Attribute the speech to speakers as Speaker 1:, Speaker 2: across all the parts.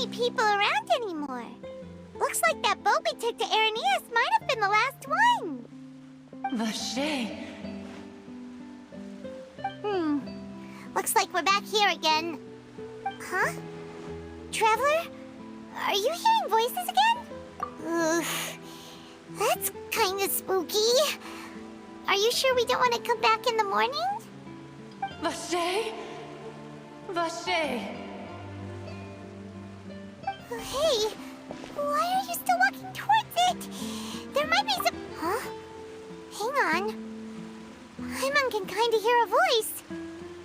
Speaker 1: any people around anymore. Looks like that boat we took to Araneas might have been the last one.
Speaker 2: Vache.
Speaker 1: Looks like we're back here again. Huh? Traveler? Are you hearing voices again? Ugh. That's kinda spooky. Are you sure we don't want to come back in the morning?
Speaker 2: Vache? Vache.
Speaker 1: Hey, why are you still walking towards it? There might be some... Huh? Hang on. Paimon can kinda hear a voice.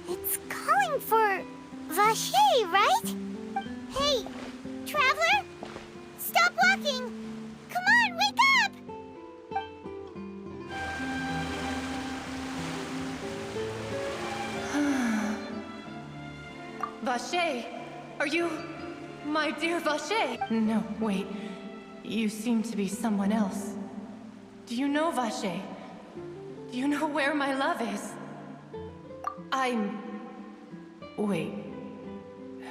Speaker 1: It's calling for... Vache, right? Hey, Traveler? Stop walking! Come on, wake up!
Speaker 2: Vache, are you... my dear Vache? No, wait. You seem to be someone else. Do you know Vache? Do you know where my love is? Wait.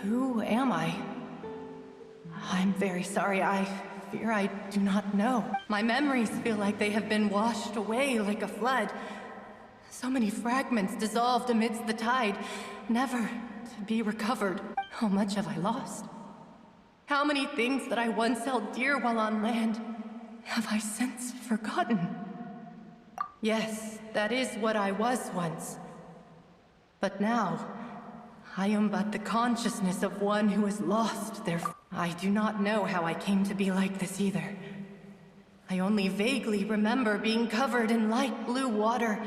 Speaker 2: Who am I? I'm very sorry. I fear I do not know. My memories feel like they have been washed away like a flood. So many fragments dissolved amidst the tide, never to be recovered. How much have I lost? How many things that I once held dear while on land have I since forgotten? Yes, that is what I was once. But now, I am but the consciousness of one who is lost, therefore. I do not know how I came to be like this either. I only vaguely remember being covered in light blue water,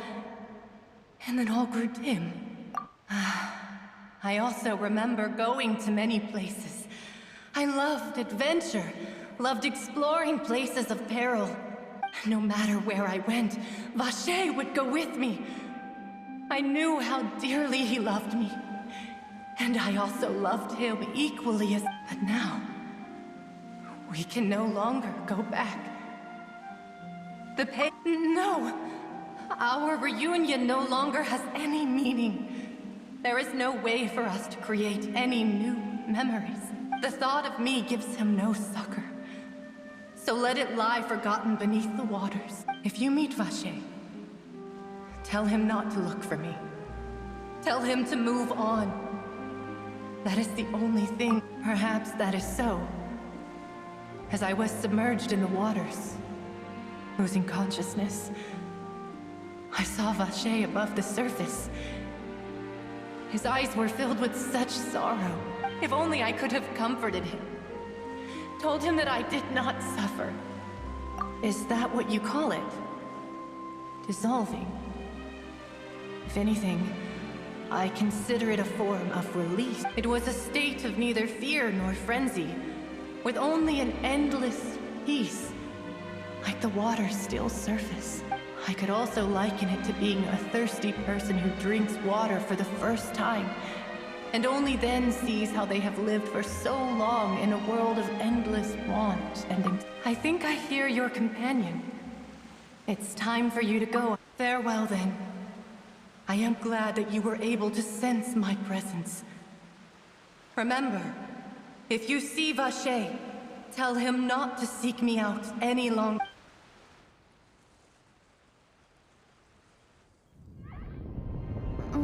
Speaker 2: and then all grew dim. I also remember going to many places. I loved adventure, loved exploring places of peril. No matter where I went, Vache would go with me. I knew how dearly he loved me. And I also loved him equally as... But now, we can no longer go back. The pain... No! Our reunion no longer has any meaning. There is no way for us to create any new memories. The thought of me gives him no succor. So let it lie forgotten beneath the waters. If you meet Vache, tell him not to look for me. Tell him to move on. That is the only thing. Perhaps that is so. As I was submerged in the waters, losing consciousness, I saw Vache above the surface. His eyes were filled with such sorrow. If only I could have comforted him. Told him that I did not suffer. Is that what you call it? Dissolving? If anything, I consider it a form of release. It was a state of neither fear nor frenzy, with only an endless peace, like the water's still surface. I could also liken it to being a thirsty person who drinks water for the first time, and only then sees how they have lived for so long in a world of endless want and... I think I hear your companion. It's time for you to go. Farewell, then. I am glad that you were able to sense my presence. Remember, if you see Vache, tell him not to seek me out any longer.
Speaker 1: Wake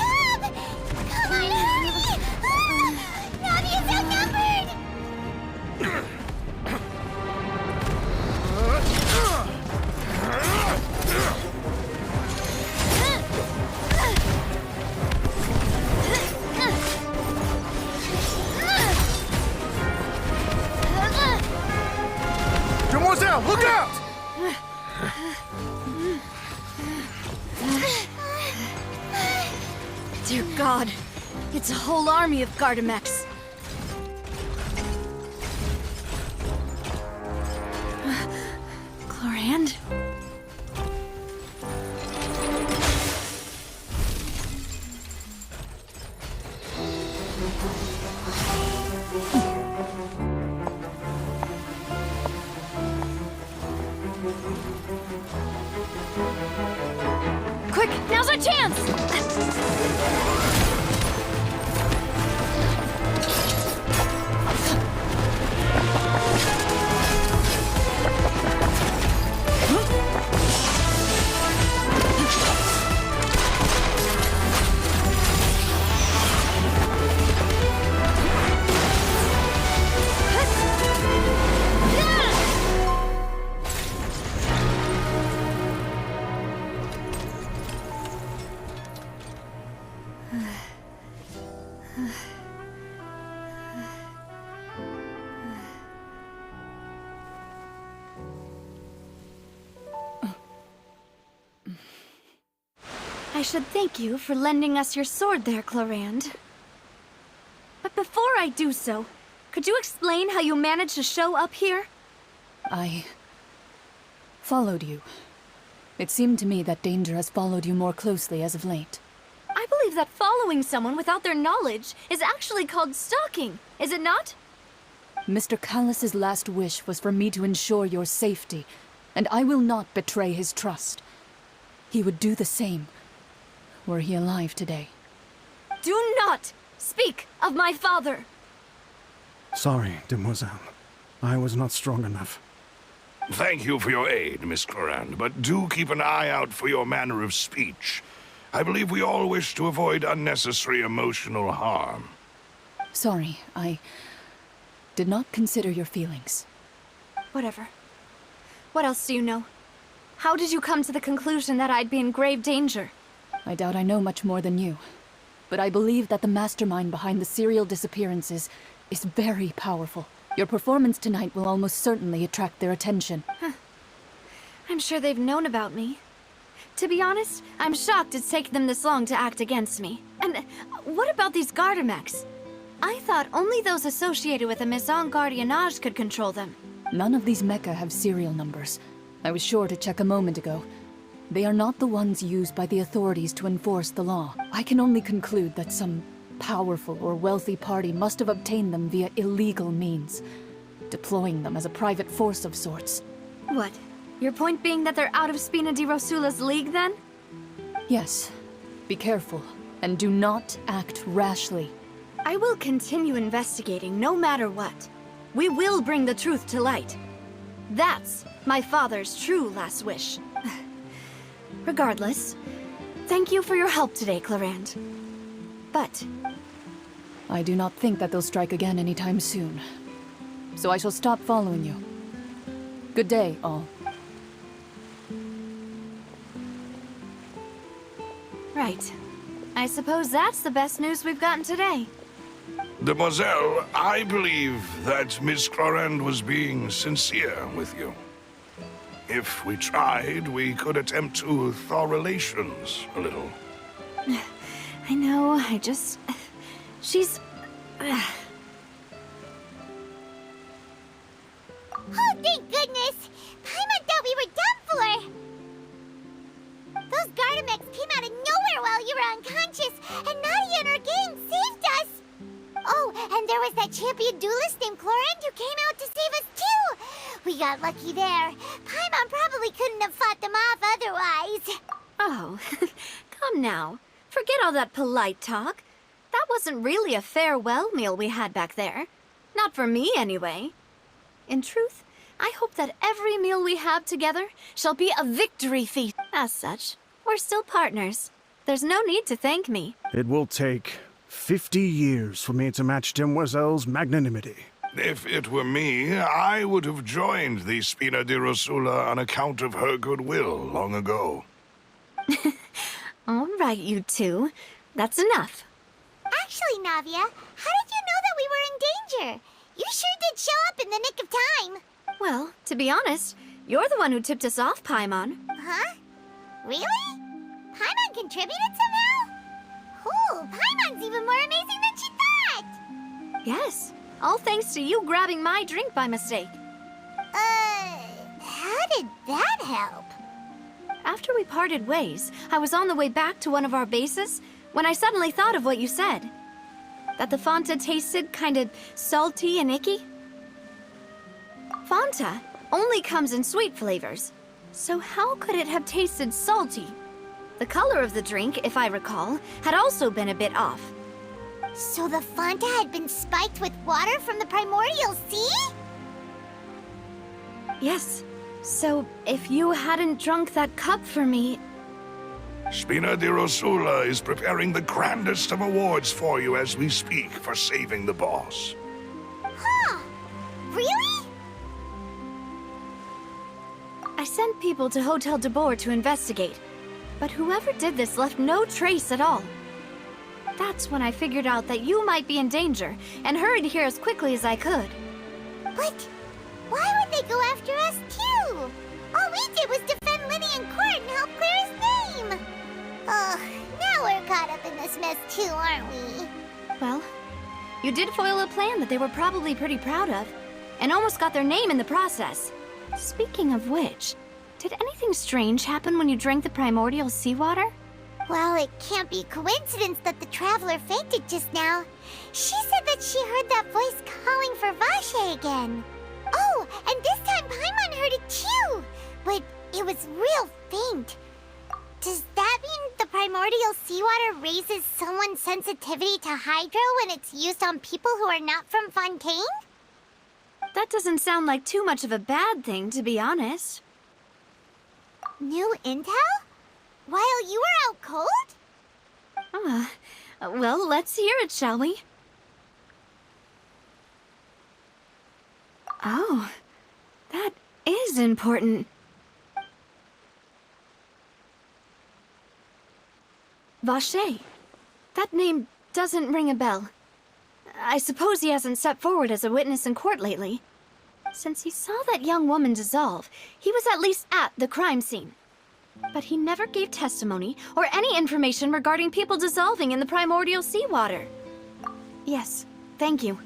Speaker 1: up! Come on, hurry! Navi is outnumbered!
Speaker 3: Demoiselle, look out!
Speaker 4: Dear God, it's a whole army of Gardamex. Chlorand? Quick, now's our chance! I should thank you for lending us your sword there, Clarand. But before I do so, could you explain how you managed to show up here?
Speaker 3: I followed you. It seemed to me that danger has followed you more closely as of late.
Speaker 4: I believe that following someone without their knowledge is actually called stalking, is it not?
Speaker 3: Mr. Callus's last wish was for me to ensure your safety, and I will not betray his trust. He would do the same, were he alive today.
Speaker 4: Do not speak of my father!
Speaker 5: Sorry, demoiselle. I was not strong enough.
Speaker 6: Thank you for your aid, Miss Clarand, but do keep an eye out for your manner of speech. I believe we all wish to avoid unnecessary emotional harm.
Speaker 3: Sorry, I did not consider your feelings.
Speaker 4: Whatever. What else do you know? How did you come to the conclusion that I'd be in grave danger?
Speaker 3: I doubt I know much more than you, but I believe that the mastermind behind the serial disappearances is very powerful. Your performance tonight will almost certainly attract their attention.
Speaker 4: I'm sure they've known about me. To be honest, I'm shocked it's taken them this long to act against me. And what about these Gardamex? I thought only those associated with the Maison Gardiennage could control them.
Speaker 3: None of these mecha have serial numbers. I was sure to check a moment ago. They are not the ones used by the authorities to enforce the law. I can only conclude that some powerful or wealthy party must have obtained them via illegal means, deploying them as a private force of sorts.
Speaker 4: What? Your point being that they're out of Spina di Rosula's league, then?
Speaker 3: Yes. Be careful, and do not act rashly.
Speaker 4: I will continue investigating no matter what. We will bring the truth to light. That's my father's true last wish. Regardless, thank you for your help today, Clarand. But
Speaker 3: I do not think that they'll strike again anytime soon. So I shall stop following you. Good day, all.
Speaker 4: right. I suppose that's the best news we've gotten today.
Speaker 6: Demoiselle, I believe that Miss Clarand was being sincere with you. If we tried, we could attempt to thaw relations a little.
Speaker 4: I know, I just... She's...
Speaker 1: Oh, thank goodness! Paimon thought we were done for! Those Gardamex came out of nowhere while you were unconscious, and Nadia and her gang saved us! Oh, and there was that champion duelist named Clarand who came out to save us too! We got lucky there. Paimon probably couldn't have fought them off otherwise.
Speaker 4: Oh, come now. Forget all that polite talk. That wasn't really a farewell meal we had back there. Not for me, anyway. In truth, I hope that every meal we have together shall be a victory feast. As such, we're still partners. There's no need to thank me.
Speaker 5: It will take 50 years for me to match Demoiselle's magnanimity.
Speaker 6: If it were me, I would have joined the Spina di Rosula on account of her goodwill long ago.
Speaker 4: All right, you two. That's enough.
Speaker 1: Actually, Navia, how did you know that we were in danger? You sure did show up in the nick of time.
Speaker 4: Well, to be honest, you're the one who tipped us off, Paimon.
Speaker 1: Huh? Really? Paimon contributed somehow? Ooh, Paimon's even more amazing than she thought!
Speaker 4: Yes, all thanks to you grabbing my drink by mistake.
Speaker 1: How did that help?
Speaker 4: After we parted ways, I was on the way back to one of our bases when I suddenly thought of what you said. That the Fanta tasted kinda salty and icky. Fanta only comes in sweet flavors, so how could it have tasted salty? The color of the drink, if I recall, had also been a bit off.
Speaker 1: So the Fanta had been spiked with water from the primordial sea?
Speaker 4: Yes. So, if you hadn't drunk that cup for me...
Speaker 6: Spina di Rosula is preparing the grandest of awards for you as we speak for saving the boss.
Speaker 1: Huh? Really?
Speaker 4: I sent people to Hotel de Boer to investigate, but whoever did this left no trace at all. That's when I figured out that you might be in danger, and hurried here as quickly as I could.
Speaker 1: But why would they go after us too? All we did was defend Liddy in court and help clear his name. Ugh, now we're caught up in this mess too, aren't we?
Speaker 4: Well, you did foil a plan that they were probably pretty proud of, and almost got their name in the process. Speaking of which, did anything strange happen when you drank the primordial seawater?
Speaker 1: Well, it can't be coincidence that the traveler fainted just now. She said that she heard that voice calling for Vache again. Oh, and this time Paimon heard it too, but it was real faint. Does that mean the primordial seawater raises someone's sensitivity to hydro when it's used on people who are not from Fontaine?
Speaker 4: That doesn't sound like too much of a bad thing, to be honest.
Speaker 1: New intel? While you were out cold?
Speaker 4: Well, let's hear it, shall we? Oh, that is important. Vache. That name doesn't ring a bell. I suppose he hasn't stepped forward as a witness in court lately. Since he saw that young woman dissolve, he was at least at the crime scene. But he never gave testimony or any information regarding people dissolving in the primordial seawater. Yes, thank you.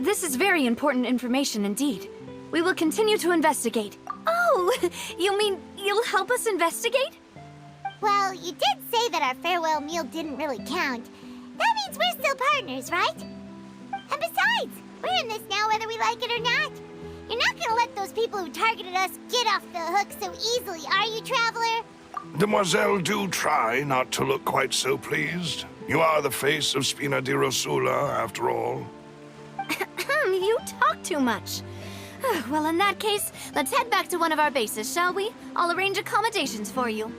Speaker 4: This is very important information indeed. We will continue to investigate. Oh, you mean you'll help us investigate?
Speaker 1: Well, you did say that our farewell meal didn't really count. That means we're still partners, right? And besides, we're in this now whether we like it or not. You're not gonna let those people who targeted us get off the hook so easily, are you, Traveler?
Speaker 6: Demoiselle, do try not to look quite so pleased. You are the face of Spina di Rosula, after all.
Speaker 4: You talk too much. Well, in that case, let's head back to one of our bases, shall we? I'll arrange accommodations for you.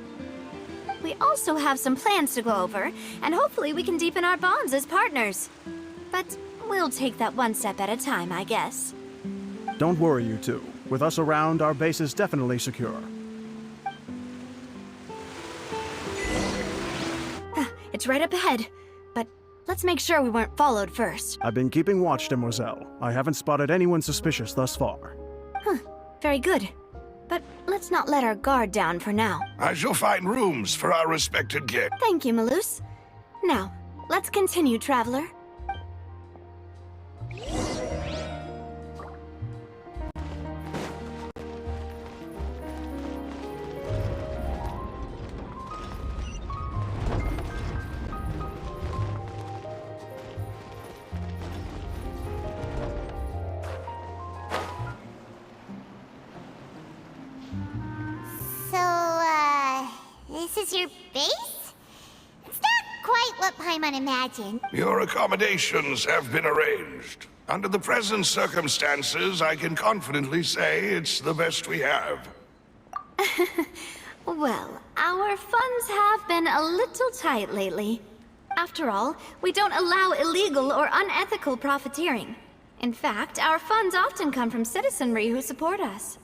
Speaker 4: We also have some plans to go over, and hopefully we can deepen our bonds as partners. But we'll take that one step at a time, I guess.
Speaker 5: Don't worry, you two. With us around, our base is definitely secure.
Speaker 4: It's right up ahead, but let's make sure we weren't followed first.
Speaker 5: I've been keeping watch, Demoiselle. I haven't spotted anyone suspicious thus far.
Speaker 4: Very good. But let's not let our guard down for now.
Speaker 6: I shall find rooms for our respected guest.
Speaker 4: Thank you, Malus. Now, let's continue, Traveler.
Speaker 1: This is your base? It's not quite what Paimon imagined.
Speaker 6: Your accommodations have been arranged. Under the present circumstances, I can confidently say it's the best we have.
Speaker 4: Well, our funds have been a little tight lately. After all, we don't allow illegal or unethical profiteering. In fact, our funds often come from citizenry who support us.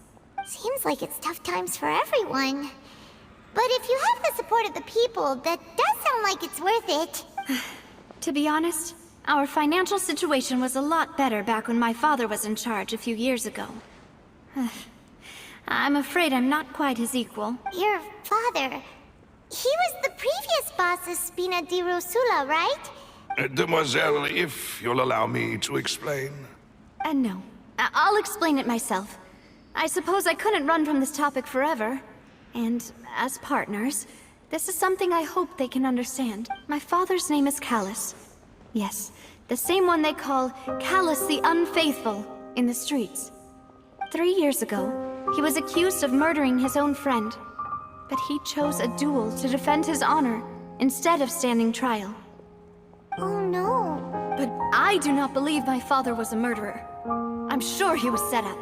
Speaker 1: Seems like it's tough times for everyone. But if you have the support of the people, that does sound like it's worth it.
Speaker 4: To be honest, our financial situation was a lot better back when my father was in charge a few years ago. I'm afraid I'm not quite his equal.
Speaker 1: Your father... he was the previous boss of Spina di Rosula, right?
Speaker 6: Demoiselle, if you'll allow me to explain.
Speaker 4: No. I'll explain it myself. I suppose I couldn't run from this topic forever. And as partners, this is something I hope they can understand. My father's name is Callus. Yes, the same one they call Callus the Unfaithful in the streets. 3 years ago, he was accused of murdering his own friend. But he chose a duel to defend his honor instead of standing trial.
Speaker 1: Oh no.
Speaker 4: But I do not believe my father was a murderer. I'm sure he was set up.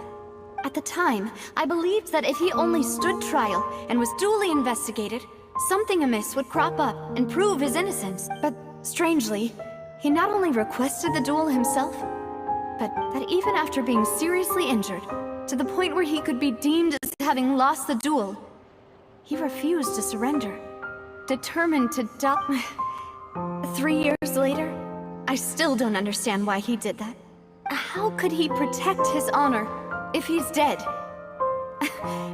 Speaker 4: At the time, I believed that if he only stood trial and was duly investigated, something amiss would crop up and prove his innocence. But strangely, he not only requested the duel himself, but that even after being seriously injured, to the point where he could be deemed as having lost the duel, he refused to surrender, determined to die. 3 years later, I still don't understand why he did that. How could he protect his honor if he's dead?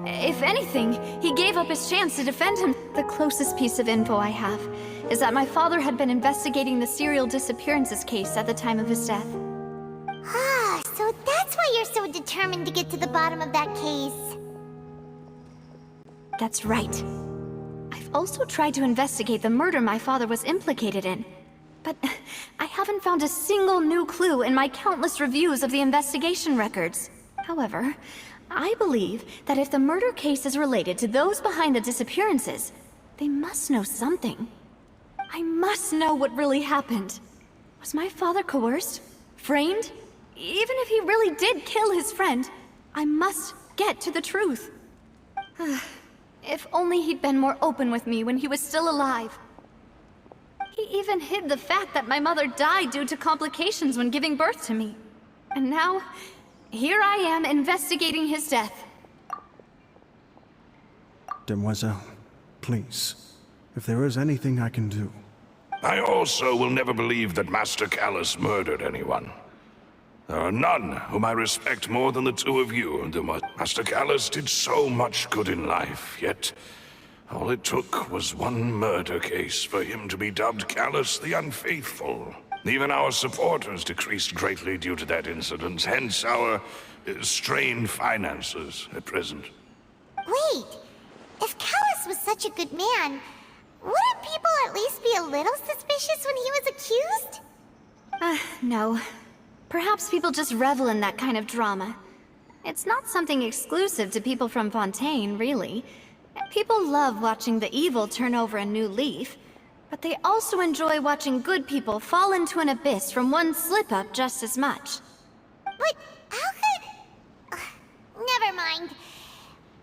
Speaker 4: If anything, he gave up his chance to defend him. The closest piece of info I have is that my father had been investigating the serial disappearances case at the time of his death.
Speaker 1: Ah, so that's why you're so determined to get to the bottom of that case.
Speaker 4: That's right. I've also tried to investigate the murder my father was implicated in, but I haven't found a single new clue in my countless reviews of the investigation records. However, I believe that if the murder case is related to those behind the disappearances, they must know something. I must know what really happened. Was my father coerced? Framed? Even if he really did kill his friend, I must get to the truth. If only he'd been more open with me when he was still alive. He even hid the fact that my mother died due to complications when giving birth to me. And now, here I am investigating his death.
Speaker 5: Demoiselle, please, if there is anything I can do.
Speaker 6: I also will never believe that Master Callus murdered anyone. There are none whom I respect more than the two of you, Master Callus did so much good in life, yet all it took was one murder case for him to be dubbed Callus the Unfaithful. Even our supporters decreased greatly due to that incident, hence our strained finances at present.
Speaker 1: Wait, if Callus was such a good man, wouldn't people at least be a little suspicious when he was accused?
Speaker 4: No. Perhaps people just revel in that kind of drama. It's not something exclusive to people from Fontaine, really. People love watching the evil turn over a new leaf, but they also enjoy watching good people fall into an abyss from one slip-up just as much.
Speaker 1: But how could... never mind.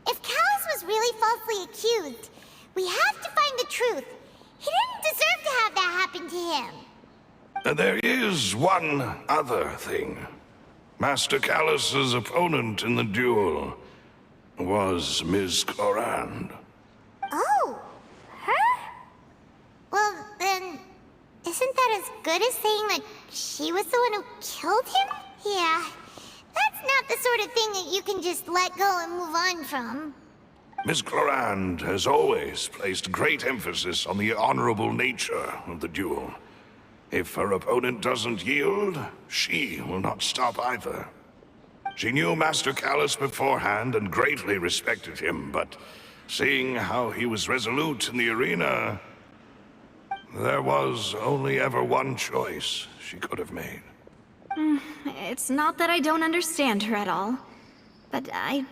Speaker 1: If Callus was really falsely accused, we have to find the truth. He didn't deserve to have that happen to him.
Speaker 6: There is one other thing. Master Callus's opponent in the duel was Ms. Clorand.
Speaker 1: Oh, her? Well, then, isn't that as good as saying that she was the one who killed him? Yeah, that's not the sort of thing that you can just let go and move on from.
Speaker 6: Ms. Clorand has always placed great emphasis on the honorable nature of the duel. If her opponent doesn't yield, she will not stop either. She knew Master Callus beforehand and greatly respected him, but seeing how he was resolute in the arena, there was only ever one choice she could have made.
Speaker 4: It's not that I don't understand her at all, but I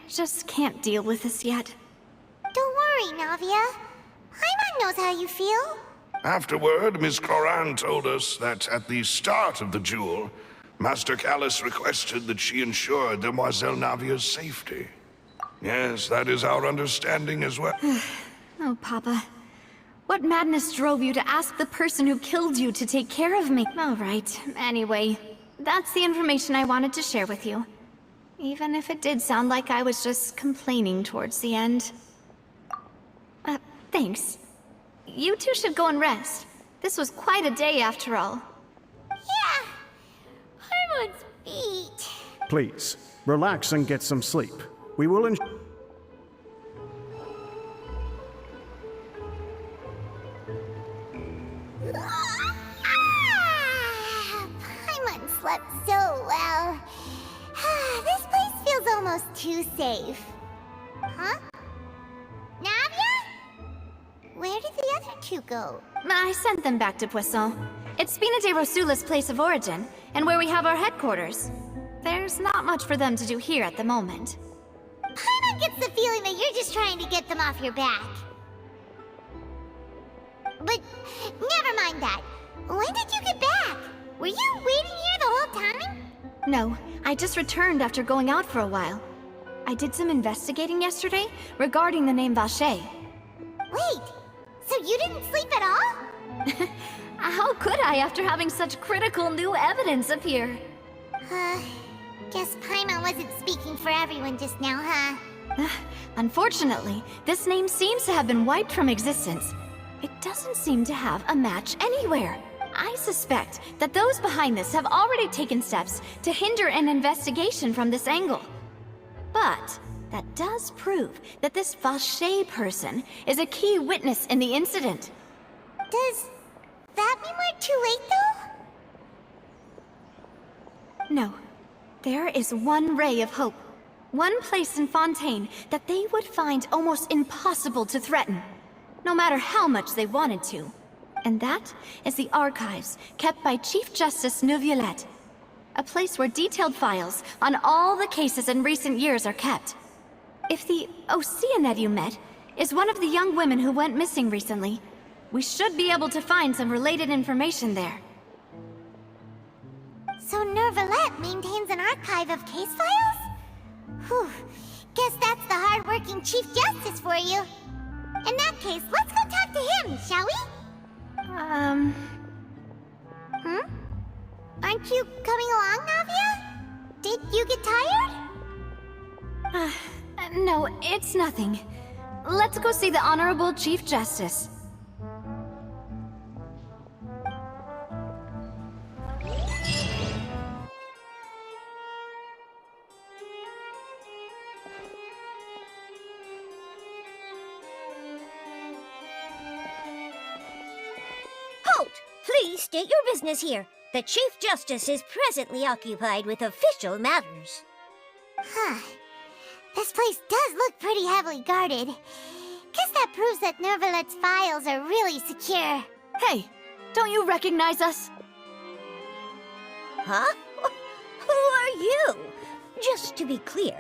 Speaker 4: just can't deal with this yet.
Speaker 1: Don't worry, Navia. Paimon knows how you feel.
Speaker 6: Afterward, Ms. Clorand told us that at the start of the duel, Master Callus requested that she ensure Demoiselle Navia's safety. Yes, that is our understanding as well.
Speaker 4: Oh, Papa. What madness drove you to ask the person who killed you to take care of me? All right, anyway, that's the information I wanted to share with you. Even if it did sound like I was just complaining towards the end. Thanks. You two should go and rest. This was quite a day after all.
Speaker 1: Yeah, Paimon's beat.
Speaker 5: Please, relax and get some sleep. We will
Speaker 1: Paimon slept so well. This place feels almost too safe. Huh? Navia? Where did the other two go?
Speaker 4: I sent them back to Poisson. It's Spina de Rosula's place of origin, and where we have our headquarters. There's not much for them to do here at the moment.
Speaker 1: Paimon gets the feeling that you're just trying to get them off your back. But never mind that. When did you get back? Were you waiting here the whole time?
Speaker 4: No, I just returned after going out for a while. I did some investigating yesterday regarding the name Vacher.
Speaker 1: Wait, so you didn't sleep at all?
Speaker 4: How could I after having such critical new evidence appear?
Speaker 1: Guess Paimon wasn't speaking for everyone just now, huh?
Speaker 4: Unfortunately, this name seems to have been wiped from existence. It doesn't seem to have a match anywhere. I suspect that those behind this have already taken steps to hinder an investigation from this angle. But that does prove that this Vache person is a key witness in the incident.
Speaker 1: Does that mean we're too late, though?
Speaker 4: No. There is one ray of hope. One place in Fontaine that they would find almost impossible to threaten, no matter how much they wanted to. And that is the archives kept by Chief Justice Neuvillette. A place where detailed files on all the cases in recent years are kept. If the Oceanette you met is one of the young women who went missing recently, we should be able to find some related information there.
Speaker 1: So Neuvillette maintains an archive of case files? Whew. Guess that's the hard-working Chief Justice for you. In that case, let's go talk to him, shall we? Aren't you coming along, Navia? Did you get tired?
Speaker 4: No, it's nothing. Let's go see the Honorable Chief Justice.
Speaker 7: Halt! Please state your business here. The Chief Justice is presently occupied with official matters.
Speaker 1: Huh. This place does look pretty heavily guarded. Guess that proves that Neuvillette's files are really secure.
Speaker 4: Hey, don't you recognize us?
Speaker 7: Huh? Who are you? Just to be clear,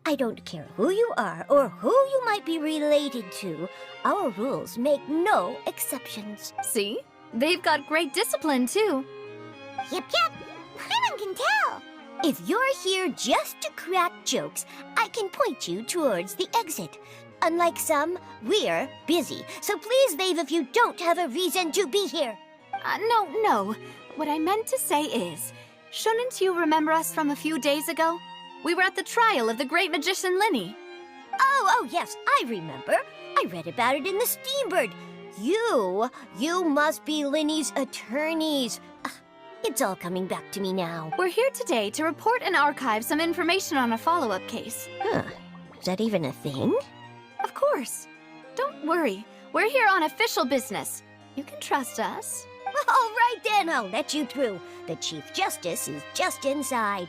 Speaker 7: I don't care who you are or who you might be related to. Our rules make no exceptions.
Speaker 4: See? They've got great discipline, too.
Speaker 1: Yep. Paimon can tell.
Speaker 7: If you're here just to crack jokes, I can point you towards the exit. Unlike some, we're busy, so please leave if you don't have a reason to be here.
Speaker 4: No. What I meant to say is, shouldn't you remember us from a few days ago? We were at the trial of the great magician Linny.
Speaker 7: Oh, yes, I remember. I read about it in the Steambird. You must be Linny's attorneys. It's all coming back to me now.
Speaker 4: We're here today to report and archive some information on a follow-up case.
Speaker 7: Huh. Is that even a thing?
Speaker 4: Of course. Don't worry. We're here on official business. You can trust us.
Speaker 7: All right then, I'll let you through. The Chief Justice is just inside.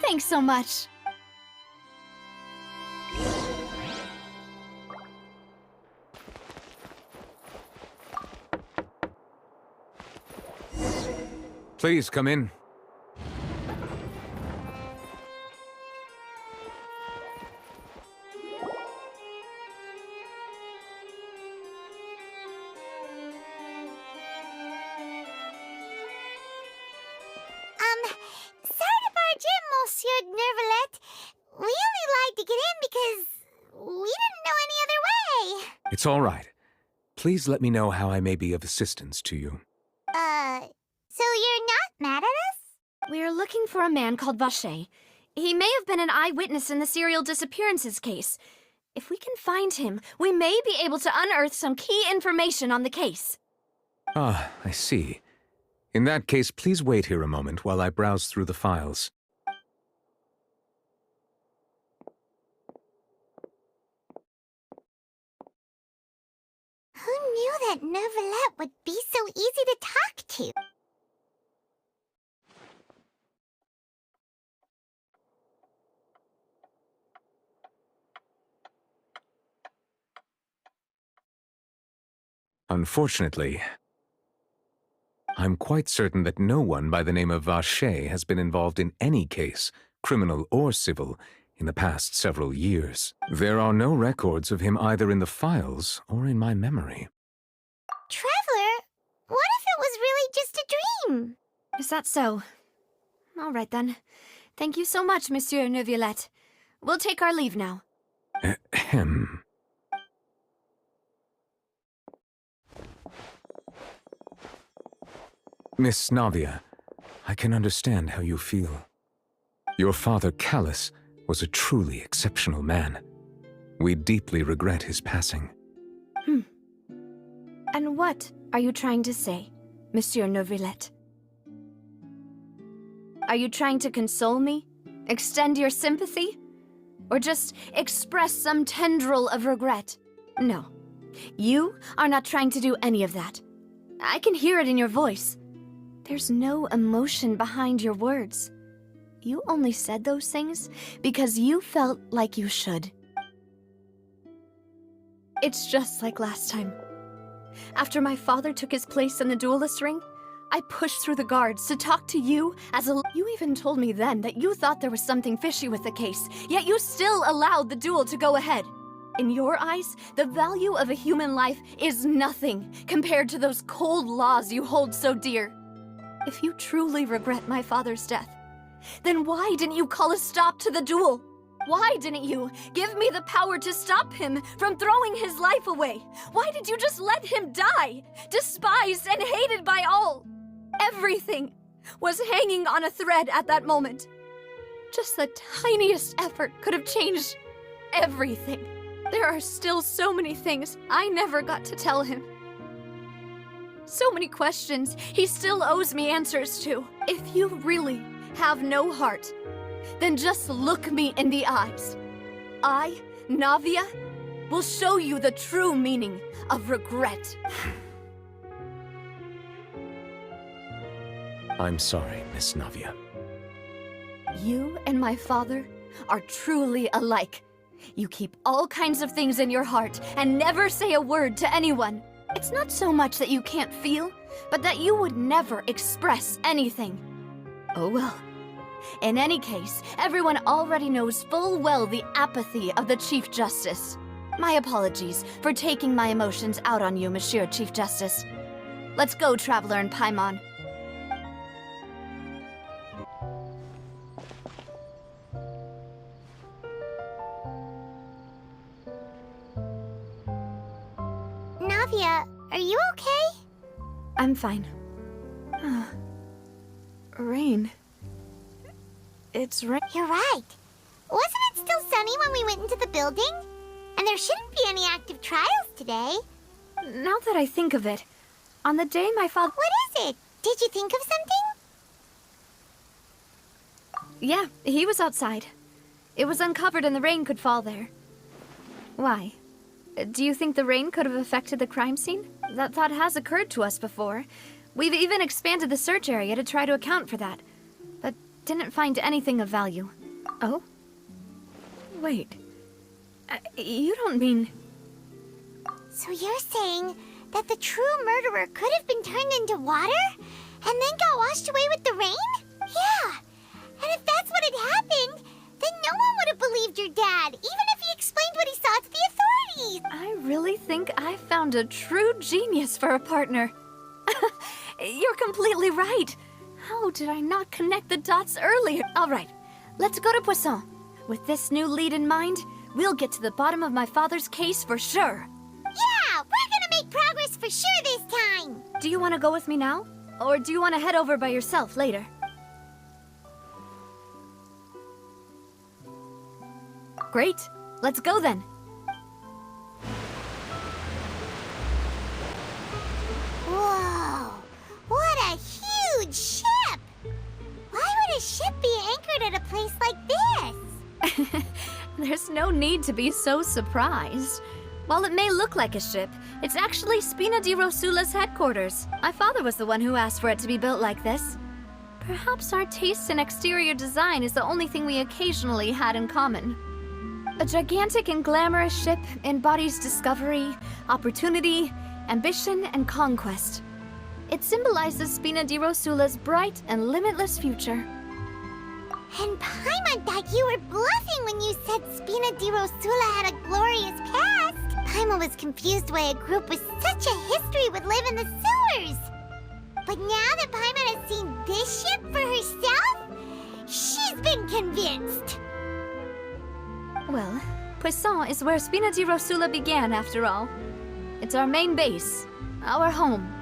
Speaker 4: Thanks so much.
Speaker 8: Please come in.
Speaker 1: Sorry to barge in, Monsieur Neuvillette. We only lied to get in because we didn't know any other way.
Speaker 8: It's all right. Please let me know how I may be of assistance to you.
Speaker 1: So you're not mad at us?
Speaker 4: We're looking for a man called Vache. He may have been an eyewitness in the serial disappearances case. If we can find him, we may be able to unearth some key information on the case.
Speaker 8: Ah, I see. In that case, please wait here a moment while I browse through the files.
Speaker 1: Who knew that Neuvillette would be so easy to talk to?
Speaker 8: Unfortunately, I'm quite certain that no one by the name of Vache has been involved in any case, criminal or civil, in the past several years. There are no records of him either in the files or in my memory.
Speaker 1: Traveler, what if it was really just a dream?
Speaker 4: Is that so? All right then. Thank you so much, Monsieur Neuvillette. We'll take our leave now.
Speaker 8: Ahem. Miss Navia, I can understand how you feel. Your father, Callus, was a truly exceptional man. We deeply regret his passing.
Speaker 4: What are you trying to say, Monsieur Neuvillette? Are you trying to console me? Extend your sympathy? Or just express some tendril of regret? No. You are not trying to do any of that. I can hear it in your voice. There's no emotion behind your words. You only said those things because you felt like you should. It's just like last time. After my father took his place in the duelist ring, I pushed through the guards to talk to you as a... You even told me then that you thought there was something fishy with the case, yet you still allowed the duel to go ahead. In your eyes, the value of a human life is nothing compared to those cold laws you hold so dear. If you truly regret my father's death, then why didn't you call a stop to the duel? Why didn't you give me the power to stop him from throwing his life away? Why did you just let him die, despised and hated by all? Everything was hanging on a thread at that moment. Just the tiniest effort could have changed everything. There are still so many things I never got to tell him. So many questions he still owes me answers to. If you really have no heart, then just look me in the eyes. I, Navia, will show you the true meaning of regret.
Speaker 8: I'm sorry, Miss Navia.
Speaker 4: You and my father are truly alike. You keep all kinds of things in your heart and never say a word to anyone. It's not so much that you can't feel, but that you would never express anything. Oh well. In any case, everyone already knows full well the apathy of the Chief Justice. My apologies for taking my emotions out on you, Monsieur Chief Justice. Let's go, Traveler and Paimon.
Speaker 1: Navia, are you okay?
Speaker 4: I'm fine. Rain. It's rain.
Speaker 1: You're right. Wasn't it still sunny when we went into the building? And there shouldn't be any active trials today.
Speaker 4: Now that I think of it, on the day my father...
Speaker 1: What is it? Did you think of something?
Speaker 4: Yeah, he was outside. It was uncovered and the rain could fall there. Why? Do you think the rain could have affected the crime scene? That thought has occurred to us before. We've even expanded the search area to try to account for that, but didn't find anything of value. Oh? Wait. You don't mean...
Speaker 1: So you're saying that the true murderer could have been turned into water and then got washed away with the rain? Yeah. And if that's what had happened, then no one would have believed your dad, even if he explained what he saw to the authorities.
Speaker 4: I really think I found a true genius for a partner. You're completely right. How did I not connect the dots earlier? All right, let's go to Poisson. With this new lead in mind, we'll get to the bottom of my father's case for sure.
Speaker 1: Yeah, we're gonna make progress for sure this time.
Speaker 4: Do you want to go with me now? Or do you want to head over by yourself later? Great, let's go then.
Speaker 1: Whoa, what a huge ship! Why would a ship be anchored at a place like this?
Speaker 4: There's no need to be so surprised. While it may look like a ship, it's actually Spina di Rosula's headquarters. My father was the one who asked for it to be built like this. Perhaps our taste in exterior design is the only thing we occasionally had in common. A gigantic and glamorous ship embodies discovery, opportunity, ambition, and conquest. It symbolizes Spina di Rosula's bright and limitless future.
Speaker 1: And Paimon thought you were bluffing when you said Spina di Rosula had a glorious past. Paimon was confused why a group with such a history would live in the sewers. But now that Paimon has seen this ship for herself, she's been convinced.
Speaker 4: Well, Poisson is where Spina di Rosula began, after all. It's our main base, our home.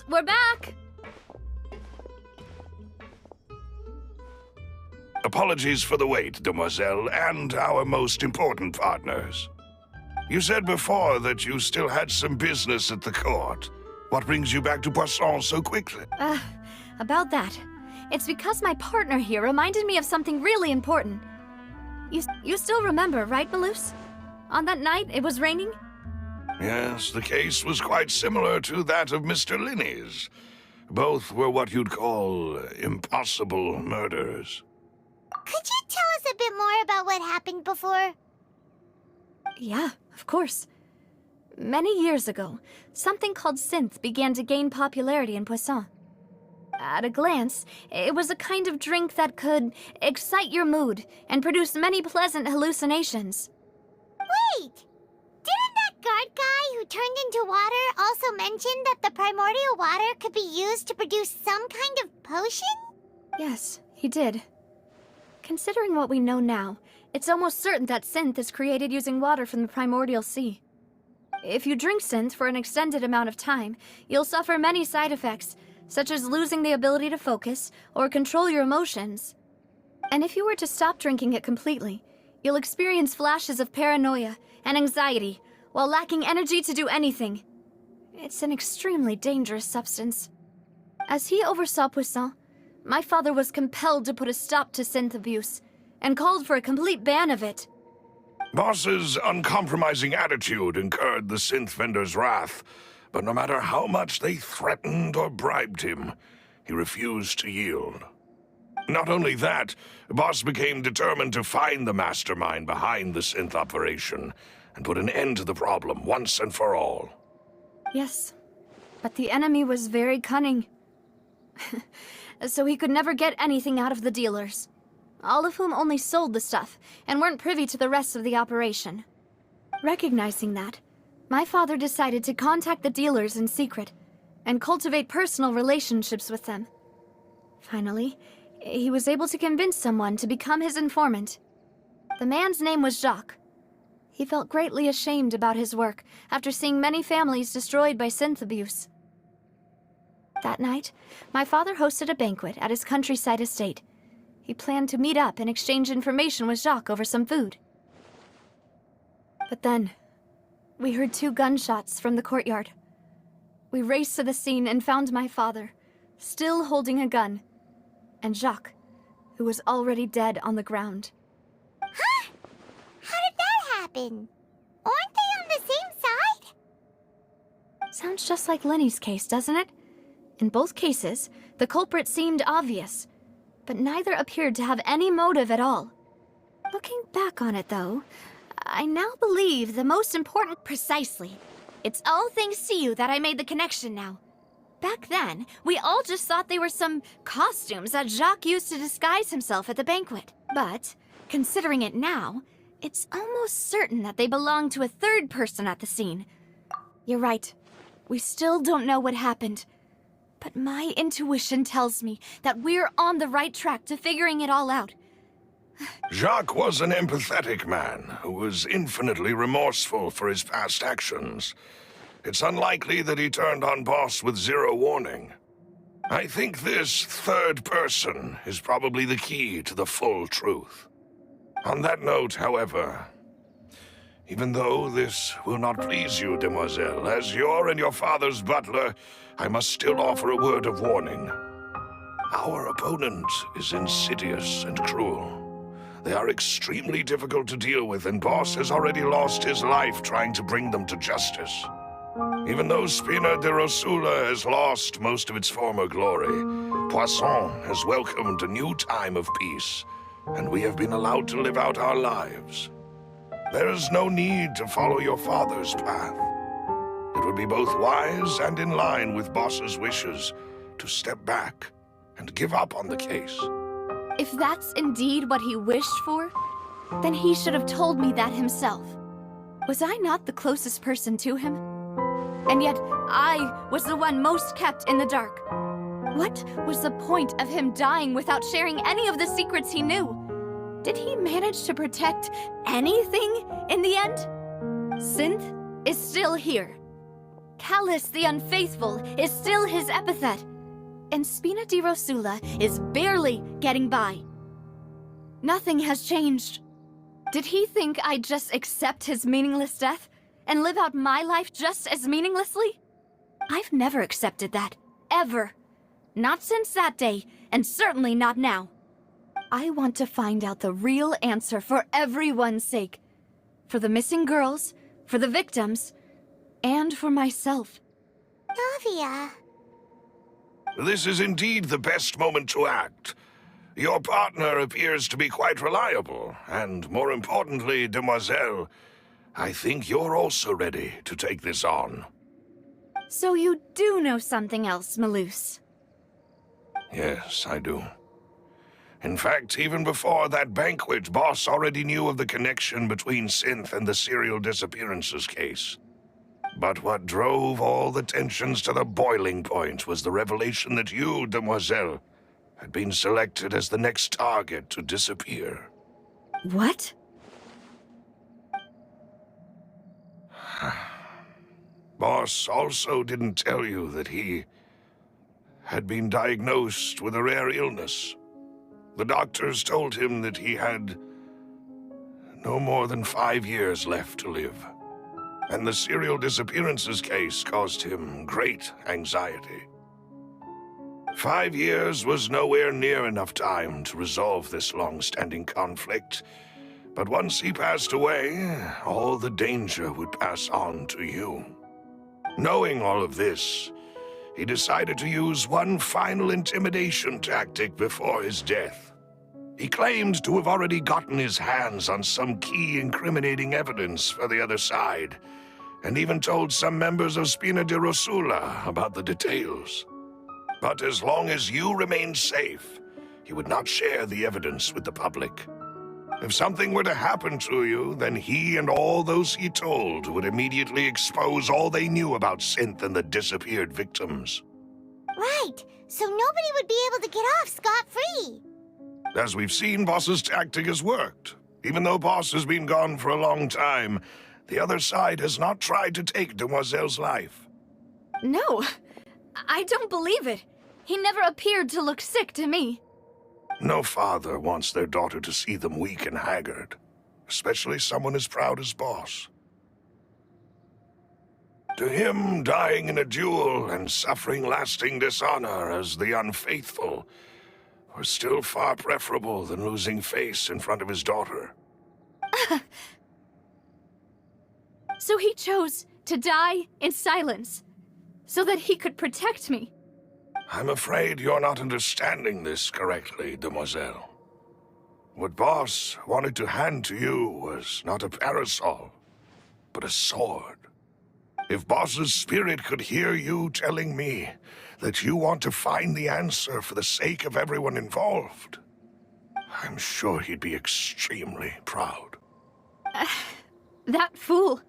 Speaker 4: Oops, we're back!
Speaker 6: Apologies for the wait, demoiselle, and our most important partners. You said before that you still had some business at the court. What brings you back to Poisson so quickly?
Speaker 4: About that. It's because my partner here reminded me of something really important. You still remember, right, Malus? On that night, it was raining?
Speaker 6: Yes, the case was quite similar to that of Mr. Linney's. Both were what you'd call impossible murders.
Speaker 1: Could you tell us a bit more about what happened before?
Speaker 4: Yeah, of course. Many years ago, something called synth began to gain popularity in Poisson. At a glance, it was a kind of drink that could excite your mood and produce many pleasant hallucinations.
Speaker 1: Wait! Didn't that guard guy who turned into water also mention that the primordial water could be used to produce some kind of potion?
Speaker 4: Yes, he did. Considering what we know now, it's almost certain that synth is created using water from the primordial sea. If you drink synth for an extended amount of time, you'll suffer many side effects, such as losing the ability to focus or control your emotions. And if you were to stop drinking it completely, you'll experience flashes of paranoia and anxiety while lacking energy to do anything. It's an extremely dangerous substance. As he oversaw Poisson, my father was compelled to put a stop to synth abuse and called for a complete ban of it.
Speaker 6: Boss's uncompromising attitude incurred the synth vendor's wrath, but no matter how much they threatened or bribed him, he refused to yield. Not only that, Boss became determined to find the mastermind behind the synth operation and put an end to the problem once and for all.
Speaker 4: Yes, but the enemy was very cunning. So he could never get anything out of the dealers, all of whom only sold the stuff and weren't privy to the rest of the operation. Recognizing that, my father decided to contact the dealers in secret and cultivate personal relationships with them. Finally, he was able to convince someone to become his informant. The man's name was Jacques. He felt greatly ashamed about his work after seeing many families destroyed by synth abuse. That night, my father hosted a banquet at his countryside estate. He planned to meet up and exchange information with Jacques over some food. But then, we heard 2 gunshots from the courtyard. We raced to the scene and found my father, still holding a gun, and Jacques, who was already dead on the ground.
Speaker 1: Huh? How did that happen? Aren't they on the same side?
Speaker 4: Sounds just like Lenny's case, doesn't it? In both cases, the culprit seemed obvious, but neither appeared to have any motive at all. Looking back on it, though, I now believe the most important...
Speaker 1: Precisely. It's all thanks to you that I made the connection now. Back then, we all just thought they were some costumes that Jacques used to disguise himself at the banquet. But, considering it now, it's almost certain that they belong to a third person at the scene.
Speaker 4: You're right. We still don't know what happened. But my intuition tells me that we're on the right track to figuring it all out.
Speaker 6: Jacques was an empathetic man who was infinitely remorseful for his past actions. It's unlikely that he turned on Boss with zero warning. I think this third person is probably the key to the full truth. On that note, however, even though this will not please you, demoiselle, as your and your father's butler, I must still offer a word of warning. Our opponent is insidious and cruel. They are extremely difficult to deal with, and Boss has already lost his life trying to bring them to justice. Even though Spina de Rosula has lost most of its former glory, Poisson has welcomed a new time of peace, and we have been allowed to live out our lives. There is no need to follow your father's path. It would be both wise and in line with Boss's wishes to step back and give up on the case.
Speaker 4: If that's indeed what he wished for, then he should have told me that himself. Was I not the closest person to him? And yet, I was the one most kept in the dark. What was the point of him dying without sharing any of the secrets he knew? Did he manage to protect anything in the end? Synth is still here. Callous the Unfaithful is still his epithet, and Spina di Rosula is barely getting by. Nothing has changed. Did he think I'd just accept his meaningless death and live out my life just as meaninglessly? I've never accepted that, ever. Not since that day, and certainly not now. I want to find out the real answer for everyone's sake. For the missing girls, for the victims, and for myself.
Speaker 1: Navia.
Speaker 6: This is indeed the best moment to act. Your partner appears to be quite reliable, and more importantly, Demoiselle, I think you're also ready to take this on.
Speaker 4: So you do know something else, Malus?
Speaker 6: Yes, I do. In fact, even before that banquet, Boss already knew of the connection between Synth and the serial disappearances case. But what drove all the tensions to the boiling point was the revelation that you, Demoiselle, had been selected as the next target to disappear.
Speaker 4: What?
Speaker 6: Boss also didn't tell you that he had been diagnosed with a rare illness. The doctors told him that he had no more than 5 years left to live. And the serial disappearances case caused him great anxiety. 5 years was nowhere near enough time to resolve this long-standing conflict, but once he passed away, all the danger would pass on to you. Knowing all of this, he decided to use one final intimidation tactic before his death. He claimed to have already gotten his hands on some key incriminating evidence for the other side, and even told some members of Spina di Rosula about the details. But as long as you remained safe, he would not share the evidence with the public. If something were to happen to you, then he and all those he told would immediately expose all they knew about Synth and the disappeared victims.
Speaker 1: Right, so nobody would be able to get off scot-free.
Speaker 6: As we've seen, Boss's tactic has worked. Even though Boss has been gone for a long time, the other side has not tried to take Demoiselle's life.
Speaker 4: No, I don't believe it. He never appeared to look sick to me.
Speaker 6: No father wants their daughter to see them weak and haggard, especially someone as proud as Boss. To him, dying in a duel and suffering lasting dishonor as the unfaithful were still far preferable than losing face in front of his daughter.
Speaker 4: So he chose to die in silence, so that he could protect me.
Speaker 6: I'm afraid you're not understanding this correctly, Demoiselle. What Boss wanted to hand to you was not a parasol, but a sword. If Boss's spirit could hear you telling me that you want to find the answer for the sake of everyone involved, I'm sure he'd be extremely proud.
Speaker 4: That fool.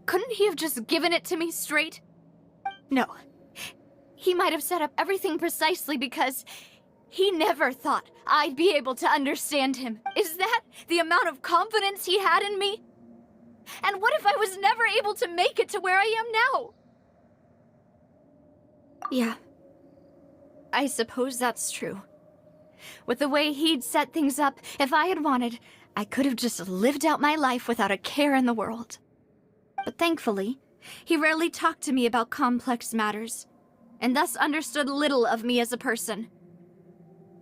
Speaker 4: Couldn't he have just given it to me straight? No. He might have set up everything precisely because he never thought I'd be able to understand him. Is that the amount of confidence he had in me? And what if I was never able to make it to where I am now? Yeah. I suppose that's true. With the way he'd set things up, if I had wanted, I could have just lived out my life without a care in the world. But thankfully, he rarely talked to me about complex matters, and thus understood little of me as a person.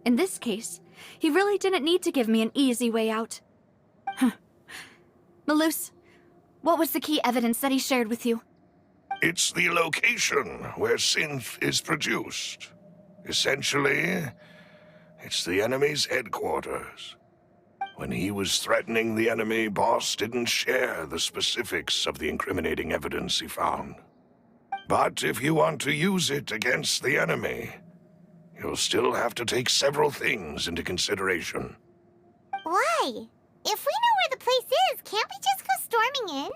Speaker 4: In this case, he really didn't need to give me an easy way out. Malus, what was the key evidence that he shared with you?
Speaker 6: It's the location where Synth is produced. Essentially, it's the enemy's headquarters. When he was threatening the enemy, Boss didn't share the specifics of the incriminating evidence he found. But if you want to use it against the enemy, you'll still have to take several things into consideration.
Speaker 1: Why? If we know where the place is, can't we just go storming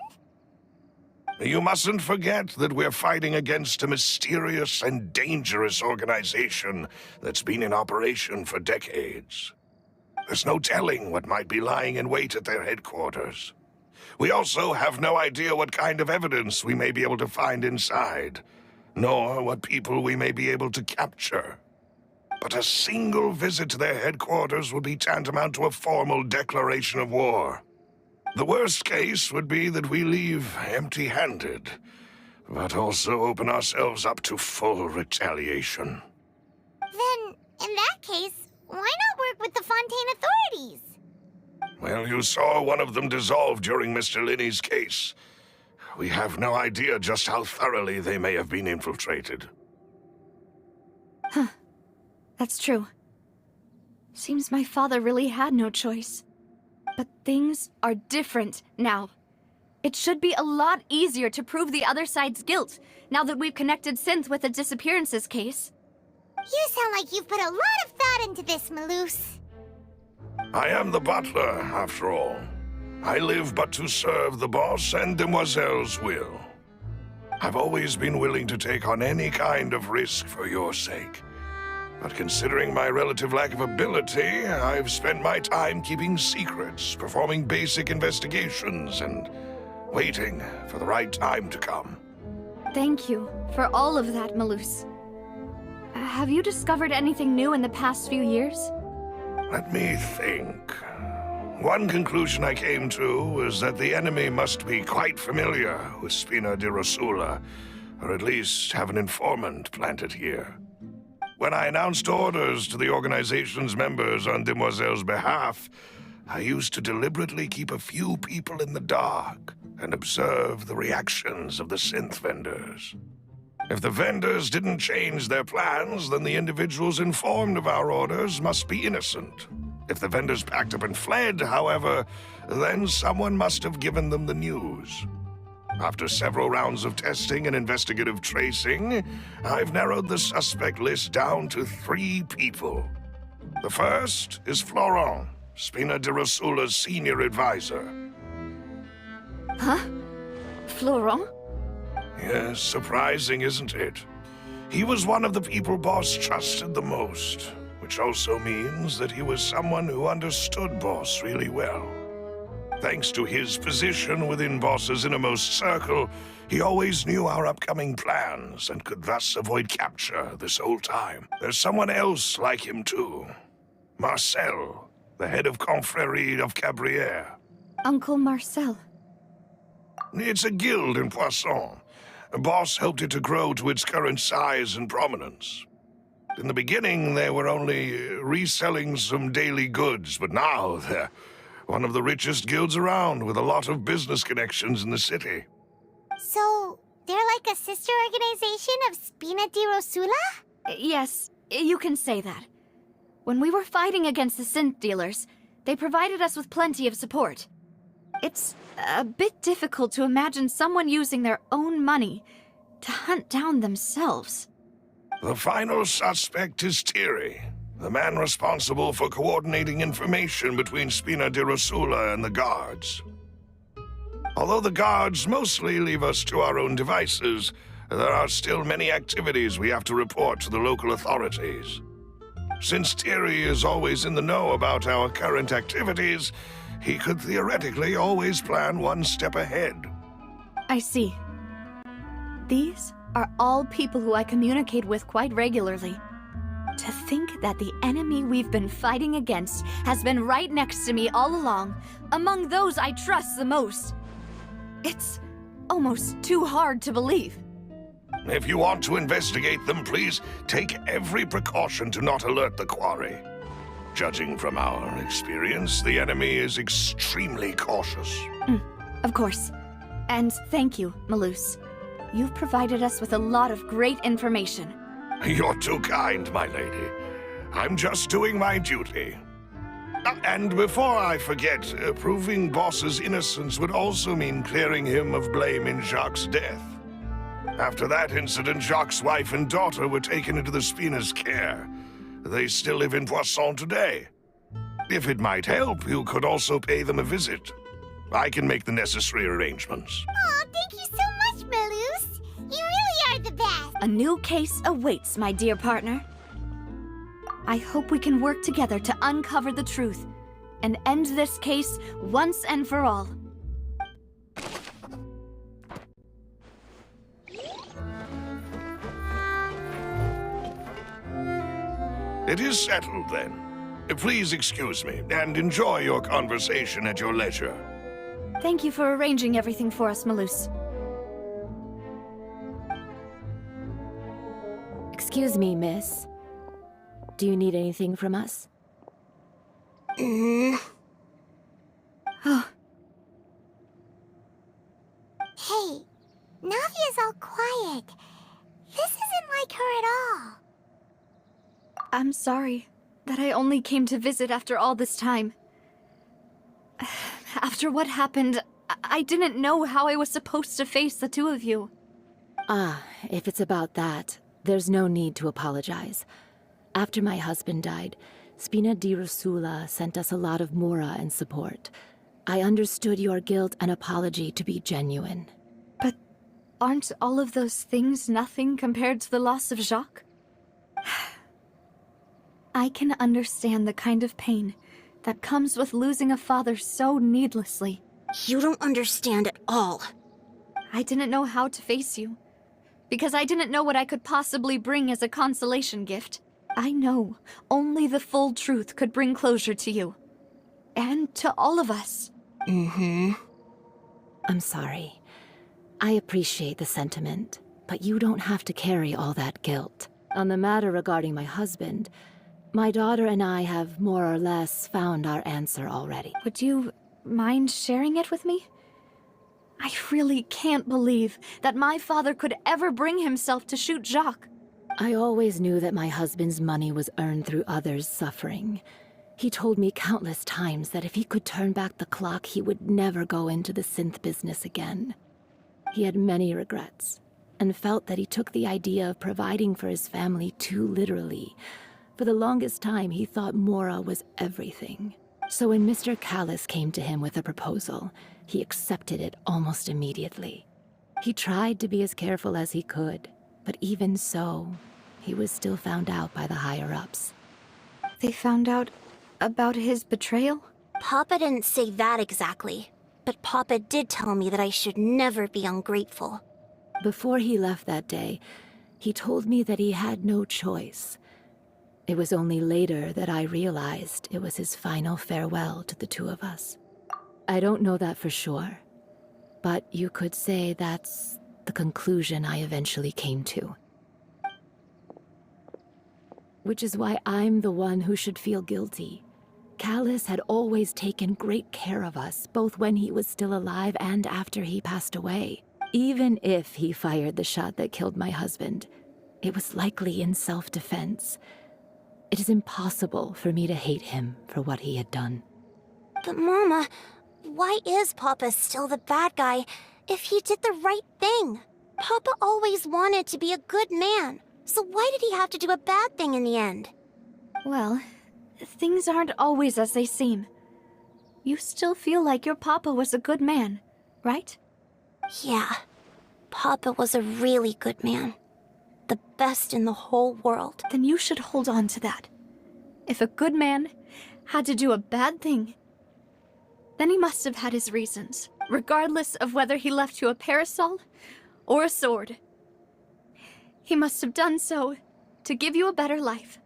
Speaker 1: in?
Speaker 6: You mustn't forget that we're fighting against a mysterious and dangerous organization that's been in operation for decades. There's no telling what might be lying in wait at their headquarters. We also have no idea what kind of evidence we may be able to find inside, nor what people we may be able to capture. But a single visit to their headquarters would be tantamount to a formal declaration of war. The worst case would be that we leave empty-handed, but also open ourselves up to full retaliation.
Speaker 1: Then, in that case, why not work with the Fontaine authorities?
Speaker 6: Well, you saw one of them dissolve during Mr. Linney's case. We have no idea just how thoroughly they may have been infiltrated.
Speaker 4: Huh. That's true. Seems my father really had no choice. But things are different now. It should be a lot easier to prove the other side's guilt, now that we've connected Synth with the disappearances case.
Speaker 1: You sound like you've put a lot of thought into this, Maloose.
Speaker 6: I am the butler, after all. I live but to serve the boss and Demoiselle's will. I've always been willing to take on any kind of risk for your sake. But considering my relative lack of ability, I've spent my time keeping secrets, performing basic investigations, and waiting for the right time to come.
Speaker 4: Thank you for all of that, Maloose. Have you discovered anything new in the past few years?
Speaker 6: Let me think. One conclusion I came to was that the enemy must be quite familiar with Spina di Rosula, or at least have an informant planted here. When I announced orders to the organization's members on Demoiselle's behalf, I used to deliberately keep a few people in the dark and observe the reactions of the synth vendors. If the vendors didn't change their plans, then the individuals informed of our orders must be innocent. If the vendors packed up and fled, however, then someone must have given them the news. After several rounds of testing and investigative tracing, I've narrowed the suspect list down to 3 people. The first is Florent, Spina di Rosula's senior advisor.
Speaker 4: Huh? Florent?
Speaker 6: Yes, surprising, isn't it? He was one of the people Boss trusted the most, which also means that he was someone who understood Boss really well. Thanks to his position within Boss's innermost circle, he always knew our upcoming plans and could thus avoid capture this whole time. There's someone else like him too. Marcel, the head of Confrérie of Cabrières.
Speaker 4: Uncle Marcel.
Speaker 6: It's a guild in Poisson. Boss helped it to grow to its current size and prominence. In the beginning, they were only reselling some daily goods, but now they're one of the richest guilds around, with a lot of business connections in the city.
Speaker 1: So, they're like a sister organization of Spina di Rosula?
Speaker 4: Yes, you can say that. When we were fighting against the synth dealers, they provided us with plenty of support. It's a bit difficult to imagine someone using their own money to hunt down themselves.
Speaker 6: The final suspect is Thierry, the man responsible for coordinating information between Spina di Rosula and the guards. Although the guards mostly leave us to our own devices, there are still many activities we have to report to the local authorities. Since Thierry is always in the know about our current activities, he could theoretically always plan one step ahead.
Speaker 4: I see. These are all people who I communicate with quite regularly. To think that the enemy we've been fighting against has been right next to me all along, among those I trust the most. It's almost too hard to believe.
Speaker 6: If you want to investigate them, please take every precaution to not alert the quarry. Judging from our experience, the enemy is extremely cautious.
Speaker 4: Of course. And thank you, Maloose. You've provided us with a lot of great information.
Speaker 6: You're too kind, my lady. I'm just doing my duty. And before I forget, proving Boss's innocence would also mean clearing him of blame in Jacques' death. After that incident, Jacques' wife and daughter were taken into the Spina's care. They still live in Poisson today. If it might help, you could also pay them a visit. I can make the necessary arrangements.
Speaker 1: Aw, thank you so much, Maloose. You really are the best.
Speaker 4: A new case awaits, my dear partner. I hope we can work together to uncover the truth and end this case once and for all.
Speaker 6: It is settled, then. Please excuse me, and enjoy your conversation at your leisure.
Speaker 4: Thank you for arranging everything for us, Malus.
Speaker 9: Excuse me, miss. Do you need anything from us?
Speaker 1: Hey, Navia's all quiet. This isn't like her at all.
Speaker 4: I'm sorry that I only came to visit after all this time. After what happened, I didn't know how I was supposed to face the two of you.
Speaker 9: Ah, if it's about that, there's no need to apologize. After my husband died, Spina di Rosula sent us a lot of mora and support. I understood your guilt and apology to be genuine.
Speaker 4: But aren't all of those things nothing compared to the loss of Jacques? I can understand the kind of pain that comes with losing a father so needlessly.
Speaker 7: You don't understand at all.
Speaker 4: I didn't know how to face you, because I didn't know what I could possibly bring as a consolation gift. I know only the full truth could bring closure to you. And to all of us.
Speaker 9: I'm sorry. I appreciate the sentiment, but you don't have to carry all that guilt. On the matter regarding my husband, my daughter and I have more or less found our answer already.
Speaker 4: Would you mind sharing it with me? I really can't believe that my father could ever bring himself to shoot Jacques.
Speaker 9: I always knew that my husband's money was earned through others' suffering. He told me countless times that if he could turn back the clock, he would never go into the synth business again. He had many regrets, and felt that he took the idea of providing for his family too literally. For the longest time, he thought Mora was everything. So when Mr. Callis came to him with a proposal, he accepted it almost immediately. He tried to be as careful as he could, but even so, he was still found out by the higher-ups.
Speaker 4: They found out about his betrayal?
Speaker 7: Papa didn't say that exactly, but Papa did tell me that I should never be ungrateful.
Speaker 9: Before he left that day, he told me that he had no choice. It was only later that I realized it was his final farewell to the two of us. I don't know that for sure, but you could say that's the conclusion I eventually came to. Which is why I'm the one who should feel guilty. Callis had always taken great care of us, both when he was still alive and after he passed away. Even if he fired the shot that killed my husband, it was likely in self-defense. It is impossible for me to hate him for what he had done.
Speaker 7: But Mama, why is Papa still the bad guy if he did the right thing? Papa always wanted to be a good man, so why did he have to do a bad thing in the end?
Speaker 4: Well, things aren't always as they seem. You still feel like your papa was a good man, right?
Speaker 7: Yeah, Papa was a really good man. The best in the whole world.
Speaker 4: Then you should hold on to that. If a good man had to do a bad thing, then he must have had his reasons, regardless of whether he left you a parasol or a sword. He must have done so to give you a better life.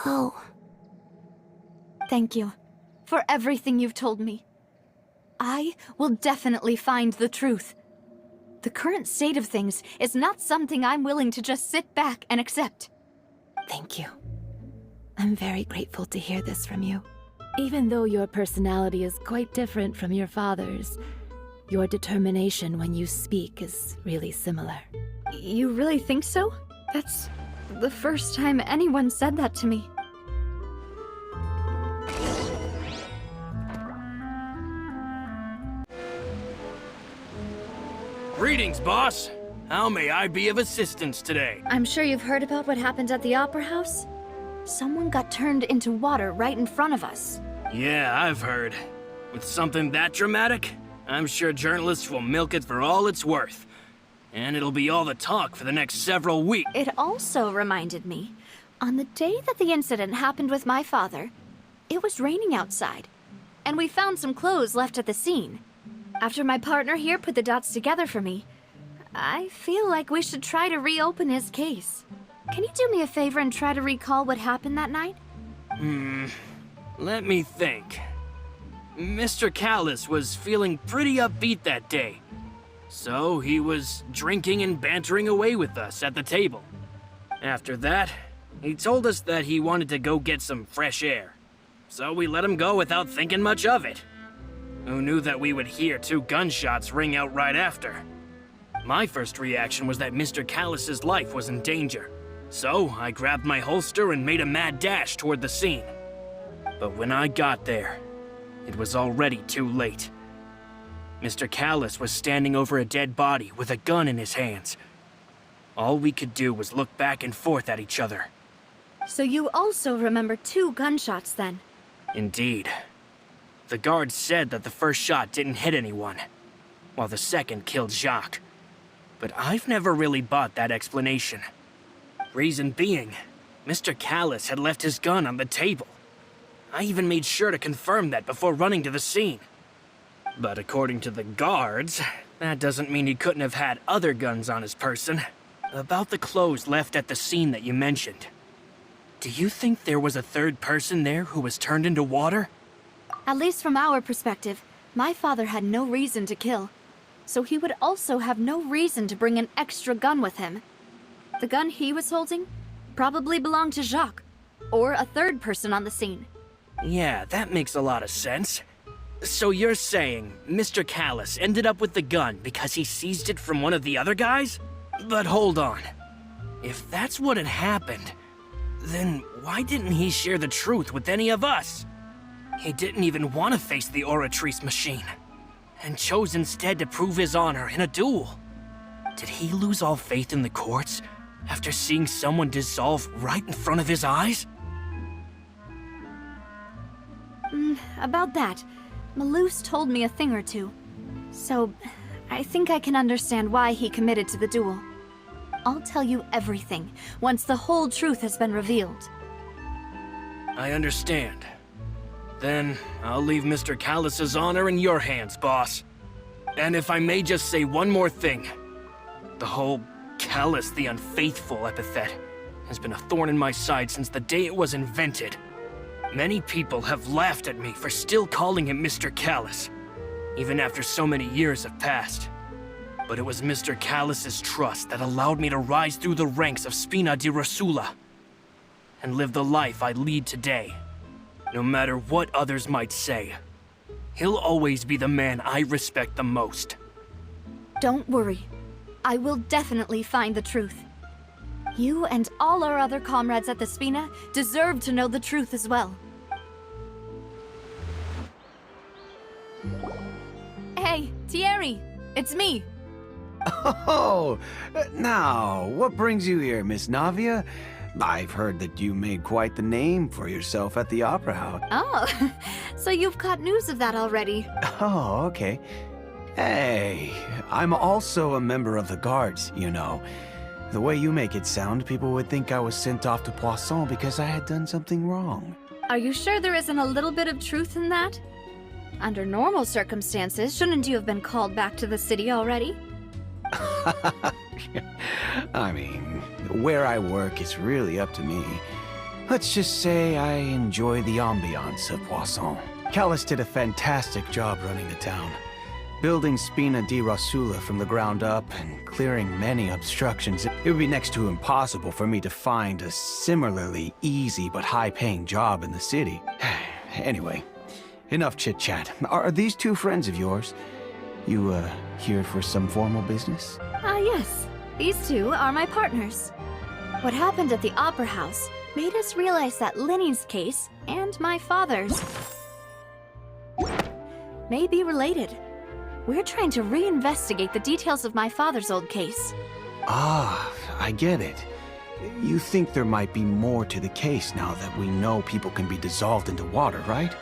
Speaker 7: Oh.
Speaker 4: Thank you for everything you've told me. I will definitely find the truth. The current state of things is not something I'm willing to just sit back and accept.
Speaker 9: Thank you. I'm very grateful to hear this from you. Even though your personality is quite different from your father's, your determination when you speak is really similar.
Speaker 4: You really think so? That's the first time anyone said that to me.
Speaker 10: Greetings, boss. How may I be of assistance today?
Speaker 4: I'm sure you've heard about what happened at the Opera House. Someone got turned into water right in front of us.
Speaker 10: Yeah, I've heard. With something that dramatic, I'm sure journalists will milk it for all it's worth. And it'll be all the talk for the next several weeks.
Speaker 4: It also reminded me, on the day that the incident happened with my father, it was raining outside, and we found some clothes left at the scene. After my partner here put the dots together for me, I feel like we should try to reopen his case. Can you do me a favor and try to recall what happened that night?
Speaker 10: Let me think. Mr. Callus was feeling pretty upbeat that day. So he was drinking and bantering away with us at the table. After that, he told us that he wanted to go get some fresh air. So we let him go without thinking much of it. Who knew that we would hear 2 gunshots ring out right after? My first reaction was that Mr. Callus's life was in danger. So I grabbed my holster and made a mad dash toward the scene. But when I got there, it was already too late. Mr. Callus was standing over a dead body with a gun in his hands. All we could do was look back and forth at each other.
Speaker 4: So you also remember 2 gunshots then?
Speaker 10: Indeed. The guard said that the first shot didn't hit anyone, while the second killed Jacques. But I've never really bought that explanation. Reason being, Mr. Callus had left his gun on the table. I even made sure to confirm that before running to the scene. But according to the guards, that doesn't mean he couldn't have had other guns on his person. About the clothes left at the scene that you mentioned. Do you think there was a third person there who was turned into water?
Speaker 4: At least from our perspective, my father had no reason to kill. So he would also have no reason to bring an extra gun with him. The gun he was holding probably belonged to Jacques, or a third person on the scene.
Speaker 10: Yeah, that makes a lot of sense. So you're saying Mr. Callus ended up with the gun because he seized it from one of the other guys? But hold on. If that's what had happened, then why didn't he share the truth with any of us? He didn't even want to face the Oratrice machine, and chose instead to prove his honor in a duel. Did he lose all faith in the courts after seeing someone dissolve right in front of his eyes?
Speaker 4: About that, Malus told me a thing or two. So, I think I can understand why he committed to the duel. I'll tell you everything once the whole truth has been revealed.
Speaker 10: I understand. Then I'll leave Mr. Callus's honor in your hands, boss. And if I may just say one more thing. The whole Callus the Unfaithful epithet has been a thorn in my side since the day it was invented. Many people have laughed at me for still calling him Mr. Callus, even after so many years have passed. But it was Mr. Callus's trust that allowed me to rise through the ranks of Spina di Rosula and live the life I lead today. No matter what others might say, he'll always be the man I respect the most.
Speaker 4: Don't worry. I will definitely find the truth. You and all our other comrades at the Spina deserve to know the truth as well. Hey, Thierry! It's me!
Speaker 11: Oh, now, what brings you here, Miss Navia? I've heard that you made quite the name for yourself at the Opera House.
Speaker 4: Oh, so you've caught news of that already.
Speaker 11: Oh, okay. Hey, I'm also a member of the Guards, you know. The way you make it sound, people would think I was sent off to Poisson because I had done something wrong.
Speaker 4: Are you sure there isn't a little bit of truth in that? Under normal circumstances, shouldn't you have been called back to the city already?
Speaker 11: I mean, where I work is really up to me. Let's just say I enjoy the ambiance of Poisson. Callus did a fantastic job running the town, building Spina di Rosula from the ground up and clearing many obstructions. It would be next to impossible for me to find a similarly easy but high-paying job in the city. Anyway, enough chit-chat. Are these 2 friends of yours? You, here for some formal business?
Speaker 4: Yes. These 2 are my partners. What happened at the Opera House made us realize that Linny's case and my father's may be related. We're trying to reinvestigate the details of my father's old case.
Speaker 11: Ah, I get it. You think there might be more to the case now that we know people can be dissolved into water, right?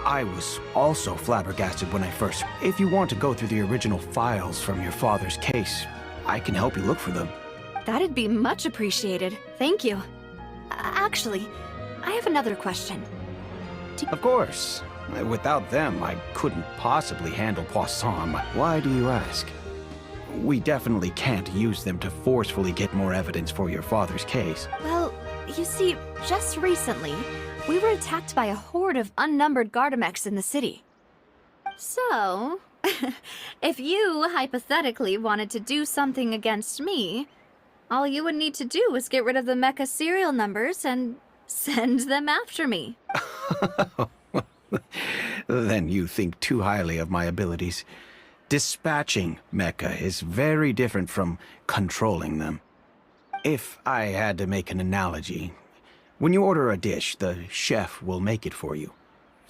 Speaker 11: I was also flabbergasted when I first... If you want to go through the original files from your father's case, I can help you look for them.
Speaker 4: That'd be much appreciated. Thank you. Actually, I have another question.
Speaker 11: Of course. Without them, I couldn't possibly handle Poisson. Why do you ask? we definitely can't use them to forcefully get more evidence for your father's case.
Speaker 4: Well, you see, just recently, we were attacked by a horde of unnumbered Gardamex in the city. So, if you, hypothetically, wanted to do something against me, all you would need to do is get rid of the mecha serial numbers and send them after me.
Speaker 11: Then you think too highly of my abilities. Dispatching mecha is very different from controlling them. If I had to make an analogy, when you order a dish, the chef will make it for you.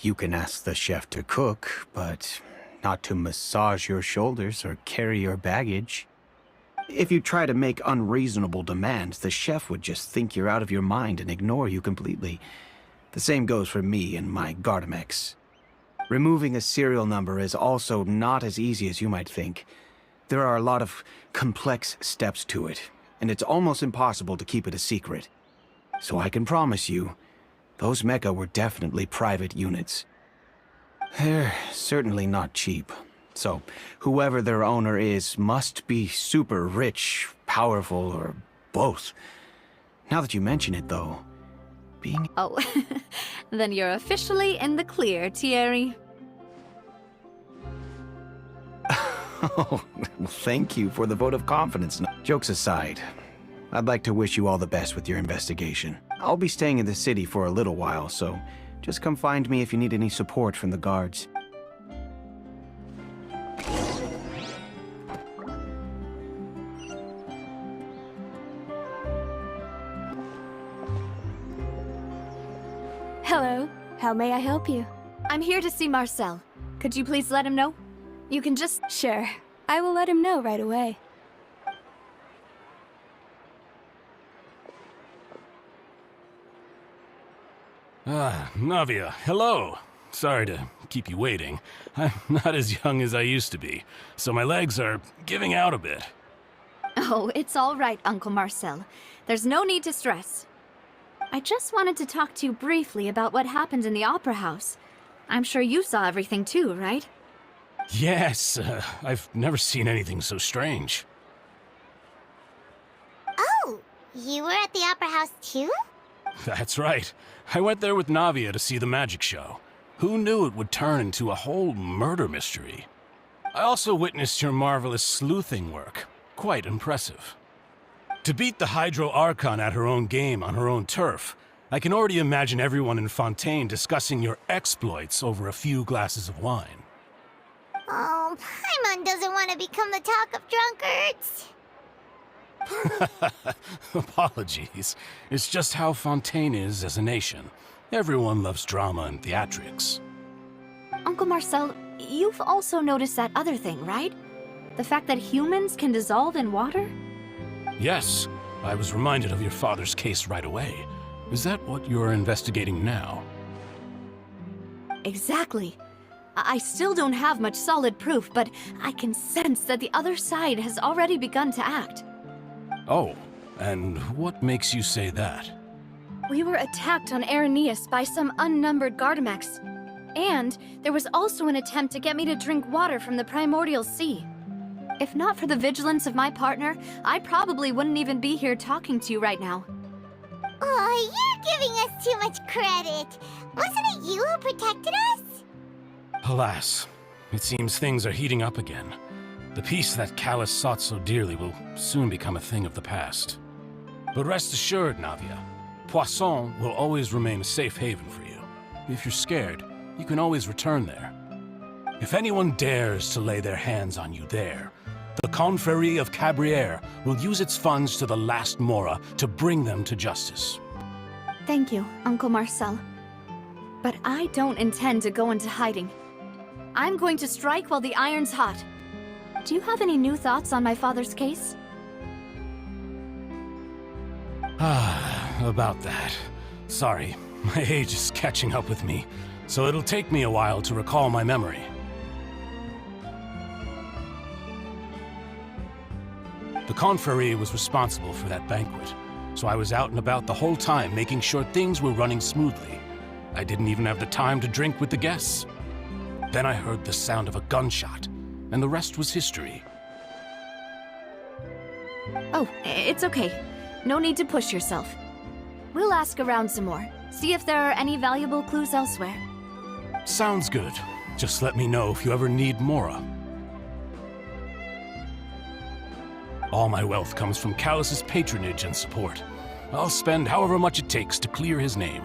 Speaker 11: You can ask the chef to cook, but not to massage your shoulders or carry your baggage. If you try to make unreasonable demands, the chef would just think you're out of your mind and ignore you completely. The same goes for me and my Gardamex. Removing a serial number is also not as easy as you might think. There are a lot of complex steps to it, and it's almost impossible to keep it a secret. So I can promise you, those mecha were definitely private units. They're certainly not cheap. So, whoever their owner is must be super rich, powerful, or both. Now that you mention it, though, being...
Speaker 4: Oh, then you're officially in the clear, Thierry.
Speaker 11: Oh, thank you for the vote of confidence. Jokes aside, I'd like to wish you all the best with your investigation. I'll be staying in the city for a little while, so just come find me if you need any support from the guards.
Speaker 12: Hello. How may I help you?
Speaker 4: I'm here to see Marcel. Could you please let him know? You can just...
Speaker 12: Sure. I will let him know right away.
Speaker 13: Navia, hello. Sorry to keep you waiting. I'm not as young as I used to be, so my legs are giving out a bit.
Speaker 4: Oh, it's all right, Uncle Marcel. There's no need to stress. I just wanted to talk to you briefly about what happened in the Opera House. I'm sure you saw everything too, right?
Speaker 13: Yes, I've never seen anything so strange.
Speaker 1: Oh, you were at the Opera House too?
Speaker 13: That's right. I went there with Navia to see the magic show. Who knew it would turn into a whole murder mystery? I also witnessed your marvelous sleuthing work. Quite impressive. To beat the Hydro Archon at her own game on her own turf, I can already imagine everyone in Fontaine discussing your exploits over a few glasses of wine.
Speaker 1: Oh, Paimon doesn't want to become the talk of drunkards.
Speaker 13: Apologies. It's just how Fontaine is as a nation. Everyone loves drama and theatrics.
Speaker 4: Uncle Marcel, you've also noticed that other thing, right? The fact that humans can dissolve in water?
Speaker 13: Yes, I was reminded of your father's case right away. Is that what you're investigating now?
Speaker 4: Exactly. I still don't have much solid proof, but I can sense that the other side has already begun to act.
Speaker 13: Oh, and what makes you say that?
Speaker 12: We were attacked on Araneus by some unnumbered Gardamex. And there was also an attempt to get me to drink water from the primordial sea.
Speaker 4: If not for the vigilance of my partner, I probably wouldn't even be here talking to you right now.
Speaker 1: Oh, you're giving us too much credit. Wasn't it you who protected us?
Speaker 13: Alas, it seems things are heating up again. The peace that Callus sought so dearly will soon become a thing of the past. But rest assured, Navia, Poisson will always remain a safe haven for you. If you're scared, you can always return there. If anyone dares to lay their hands on you there, the Confrérie of Cabrières will use its funds to the last Mora to bring them to justice.
Speaker 4: Thank you, Uncle Marcel. But I don't intend to go into hiding. I'm going to strike while the iron's hot. Do you have any new thoughts on my father's case?
Speaker 13: About that. Sorry, my age is catching up with me, so it'll take me a while to recall my memory. The Confrérie was responsible for that banquet, so I was out and about the whole time making sure things were running smoothly. I didn't even have the time to drink with the guests. Then I heard the sound of a gunshot, and the rest was history.
Speaker 4: Oh, it's okay. No need to push yourself. We'll ask around some more, see if there are any valuable clues elsewhere.
Speaker 13: Sounds good. Just let me know if you ever need Mora. All my wealth comes from Callus's patronage and support. I'll spend however much it takes to clear his name.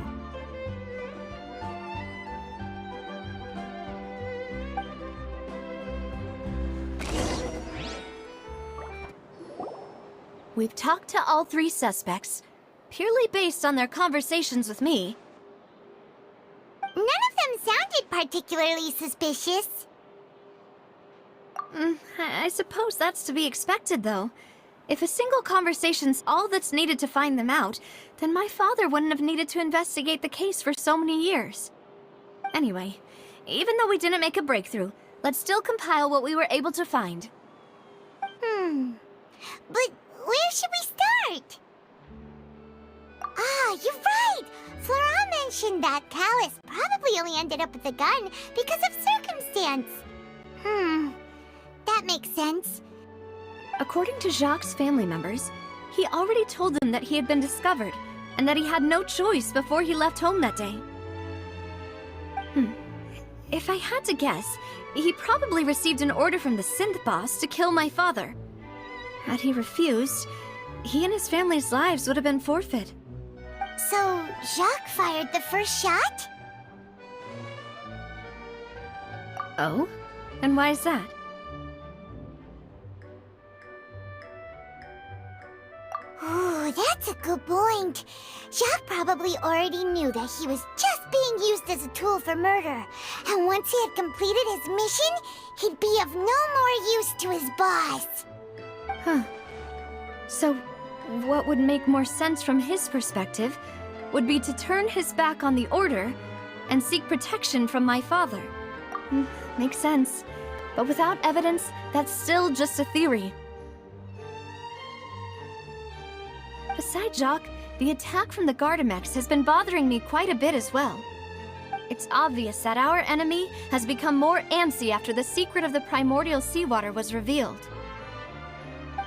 Speaker 4: We've talked to all 3 suspects, purely based on their conversations with me.
Speaker 1: None of them sounded particularly suspicious.
Speaker 4: I suppose that's to be expected, though. If a single conversation's all that's needed to find them out, then my father wouldn't have needed to investigate the case for so many years. Anyway, even though we didn't make a breakthrough, let's still compile what we were able to find.
Speaker 1: But where should we start? Ah, you're right! Flora mentioned that Callus probably only ended up with the gun because of circumstance. That makes sense.
Speaker 4: According to Jacques' family members, he already told them that he had been discovered, and that he had no choice before he left home that day. If I had to guess, he probably received an order from the synth boss to kill my father. Had he refused, he and his family's lives would have been forfeit.
Speaker 1: So, Jacques fired the first shot?
Speaker 4: Oh? And why is that?
Speaker 1: Ooh, that's a good point. Jacques probably already knew that he was just being used as a tool for murder. And once he had completed his mission, he'd be of no more use to his boss.
Speaker 4: So, what would make more sense from his perspective would be to turn his back on the Order and seek protection from my father. Makes sense. But without evidence, that's still just a theory. Besides Jacques, the attack from the Gardamex has been bothering me quite a bit as well. It's obvious that our enemy has become more antsy after the secret of the primordial seawater was revealed.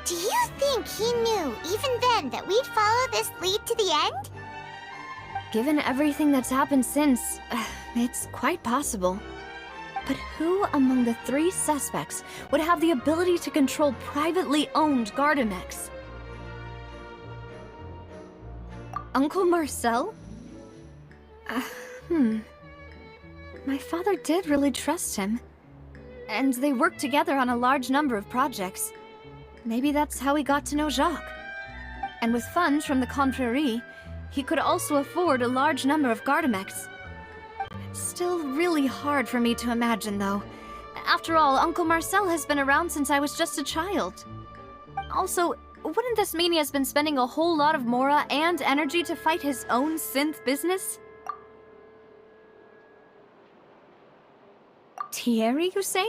Speaker 1: Do you think he knew, even then, that we'd follow this lead to the end?
Speaker 4: Given everything that's happened since, it's quite possible. But who among the 3 suspects would have the ability to control privately owned Gardamex? Uncle Marcel? My father did really trust him. And they worked together on a large number of projects. Maybe that's how he got to know Jacques. And with funds from the Confrérie, he could also afford a large number of Gardamex. It's still really hard for me to imagine, though. After all, Uncle Marcel has been around since I was just a child. Also, wouldn't this mean he has been spending a whole lot of Mora and energy to fight his own synth business? Thierry, you say?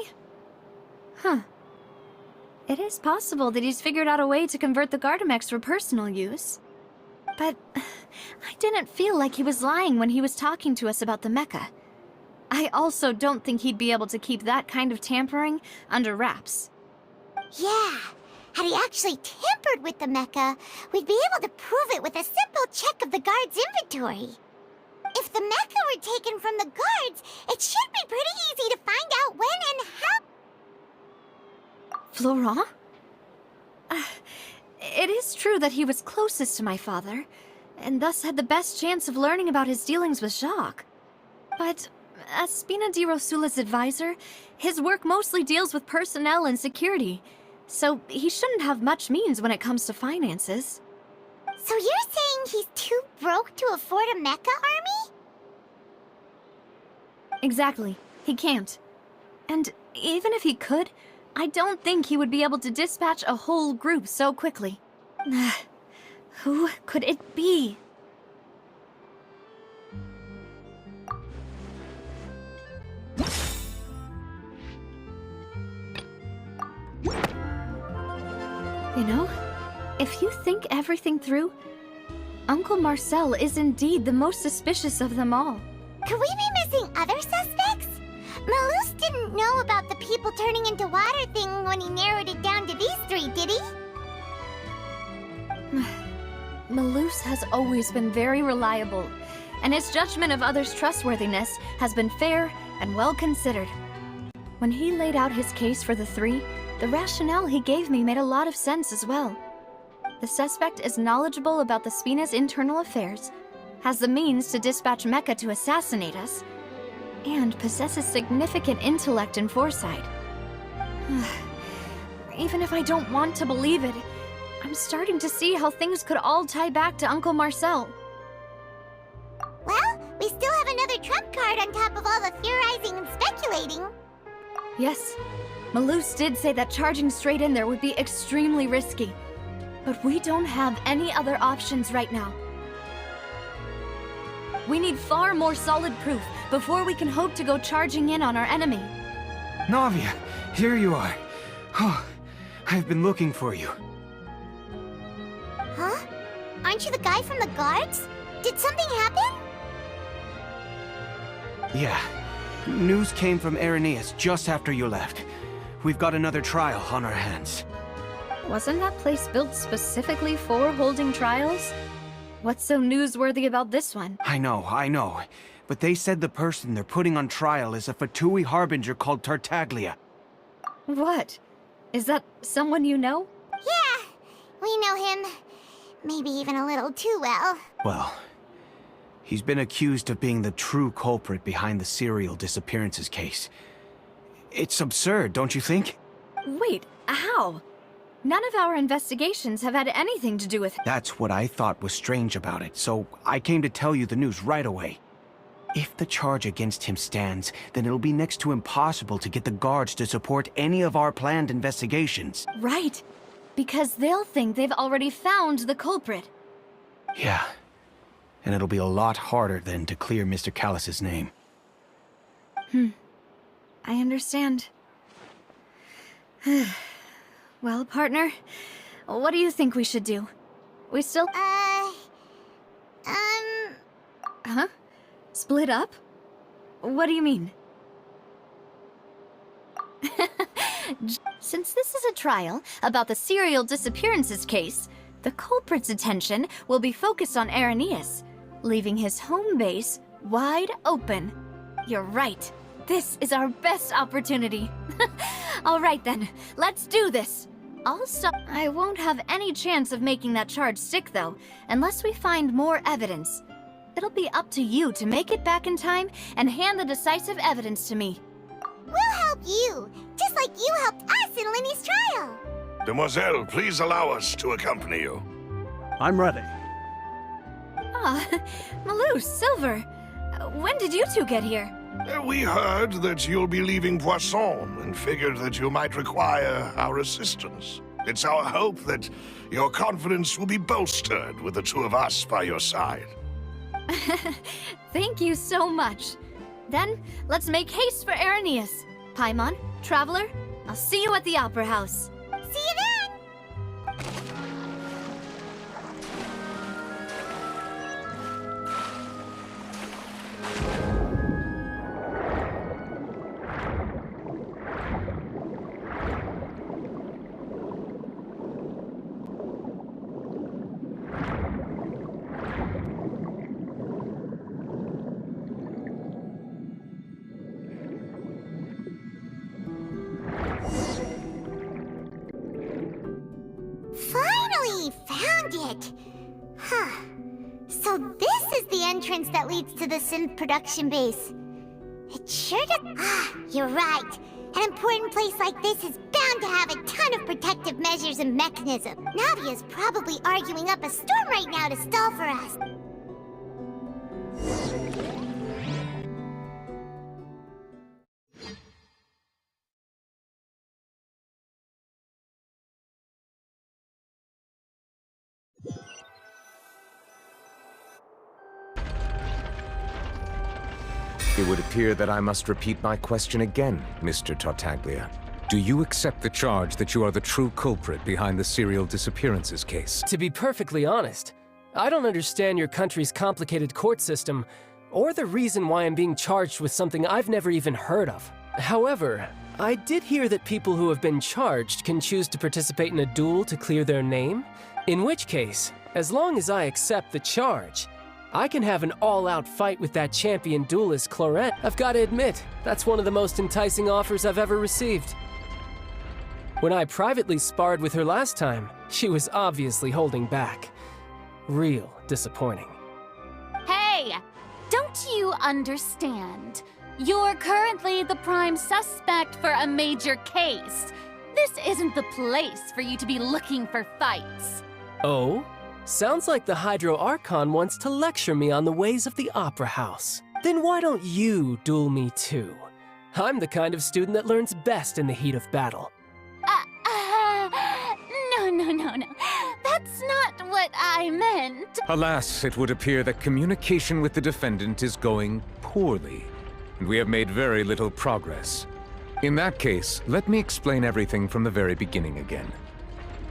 Speaker 4: It is possible that he's figured out a way to convert the Gardamex for personal use. But I didn't feel like he was lying when he was talking to us about the mecha. I also don't think he'd be able to keep that kind of tampering under wraps.
Speaker 1: Yeah, had he actually tampered with the mecha, we'd be able to prove it with a simple check of the guard's inventory. If the mecha were taken from the guards, it should be pretty easy to find out when and how...
Speaker 4: Florent? It is true that he was closest to my father, and thus had the best chance of learning about his dealings with Jacques. But as Spina di Rosula's advisor, his work mostly deals with personnel and security, so he shouldn't have much means when it comes to finances.
Speaker 1: So you're saying he's too broke to afford a mecha army?
Speaker 4: Exactly. He can't. And even if he could, I don't think he would be able to dispatch a whole group so quickly. Who could it be? You know, if you think everything through, Uncle Marcel is indeed the most suspicious of them all.
Speaker 1: Could we be missing other suspects? Malus didn't know about the people turning into water thing when he narrowed it down to these 3, did he?
Speaker 12: Malus has always been very reliable, and his judgment of others' trustworthiness has been fair and well considered. When he laid out his case for the three, the rationale he gave me made a lot of sense as well. The suspect is knowledgeable about the Spina's internal affairs, has the means to dispatch Mecha to assassinate us, and possesses significant intellect and foresight. Even if I don't want to believe it, I'm starting to see how things could all tie back to Uncle Marcel.
Speaker 1: Well, we still have another trump card on top of all the theorizing and speculating.
Speaker 12: Yes, Malus did say that charging straight in there would be extremely risky, but we don't have any other options right now. We need far more solid proof before we can hope to go charging in on our enemy.
Speaker 11: Navia, here you are. Oh, I've been looking for you.
Speaker 1: Huh? Aren't you the guy from the guards? Did something happen?
Speaker 11: Yeah. News came from Irenaeus just after you left. We've got another trial on our hands.
Speaker 12: Wasn't that place built specifically for holding trials? What's so newsworthy about this one?
Speaker 11: I know. But they said the person they're putting on trial is a Fatui harbinger called Tartaglia.
Speaker 12: What? Is that someone you know?
Speaker 1: Yeah, we know him. Maybe even a little too well.
Speaker 11: Well, he's been accused of being the true culprit behind the serial disappearances case. It's absurd, don't you think?
Speaker 12: Wait, how? None of our investigations have had anything to do with...
Speaker 11: That's what I thought was strange about it, so I came to tell you the news right away. If the charge against him stands, then it'll be next to impossible to get the guards to support any of our planned investigations.
Speaker 12: Right, because they'll think they've already found the culprit.
Speaker 11: Yeah, and it'll be a lot harder then to clear Mr. Callus's name.
Speaker 12: I understand. Well, partner, what do you think we should do? We still... Huh? Split up? What do you mean? Since this is a trial about the serial disappearances case, the culprit's attention will be focused on Irenaeus, leaving his home base wide open. You're right. This is our best opportunity. All right then, let's do this. Also, I won't have any chance of making that charge stick though, unless we find more evidence. It'll be up to you to make it back in time and hand the decisive evidence to me.
Speaker 1: We'll help you, just like you helped us in Linny's trial.
Speaker 6: Demoiselle, please allow us to accompany you.
Speaker 5: I'm ready.
Speaker 12: Ah, Malus, Silver, when did you two get here?
Speaker 6: We heard that you'll be leaving Poisson and figured that you might require our assistance. It's our hope that your confidence will be bolstered with the two of us by your side.
Speaker 12: Thank you so much. Then, let's make haste for Irenaeus. Paimon, Traveler, I'll see you at the Opera House.
Speaker 1: See you then! Finally found it! Huh. So this is the entrance that leads to the synth production base. It sure does... Ah, you're right. An important place like this is bound to have a ton of protective measures and mechanisms. Navia's probably arguing up a storm right now to stall for us.
Speaker 8: It would appear that I must repeat my question again, Mr. Tartaglia. Do you accept the charge that you are the true culprit behind the serial disappearances case?
Speaker 14: To be perfectly honest, I don't understand your country's complicated court system, or the reason why I'm being charged with something I've never even heard of. However, I did hear that people who have been charged can choose to participate in a duel to clear their name. In which case, as long as I accept the charge, I can have an all-out fight with that champion duelist Clorent. I've got to admit, that's one of the most enticing offers I've ever received. When I privately sparred with her last time, she was obviously holding back. Real disappointing.
Speaker 12: Hey! Don't you understand? You're currently the prime suspect for a major case. This isn't the place for you to be looking for fights.
Speaker 14: Oh? Sounds like the Hydro Archon wants to lecture me on the ways of the Opera House. Then why don't you duel me too? I'm the kind of student that learns best in the heat of battle.
Speaker 12: No. That's not what I meant.
Speaker 8: Alas, it would appear that communication with the defendant is going poorly, and we have made very little progress. In that case, let me explain everything from the very beginning again.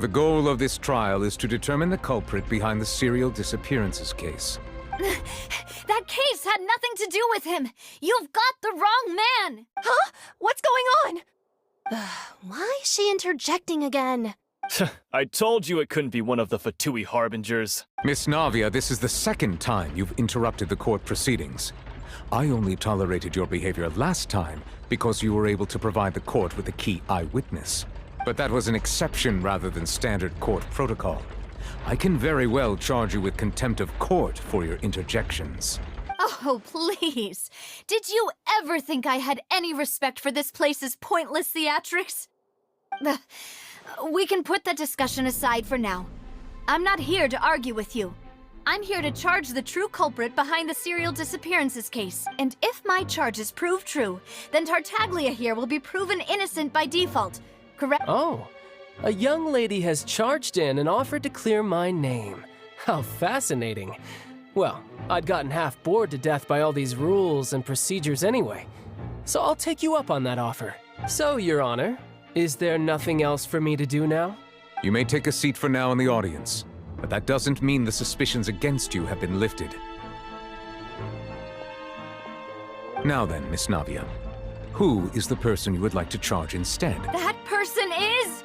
Speaker 8: The goal of this trial is to determine the culprit behind the serial disappearances case.
Speaker 12: That case had nothing to do with him. You've got the wrong man.
Speaker 15: Huh? What's going on? Why is she interjecting again?
Speaker 16: I told you it couldn't be one of the Fatui Harbingers.
Speaker 8: Miss Navia, this is the second time you've interrupted the court proceedings. I only tolerated your behavior last time because you were able to provide the court with a key eyewitness. But that was an exception rather than standard court protocol. I can very well charge you with contempt of court for your interjections.
Speaker 12: Oh, please. Did you ever think I had any respect for this place's pointless theatrics? We can put that discussion aside for now. I'm not here to argue with you. I'm here to charge the true culprit behind the serial disappearances case. And if my charges prove true, then Tartaglia here will be proven innocent by default. Correct?
Speaker 14: Oh, a young lady has charged in and offered to clear my name. How fascinating. Well, I'd gotten half bored to death by all these rules and procedures anyway. So I'll take you up on that offer. So, Your Honor, is there nothing else for me to do now?
Speaker 8: You may take a seat for now in the audience, but that doesn't mean the suspicions against you have been lifted. Now then, Miss Navia, who is the person you would like to charge instead?
Speaker 12: That person is...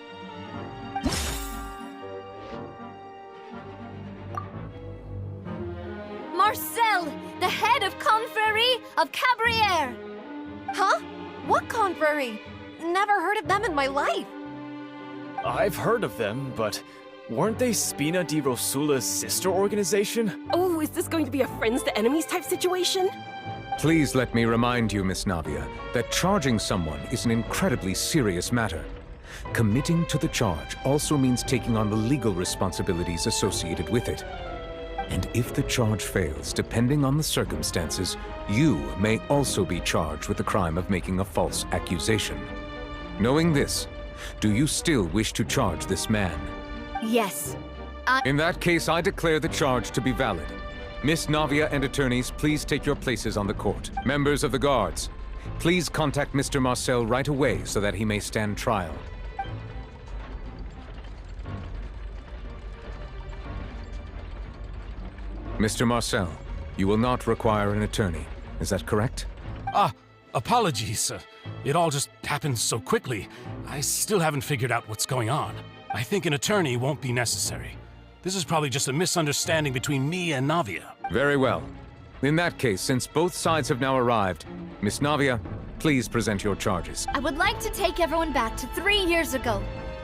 Speaker 12: Marcel, the head of Confrérie of Cabrières!
Speaker 15: Huh? What confrérie? Never heard of them in my life.
Speaker 16: I've heard of them, but weren't they Spina di Rosula's sister organization?
Speaker 15: Oh, is this going to be a friends to enemies type situation?
Speaker 8: Please let me remind you, Miss Navia, that charging someone is an incredibly serious matter. Committing to the charge also means taking on the legal responsibilities associated with it. And if the charge fails, depending on the circumstances, you may also be charged with the crime of making a false accusation. Knowing this, do you still wish to charge this man?
Speaker 12: Yes.
Speaker 8: In that case, I declare the charge to be valid. Miss Navia and attorneys, please take your places on the court. Members of the guards, please contact Mr. Marcel right away so that he may stand trial. Mr. Marcel, you will not require an attorney. Is that correct?
Speaker 13: Apologies. It all just happened so quickly. I still haven't figured out what's going on. I think an attorney won't be necessary. This is probably just a misunderstanding between me and Navia.
Speaker 8: Very well. In that case, since both sides have now arrived, Miss Navia, please present your charges.
Speaker 12: I would like to take everyone back to 3 years ago,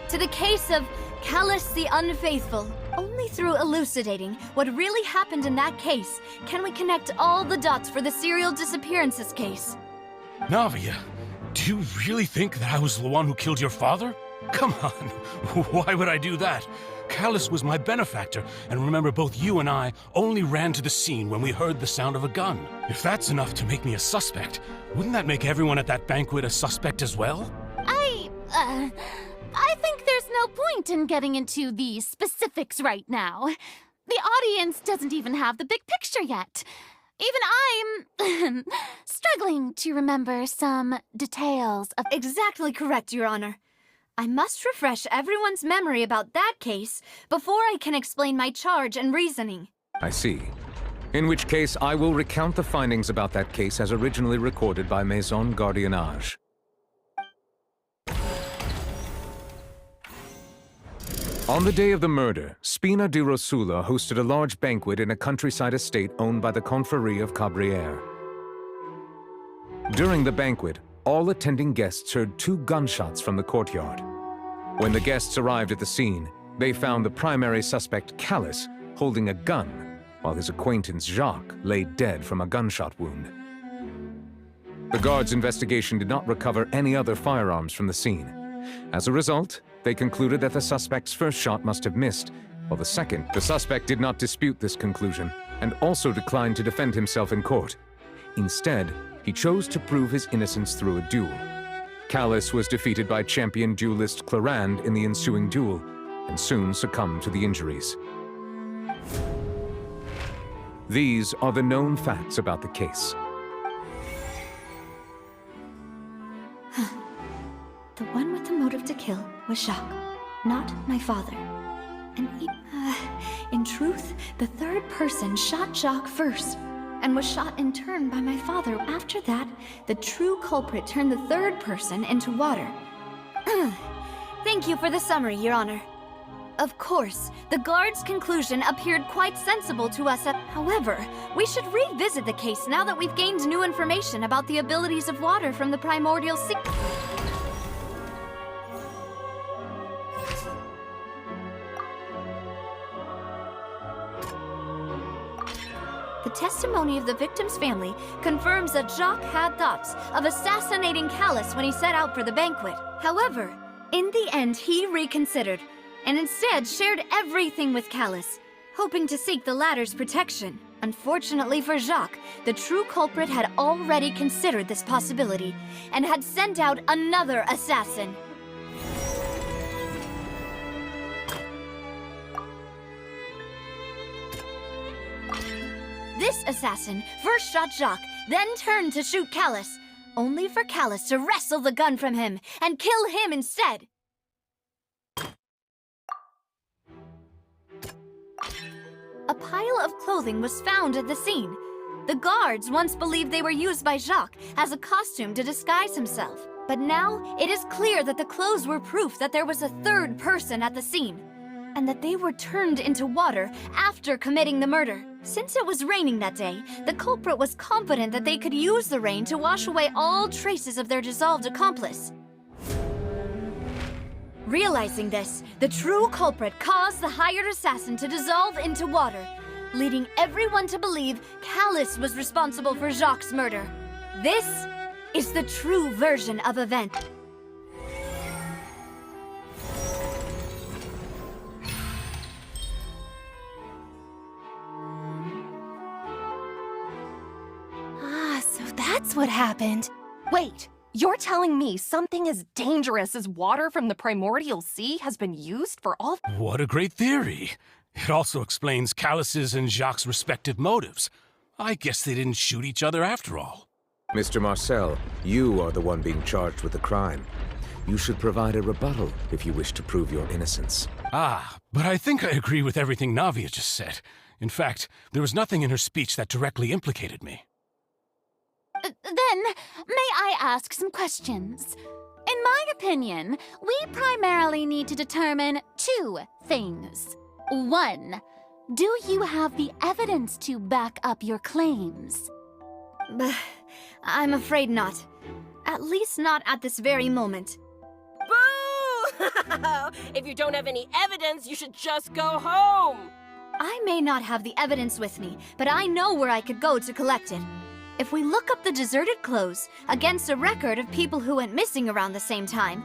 Speaker 12: to the case of Callus the Unfaithful. Only through elucidating what really happened in that case can we connect all the dots for the serial disappearances case.
Speaker 13: Navia, do you really think that I was the one who killed your father? Come on, why would I do that? Callus was my benefactor, and remember, both you and I only ran to the scene when we heard the sound of a gun. If that's enough to make me a suspect, wouldn't that make everyone at that banquet a suspect as well?
Speaker 12: I think there's no point in getting into the specifics right now. The audience doesn't even have the big picture yet. Even I'm struggling to remember some details of...
Speaker 4: Exactly correct, Your Honor. I must refresh everyone's memory about that case before I can explain my charge and reasoning.
Speaker 8: I see. In which case, I will recount the findings about that case as originally recorded by Maison Gardiennage. On the day of the murder, Spina di Rosula hosted a large banquet in a countryside estate owned by the Confrérie of Cabrières. During the banquet, all attending guests heard 2 gunshots from the courtyard. When the guests arrived at the scene, they found the primary suspect, Callus, holding a gun, while his acquaintance, Jacques, lay dead from a gunshot wound. The guards' investigation did not recover any other firearms from the scene. As a result, they concluded that the suspect's first shot must have missed, while the suspect did not dispute this conclusion, and also declined to defend himself in court. Instead, he chose to prove his innocence through a duel. Callus was defeated by champion duelist Clorand in the ensuing duel, and soon succumbed to the injuries. These are the known facts about the case.
Speaker 12: The one with the motive to kill was Jacques, not my father. And in truth, the third person shot Jacques first, and was shot in turn by my father. After that, the true culprit turned the third person into water. Thank you for the summary, Your Honor. Of course, the guard's conclusion appeared quite sensible to us. However, we should revisit the case now that we've gained new information about the abilities of water from the primordial sea. The testimony of the victim's family confirms that Jacques had thoughts of assassinating Callus when he set out for the banquet. However, in the end, he reconsidered, and instead shared everything with Callus, hoping to seek the latter's protection. Unfortunately for Jacques, the true culprit had already considered this possibility, and had sent out another assassin. This assassin first shot Jacques, then turned to shoot Callus, only for Callus to wrestle the gun from him and kill him instead. A pile of clothing was found at the scene. The guards once believed they were used by Jacques as a costume to disguise himself. But now it is clear that the clothes were proof that there was a third person at the scene, and that they were turned into water after committing the murder. Since it was raining that day, the culprit was confident that they could use the rain to wash away all traces of their dissolved accomplice. Realizing this, the true culprit caused the hired assassin to dissolve into water, leading everyone to believe Callus was responsible for Jacques' murder. This is the true version of events.
Speaker 15: So that's what happened. Wait, you're telling me something as dangerous as water from the primordial sea has been used for all—
Speaker 13: What a great theory. It also explains Callus's and Jacques' respective motives. I guess they didn't shoot each other after all.
Speaker 8: Mr. Marcel, you are the one being charged with the crime. You should provide a rebuttal if you wish to prove your innocence.
Speaker 13: Ah, but I think I agree with everything Navia just said. In fact, there was nothing in her speech that directly implicated me.
Speaker 17: Then, may I ask some questions? In my opinion, we primarily need to determine 2 things. 1, do you have the evidence to back up your claims?
Speaker 12: I'm afraid not. At least not at this very moment.
Speaker 18: Boo! If you don't have any evidence, you should just go home!
Speaker 12: I may not have the evidence with me, but I know where I could go to collect it. If we look up the deserted clothes against a record of people who went missing around the same time,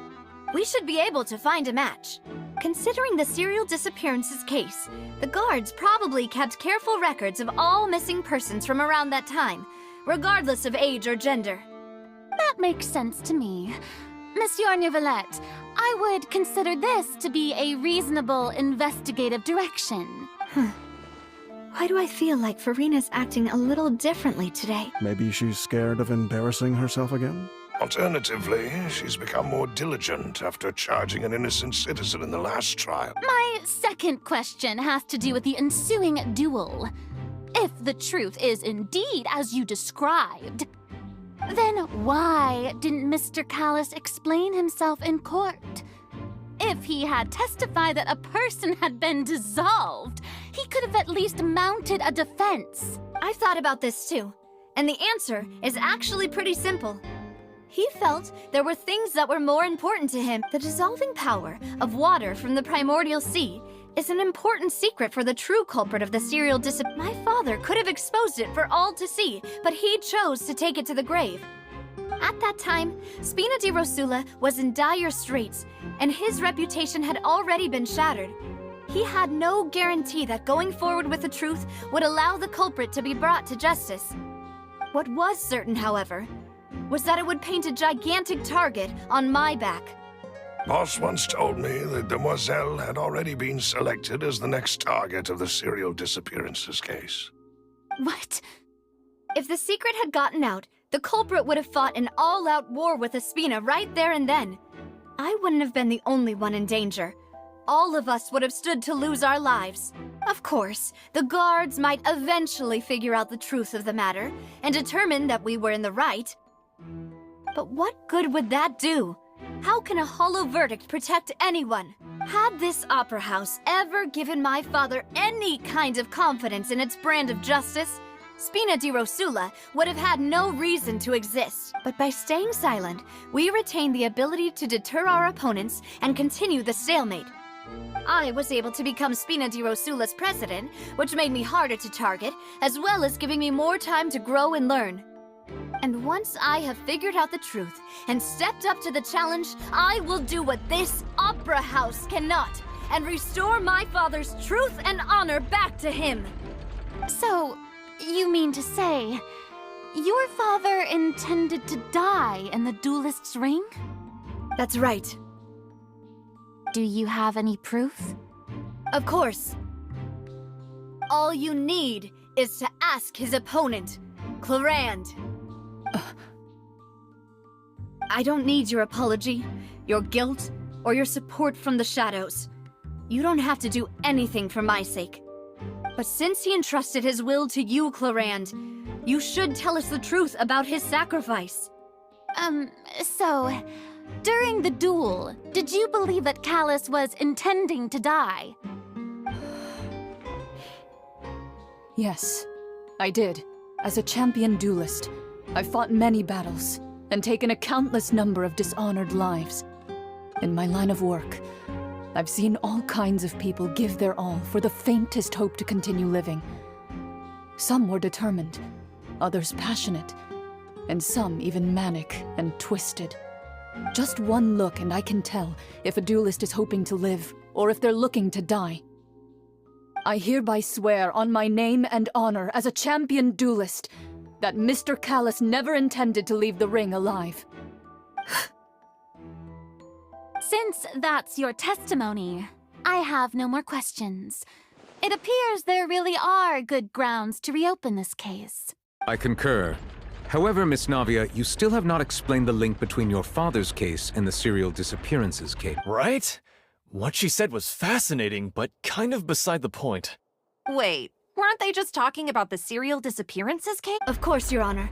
Speaker 12: we should be able to find a match. Considering the serial disappearances case, the guards probably kept careful records of all missing persons from around that time, regardless of age or gender.
Speaker 17: That makes sense to me. Monsieur Neuvillette, I would consider this to be a reasonable investigative direction.
Speaker 12: Why do I feel like Farina's acting a little differently today?
Speaker 5: Maybe she's scared of embarrassing herself again?
Speaker 6: Alternatively, she's become more diligent after charging an innocent citizen in the last trial.
Speaker 17: My second question has to do with the ensuing duel. If the truth is indeed as you described, then why didn't Mr. Callus explain himself in court? if he had testified that a person had been dissolved, he could have at least mounted a defense.
Speaker 12: I've thought about this too, and the answer is actually pretty simple. He felt there were things that were more important to him. The dissolving power of water from the primordial sea is an important secret for the true culprit of the serial My father could have exposed it for all to see, but he chose to take it to the grave. At that time, Spina di Rosula was in dire straits, and his reputation had already been shattered. He had no guarantee that going forward with the truth would allow the culprit to be brought to justice. What was certain, however, was that it would paint a gigantic target on my back.
Speaker 6: Boss once told me that Demoiselle had already been selected as the next target of the serial disappearances case.
Speaker 17: What?
Speaker 12: If the secret had gotten out, the culprit would have fought an all-out war with Espina right there and then. I wouldn't have been the only one in danger. All of us would have stood to lose our lives. Of course, the guards might eventually figure out the truth of the matter and determine that we were in the right. But what good would that do? How can a hollow verdict protect anyone? Had this opera house ever given my father any kind of confidence in its brand of justice, Spina di Rosula would have had no reason to exist. But by staying silent, we retained the ability to deter our opponents and continue the stalemate. I was able to become Spina di Rosula's president, which made me harder to target, as well as giving me more time to grow and learn. And once I have figured out the truth and stepped up to the challenge, I will do what this opera house cannot and restore my father's truth and honor back to him.
Speaker 17: So, you mean to say, your father intended to die in the duelist's ring?
Speaker 12: That's right.
Speaker 17: Do you have any proof?
Speaker 12: Of course. All you need is to ask his opponent, Clorand. I don't need your apology, your guilt, or your support from the shadows. You don't have to do anything for my sake. But since he entrusted his will to you, Clorand, you should tell us the truth about his sacrifice.
Speaker 17: So, during the duel, did you believe that Callus was intending to die?
Speaker 3: Yes, I did. As a champion duelist, I've fought many battles and taken a countless number of dishonored lives. In my line of work, I've seen all kinds of people give their all for the faintest hope to continue living. Some were determined, others passionate, and some even manic and twisted. Just one look and I can tell if a duelist is hoping to live or if they're looking to die. I hereby swear on my name and honor as a champion duelist that Mr. Callus never intended to leave the ring alive.
Speaker 17: Since that's your testimony, I have no more questions. It appears there really are good grounds to reopen this case.
Speaker 8: I concur. However, Miss Navia, you still have not explained the link between your father's case and the serial disappearances case.
Speaker 16: Right? What she said was fascinating, but kind of beside the point.
Speaker 15: Wait, weren't they just talking about the serial disappearances case?
Speaker 12: Of course, Your Honor.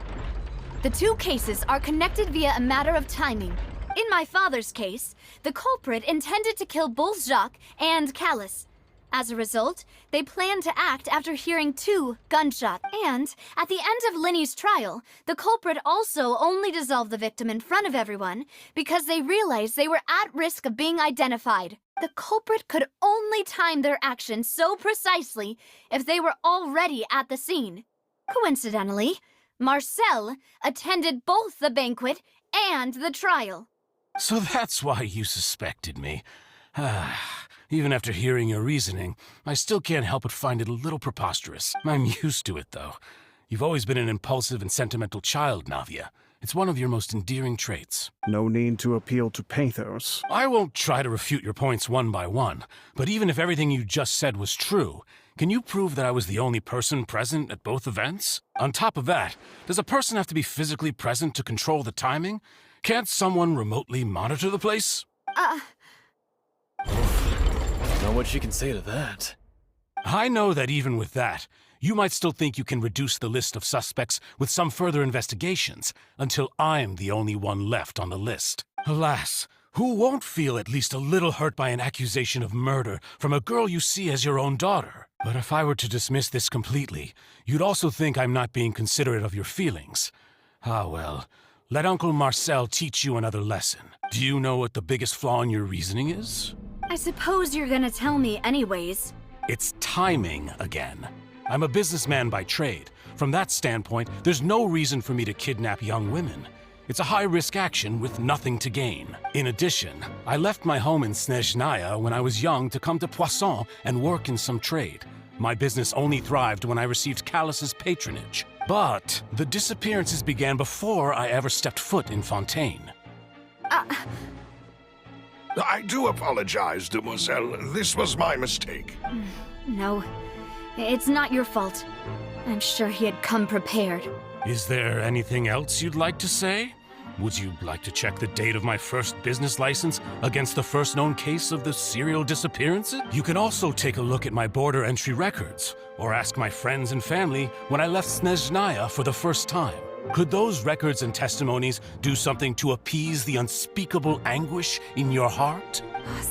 Speaker 12: The two cases are connected via a matter of timing. In my father's case, the culprit intended to kill both Jacques and Callus. As a result, they planned to act after hearing 2 gunshots. And at the end of Linny's trial, the culprit also only dissolved the victim in front of everyone because they realized they were at risk of being identified. The culprit could only time their actions so precisely if they were already at the scene. Coincidentally, Marcel attended both the banquet and the trial.
Speaker 13: So that's why you suspected me. Even after hearing your reasoning, I still can't help but find it a little preposterous. I'm used to it, though. You've always been an impulsive and sentimental child, Navia. It's one of your most endearing traits.
Speaker 5: No need to appeal to pathos.
Speaker 13: I won't try to refute your points one by one, but even if everything you just said was true, can you prove that I was the only person present at both events? On top of that, does a person have to be physically present to control the timing? Can't someone remotely monitor the place?
Speaker 16: Know what she can say to that.
Speaker 13: I know that even with that, you might still think you can reduce the list of suspects with some further investigations until I'm the only one left on the list. Alas, Who won't feel at least a little hurt by an accusation of murder from a girl you see as your own daughter? But if I were to dismiss this completely, you'd also think I'm not being considerate of your feelings. Ah well, let Uncle Marcel teach you another lesson. Do you know what the biggest flaw in your reasoning is?
Speaker 12: I suppose you're gonna tell me anyways.
Speaker 13: It's timing again. I'm a businessman by trade. From that standpoint, there's no reason for me to kidnap young women. It's a high-risk action with nothing to gain. In addition, I left my home in Snezhnaya when I was young to come to Poisson and work in some trade. My business only thrived when I received Callus's patronage. But the disappearances began before I ever stepped foot in Fontaine.
Speaker 6: I do apologize, demoiselle. This was my mistake.
Speaker 12: No, it's not your fault. I'm sure he had come prepared.
Speaker 13: Is there anything else you'd like to say? Would you like to check the date of my first business license against the first known case of the serial disappearances? You can also take a look at my border entry records, or ask my friends and family when I left Snezhnaya for the first time. Could those records and testimonies do something to appease the unspeakable anguish in your heart?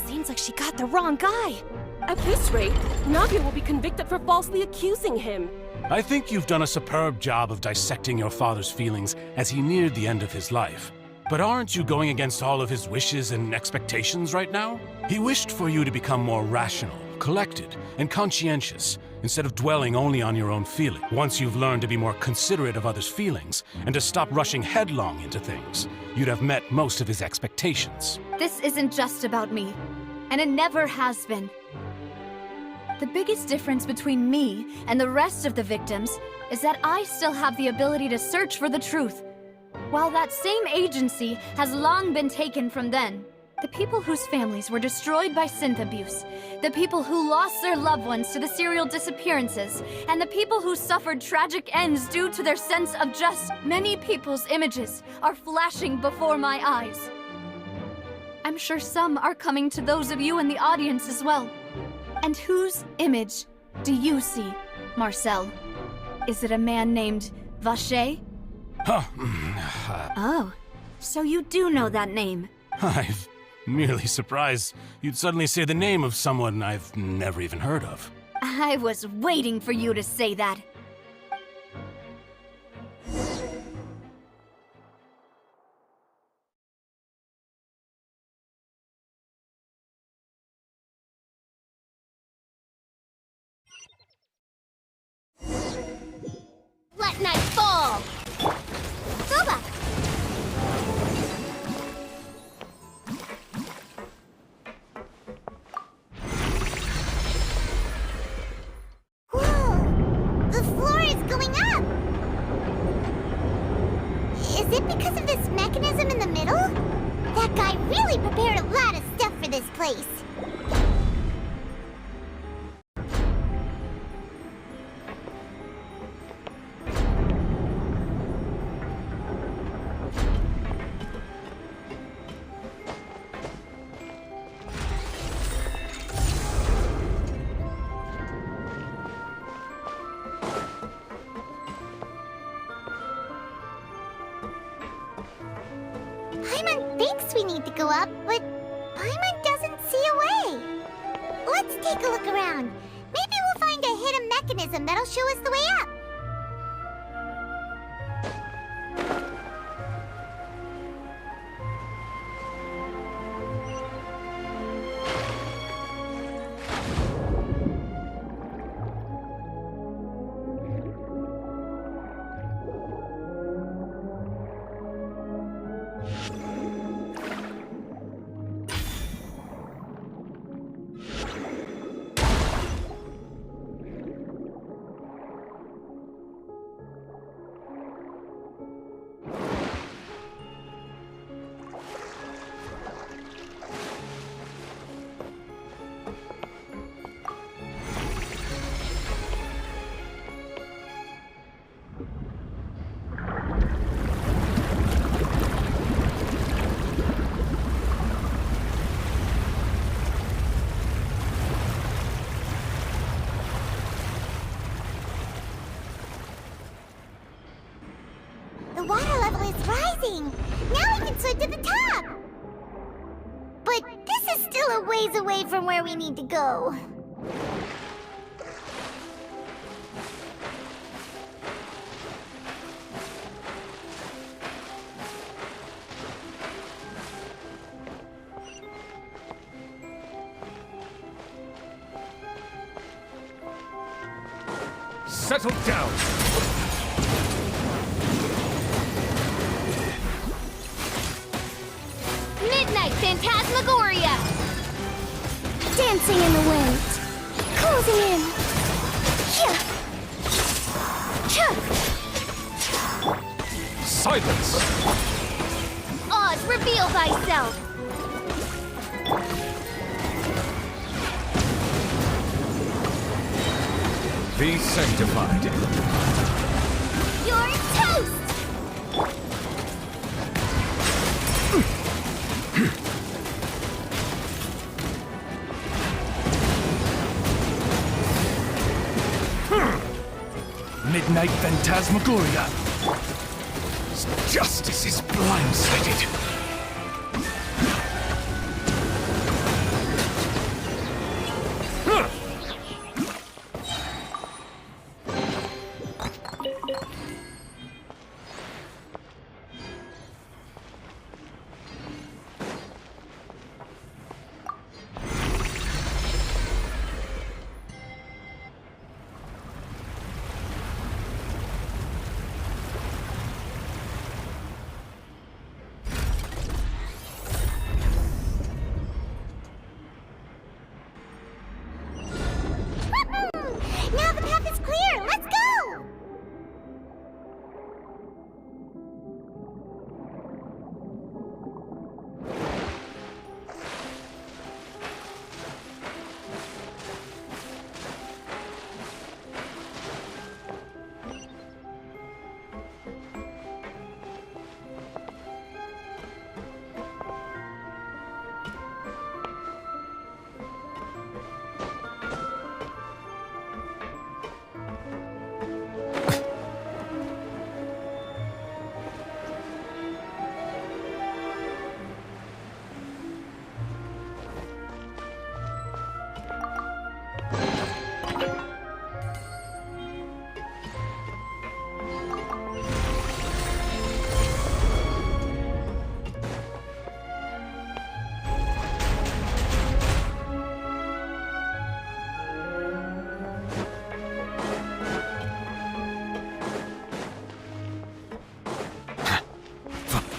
Speaker 18: Seems like she got the wrong guy. At this rate, Navia will be convicted for falsely accusing him.
Speaker 13: I think you've done a superb job of dissecting your father's feelings as he neared the end of his life. But aren't you going against all of his wishes and expectations right now? He wished for you to become more rational, collected, and conscientious, instead of dwelling only on your own feelings. Once you've learned to be more considerate of others' feelings, and to stop rushing headlong into things, you'd have met most of his expectations.
Speaker 12: This isn't just about me, and it never has been. The biggest difference between me and the rest of the victims is that I still have the ability to search for the truth, while that same agency has long been taken from them. The people whose families were destroyed by synth abuse, the people who lost their loved ones to the serial disappearances, and the people who suffered tragic ends due to their sense of justice. Many people's images are flashing before my eyes. I'm sure some are coming to those of you in the audience as well. And whose image do you see, Marcel? Is it a man named Vacher? Oh, so you do know that name.
Speaker 13: I'm merely surprised you'd suddenly say the name of someone I've never even heard of.
Speaker 12: I was waiting for you to say that.
Speaker 1: Let night fall! Go back! Whoa! The floor is going up! Is it because of this mechanism in the middle? That guy really prepared a lot of stuff for this place. Paimon thinks we need to go up, but Paimon doesn't see a way. Let's take a look around. Maybe we'll find a hidden mechanism that'll show us the way up. The water level is rising! Now we can swim to the top! Still a ways away from where we need to go.
Speaker 13: Settle down!
Speaker 1: Midnight Phantasmagoria! Dancing in the wind. Closing in. Yeah.
Speaker 13: Silence!
Speaker 1: Oz, reveal thyself!
Speaker 8: Be sanctified.
Speaker 1: You're toast!
Speaker 13: Midnight Phantasmagoria. Justice is blindsided.
Speaker 1: Now the path is clear! Let's go!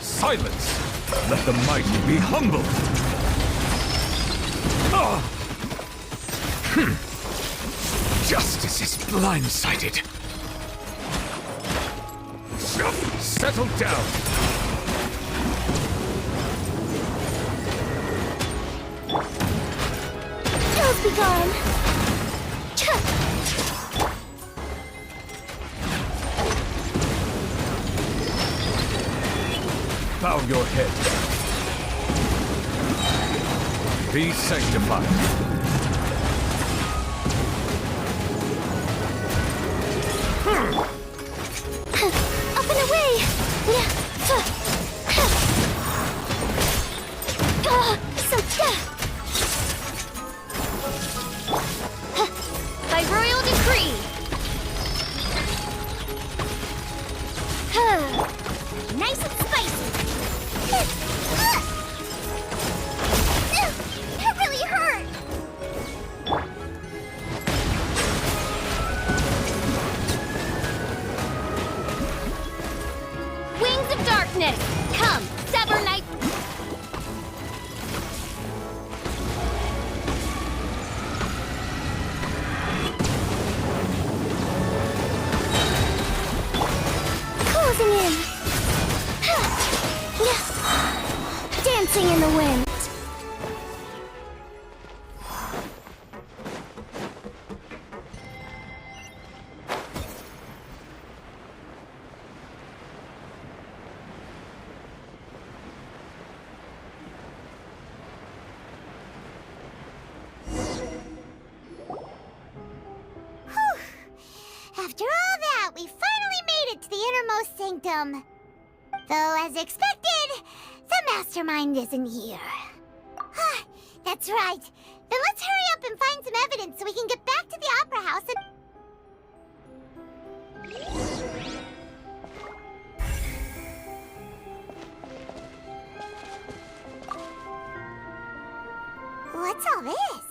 Speaker 8: Silence! Let the mighty be humble! Justice is blindsided! Settle down!
Speaker 1: Chaos be gone!
Speaker 8: Bow your head. Be sanctified.
Speaker 1: Up and away! By royal decree! Nice and spicy! That really hurt! Wings of darkness! Come, sever night! Closing in! Dancing in the wind! After all that, we finally made it to the innermost sanctum. Though, as expected, the mastermind isn't here. That's right. Then let's hurry up and find some evidence so we can get back to the Opera House and... What's all this?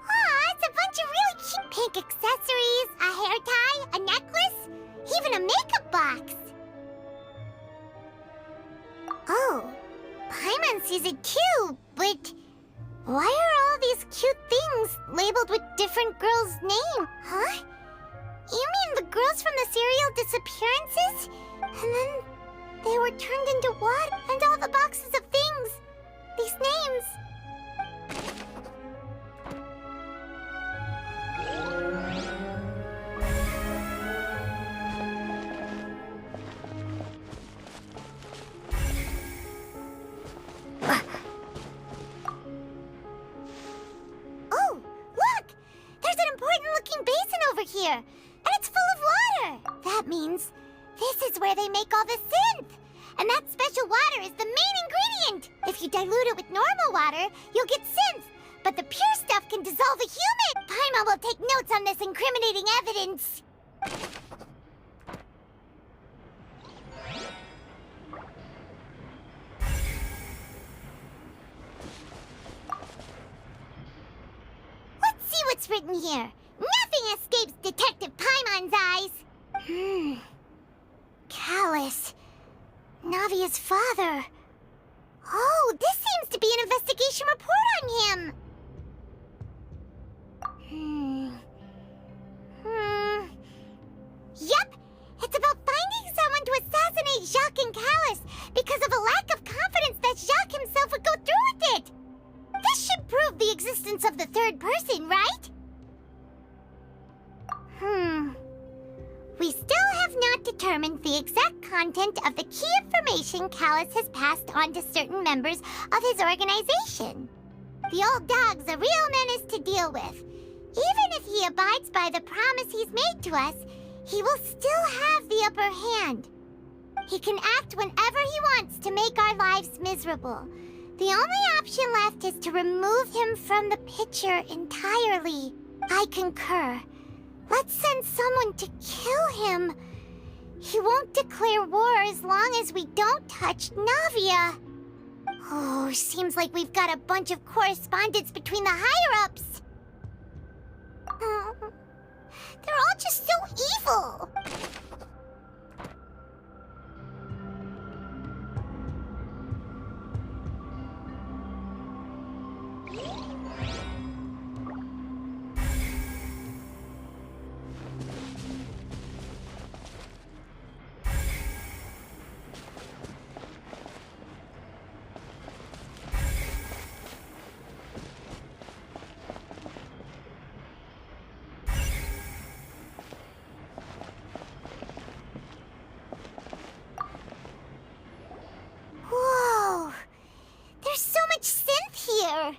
Speaker 1: Aw, it's a bunch of really cute pink accessories, a hair tie, a necklace, even a makeup box. Oh, Paimon sees it too, but why are all these cute things labeled with different girls' names? Huh? You mean the girls from the serial disappearances? And then they were turned into what? And all the boxes of things. These names. Oh, look! There's an important-looking basin over here, and it's full of water. That means this is where they make all the synth. And that special water is the main ingredient. If you dilute it with normal water, you'll get synth. But the pure stuff can dissolve a human. Paimon will take notes on this incriminating evidence. Let's see what's written here. Nothing escapes Detective Paimon's eyes. Callus. Navia's father. Oh, this seems to be an investigation report on him. Yep, it's about finding someone to assassinate Jacques and Callus because of a lack of confidence that Jacques himself would go through with it. This should prove the existence of the third person, right? We still have not determined the exact content of the key information Callus has passed on to certain members of his organization. The old dog's a real menace to deal with. Even if he abides by the promise he's made to us, he will still have the upper hand. He can act whenever he wants to make our lives miserable. The only option left is to remove him from the picture entirely. I concur. Let's send someone to kill him. He won't declare war as long as we don't touch Navia. Oh, seems like we've got a bunch of correspondence between the higher-ups. They're all just so evil. Whoa! There's so much synth here!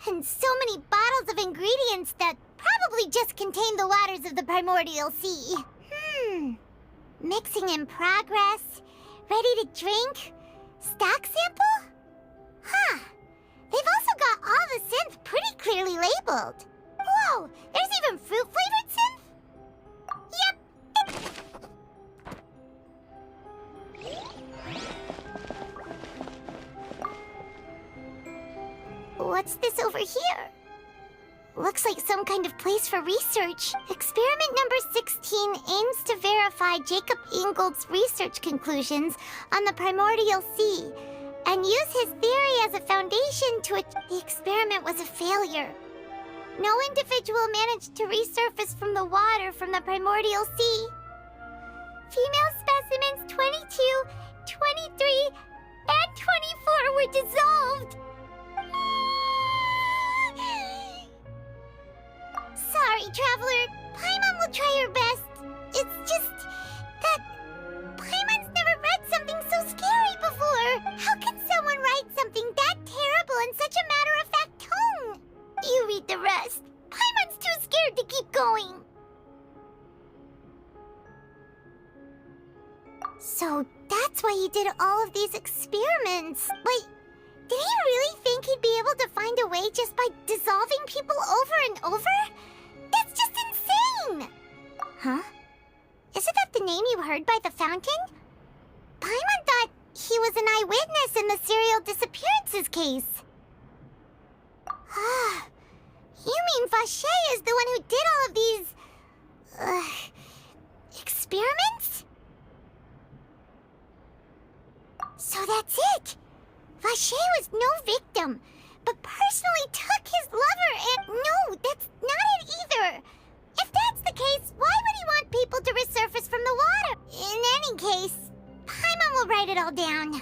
Speaker 1: And so many bottles of ingredients that probably just contain the waters of the primordial sea. Mixing in progress. Ready to drink? Stock sample? Huh. They've also got all the synth pretty clearly labeled. Whoa! There's even fruit-flavored synth? Yep! What's this over here? Looks like some kind of place for research. Experiment number 16 aims to verify Jacob Ingold's research conclusions on the primordial sea and use his theory as a foundation to the experiment was a failure. No individual managed to resurface from the water from the primordial sea. Female specimens 22, 23, and 24 were dissolved. Sorry, Traveler. Paimon will try her best. It's just that Paimon's never read something so scary before. How can someone write something that terrible in such a matter-of-fact tone? You read the rest. Paimon's too scared to keep going. So that's why he did all of these experiments. Wait, did he really think he'd be able to find a way just by dissolving people over and over? That's just insane! Huh? Isn't that the name you heard by the fountain? Paimon thought he was an eyewitness in the serial disappearances case. You mean Vache is the one who did all of these... experiments? So that's it! Vache was no victim, but personally took his lover and... No, that's not it either! If that's the case, why would he want people to resurface from the water? In any case, Paimon will write it all down.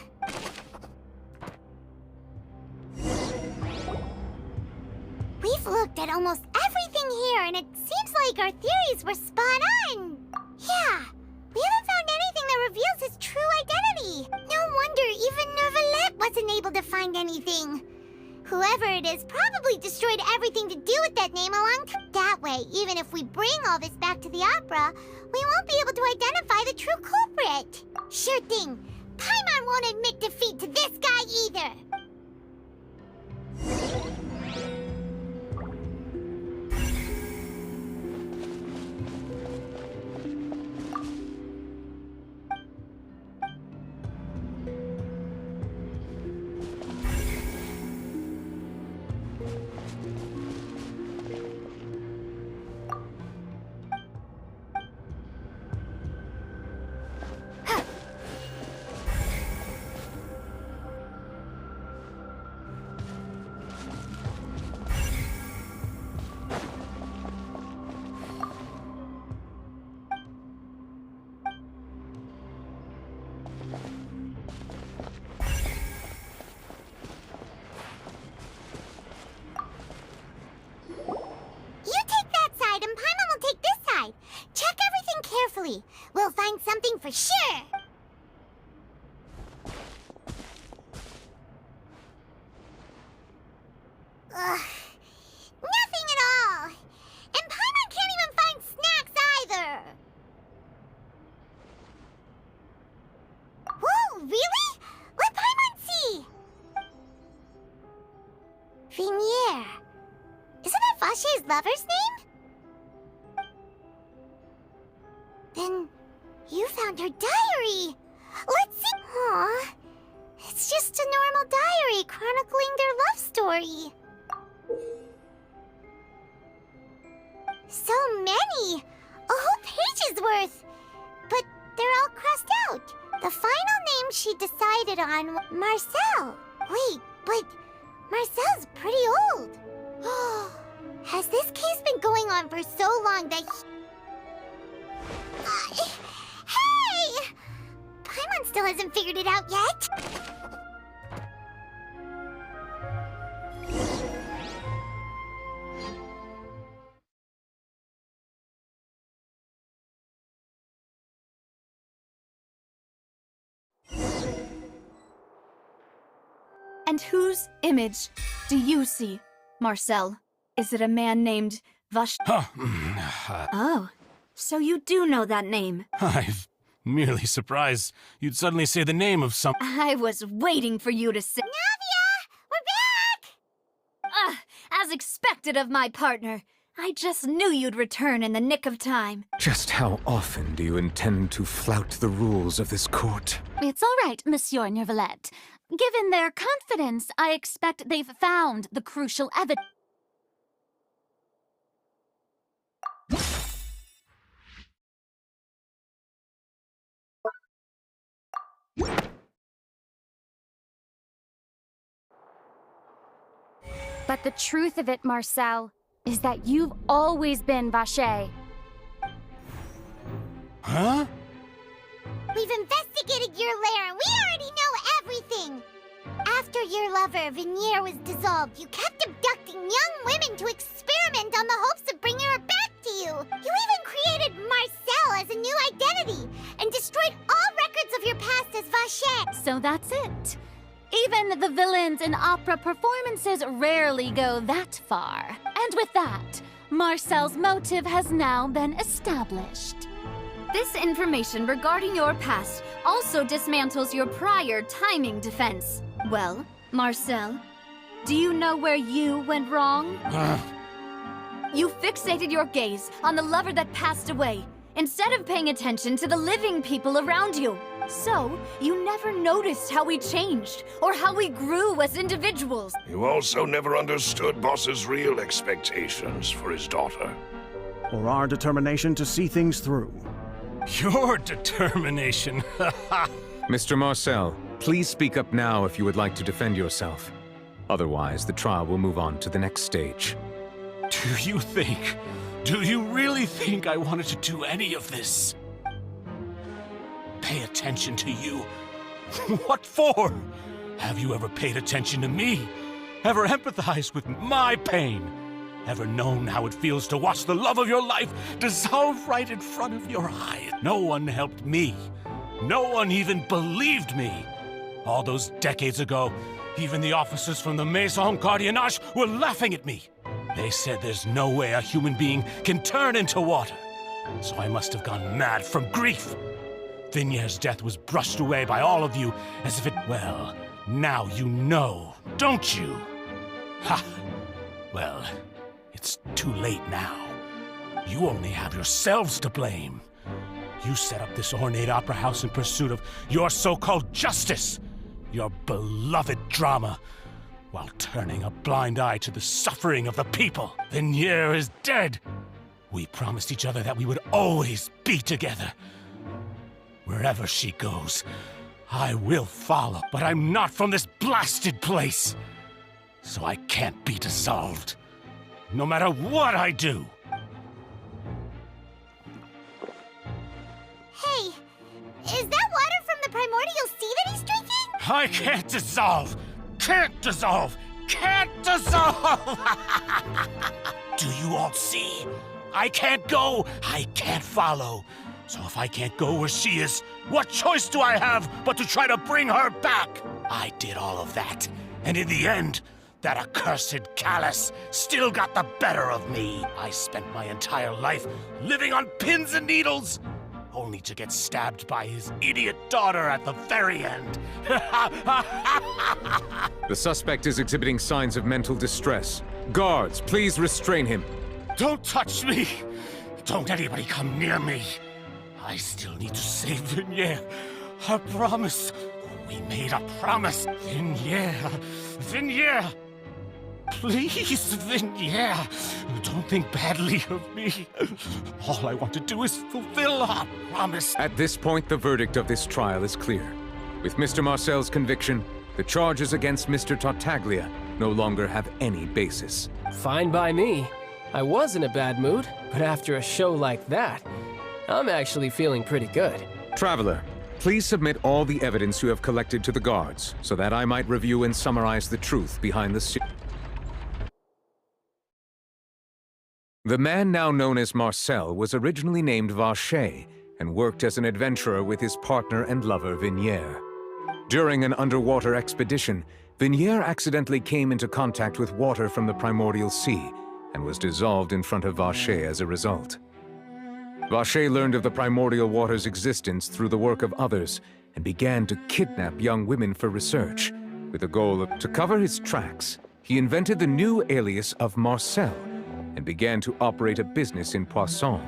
Speaker 1: We've looked at almost everything here, and it seems like our theories were spot on. Yeah, we haven't found anything that reveals his true identity. No wonder even Neuvillette wasn't able to find anything. Whoever it is probably destroyed everything to do with that name a long time. That way, even if we bring all this back to the opera, we won't be able to identify the true culprit. Sure thing. Paimon won't admit defeat to this guy either. We'll find something for sure. Nothing at all. And Paimon can't even find snacks either. Whoa, really? Let Paimon see. Vinier. Isn't that Vache's lover's name? Then you found her diary. Let's see. Aw, it's just a normal diary chronicling their love story. So many! A whole page's worth! But they're all crossed out. The final name she decided on was Marcel. Wait, but Marcel's pretty old. Has this case been going on for so long that hey! Paimon still hasn't figured it out yet.
Speaker 12: And whose image do you see, Marcel? Is it a man named Vache? Oh, so you do know that name.
Speaker 13: I'm merely surprised you'd suddenly say the name of some...
Speaker 12: I was waiting for you to say...
Speaker 1: Navia! We're back!
Speaker 12: As expected of my partner. I just knew you'd return in the nick of time.
Speaker 8: Just how often do you intend to flout the rules of this court?
Speaker 17: It's all right, Monsieur Neuvillette. Given their confidence, I expect they've found the crucial evidence.
Speaker 19: But the truth of it, Marcel, is that you've always been Vache.
Speaker 13: Huh?
Speaker 1: We've investigated your lair and we already know everything! After your lover, Vinier, was dissolved, you kept abducting young women to experiment on the hopes of bringing her back to you! You even created Marcel as a new identity and destroyed all records of your past as Vache!
Speaker 17: So that's it. Even the villains in opera performances rarely go that far. And with that, Marcel's motive has now been established.
Speaker 12: This information regarding your past also dismantles your prior timing defense. Well, Marcel, Do you know where you went wrong? You fixated your gaze on the lover that passed away, instead of paying attention to the living people around you. So, you never noticed how we changed, or how we grew as individuals.
Speaker 6: You also never understood Boss's real expectations for his daughter.
Speaker 5: Or our determination to see things through.
Speaker 13: Your determination.
Speaker 8: Mr. Marcel, please speak up now if you would like to defend yourself. Otherwise, the trial will move on to the next stage.
Speaker 13: Do you really think I wanted to do any of this? Pay attention to you? What for? Have you ever paid attention to me? Ever empathized with my pain? Ever known how it feels to watch the love of your life dissolve right in front of your eyes? No one helped me. No one even believed me. All those decades ago, even the officers from the Maison Gardiennage were laughing at me. They said there's no way a human being can turn into water. So I must have gone mad from grief. Vignier's death was brushed away by all of you as if it... Well, now you know, don't you? Ha! Well, it's too late now. You only have yourselves to blame. You set up this ornate opera house in pursuit of your so-called justice, your beloved drama, while turning a blind eye to the suffering of the people. Vignier is dead. We promised each other that we would always be together. Wherever she goes, I will follow. But I'm not from this blasted place, so I can't be dissolved, no matter what I do.
Speaker 1: Hey, is that water from the primordial sea that he's drinking?
Speaker 13: I can't dissolve! Can't dissolve! Can't dissolve! Do you all see? I can't go, I can't follow. So if I can't go where she is, what choice do I have but to try to bring her back? I did all of that, and in the end, that accursed Callus still got the better of me. I spent my entire life living on pins and needles, only to get stabbed by his idiot daughter at the very end.
Speaker 8: The suspect is exhibiting signs of mental distress. Guards, please restrain him.
Speaker 13: Don't touch me! Don't anybody come near me! I still need to save Vignier. I promise. We made a promise. Vignier. Vignier! Please, Vignier. Don't think badly of me. All I want to do is fulfill our promise.
Speaker 8: At this point, the verdict of this trial is clear. With Mr. Marcel's conviction, the charges against Mr. Tartaglia no longer have any basis.
Speaker 14: Fine by me. I was in a bad mood, but after a show like that, I'm actually feeling pretty good.
Speaker 8: Traveler, please submit all the evidence you have collected to the guards, so that I might review and summarize the truth behind the The man now known as Marcel was originally named Vacher and worked as an adventurer with his partner and lover Vignier. During an underwater expedition, Vignier accidentally came into contact with water from the primordial sea and was dissolved in front of Vacher as a result. Vacher learned of the primordial water's existence through the work of others and began to kidnap young women for research. With the goal to cover his tracks, he invented the new alias of Marcel and began to operate a business in Poisson.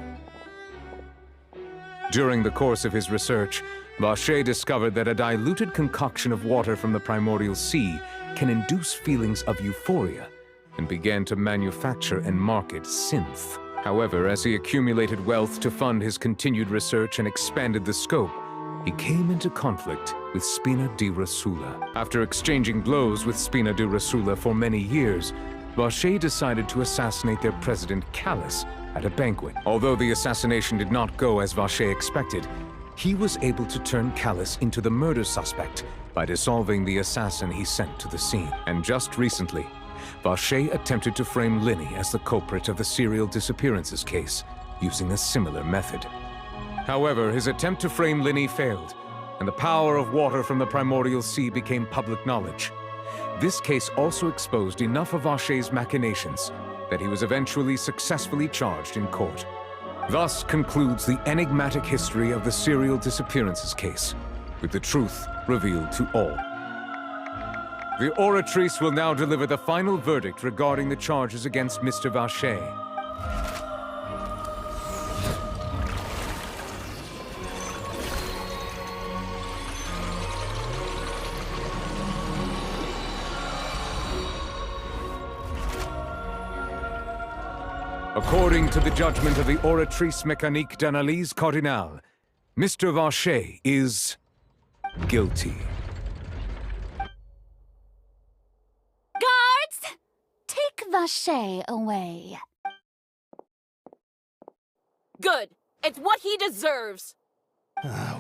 Speaker 8: During the course of his research, Vacher discovered that a diluted concoction of water from the primordial sea can induce feelings of euphoria, and began to manufacture and market synth. However, as he accumulated wealth to fund his continued research and expanded the scope, he came into conflict with Spina di Rosula. After exchanging blows with Spina di Rosula for many years, Vacher decided to assassinate their president Callus at a banquet. Although the assassination did not go as Vacher expected, he was able to turn Callus into the murder suspect by dissolving the assassin he sent to the scene. And just recently, Vacher attempted to frame Linny as the culprit of the serial disappearances case, using a similar method. However, his attempt to frame Linny failed, and the power of water from the primordial sea became public knowledge. This case also exposed enough of Vacher's machinations that he was eventually successfully charged in court. Thus concludes the enigmatic history of the serial disappearances case, with the truth revealed to all. The Oratrice will now deliver the final verdict regarding the charges against Mr. Vacher. According to the judgment of the Oratrice Mécanique d'Analyse Cardinale, Mr. Vacher is guilty.
Speaker 17: Guards! Take Vacher away.
Speaker 18: Good. It's what he deserves.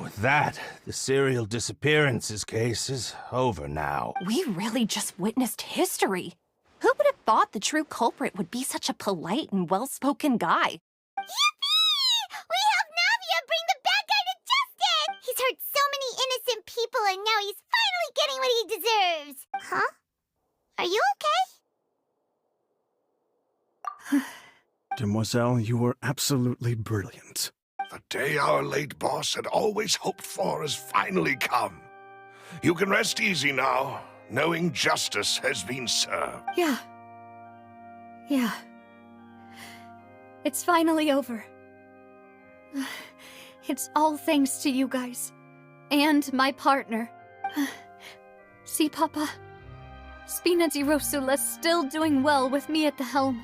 Speaker 20: With that, the serial disappearances case is over now.
Speaker 15: We really just witnessed history. Who would have thought the true culprit would be such a polite and well-spoken guy?
Speaker 1: Yippee! We helped Navia bring the bad guy to justice! He's hurt so many innocent people and now he's finally getting what he deserves! Huh? Are you okay?
Speaker 5: Demoiselle, you were absolutely brilliant.
Speaker 6: The day our late boss had always hoped for has finally come. You can rest easy now, knowing justice has been served.
Speaker 12: Yeah. It's finally over. It's all thanks to you guys. And my partner. See, Papa? Spina di Rosula's still doing well with me at the helm.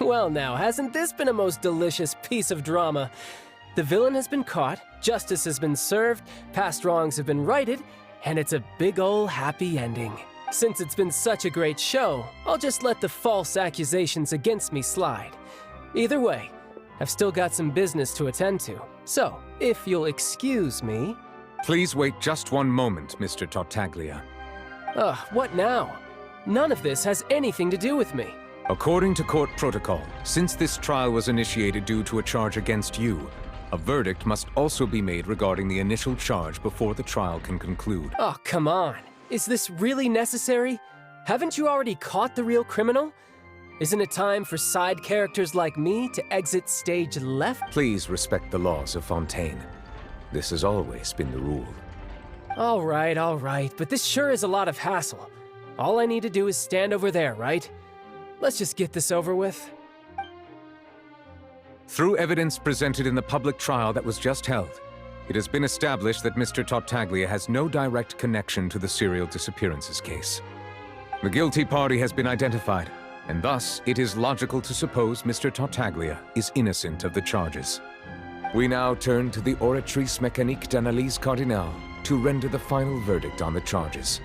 Speaker 14: Well now, hasn't this been a most delicious piece of drama? The villain has been caught, justice has been served, past wrongs have been righted, and it's a big ol' happy ending. Since it's been such a great show, I'll just let the false accusations against me slide. Either way, I've still got some business to attend to. So, if you'll excuse me...
Speaker 8: Please wait just one moment, Mr. Tartaglia.
Speaker 14: Ugh, what now? None of this has anything to do with me.
Speaker 8: According to court protocol, since this trial was initiated due to a charge against you, a verdict must also be made regarding the initial charge before the trial can conclude.
Speaker 14: Oh, come on. Is this really necessary? Haven't you already caught the real criminal? Isn't it time for side characters like me to exit stage left?
Speaker 8: Please respect the laws of Fontaine. This has always been the rule.
Speaker 14: All right, but this sure is a lot of hassle. All I need to do is stand over there, right? Let's just get this over with.
Speaker 8: Through evidence presented in the public trial that was just held, it has been established that Mr. Tartaglia has no direct connection to the serial disappearances case. The guilty party has been identified, and thus it is logical to suppose Mr. Tartaglia is innocent of the charges. We now turn to the Oratrice Mécanique d'Analyse Cardinale to render the final verdict on the charges.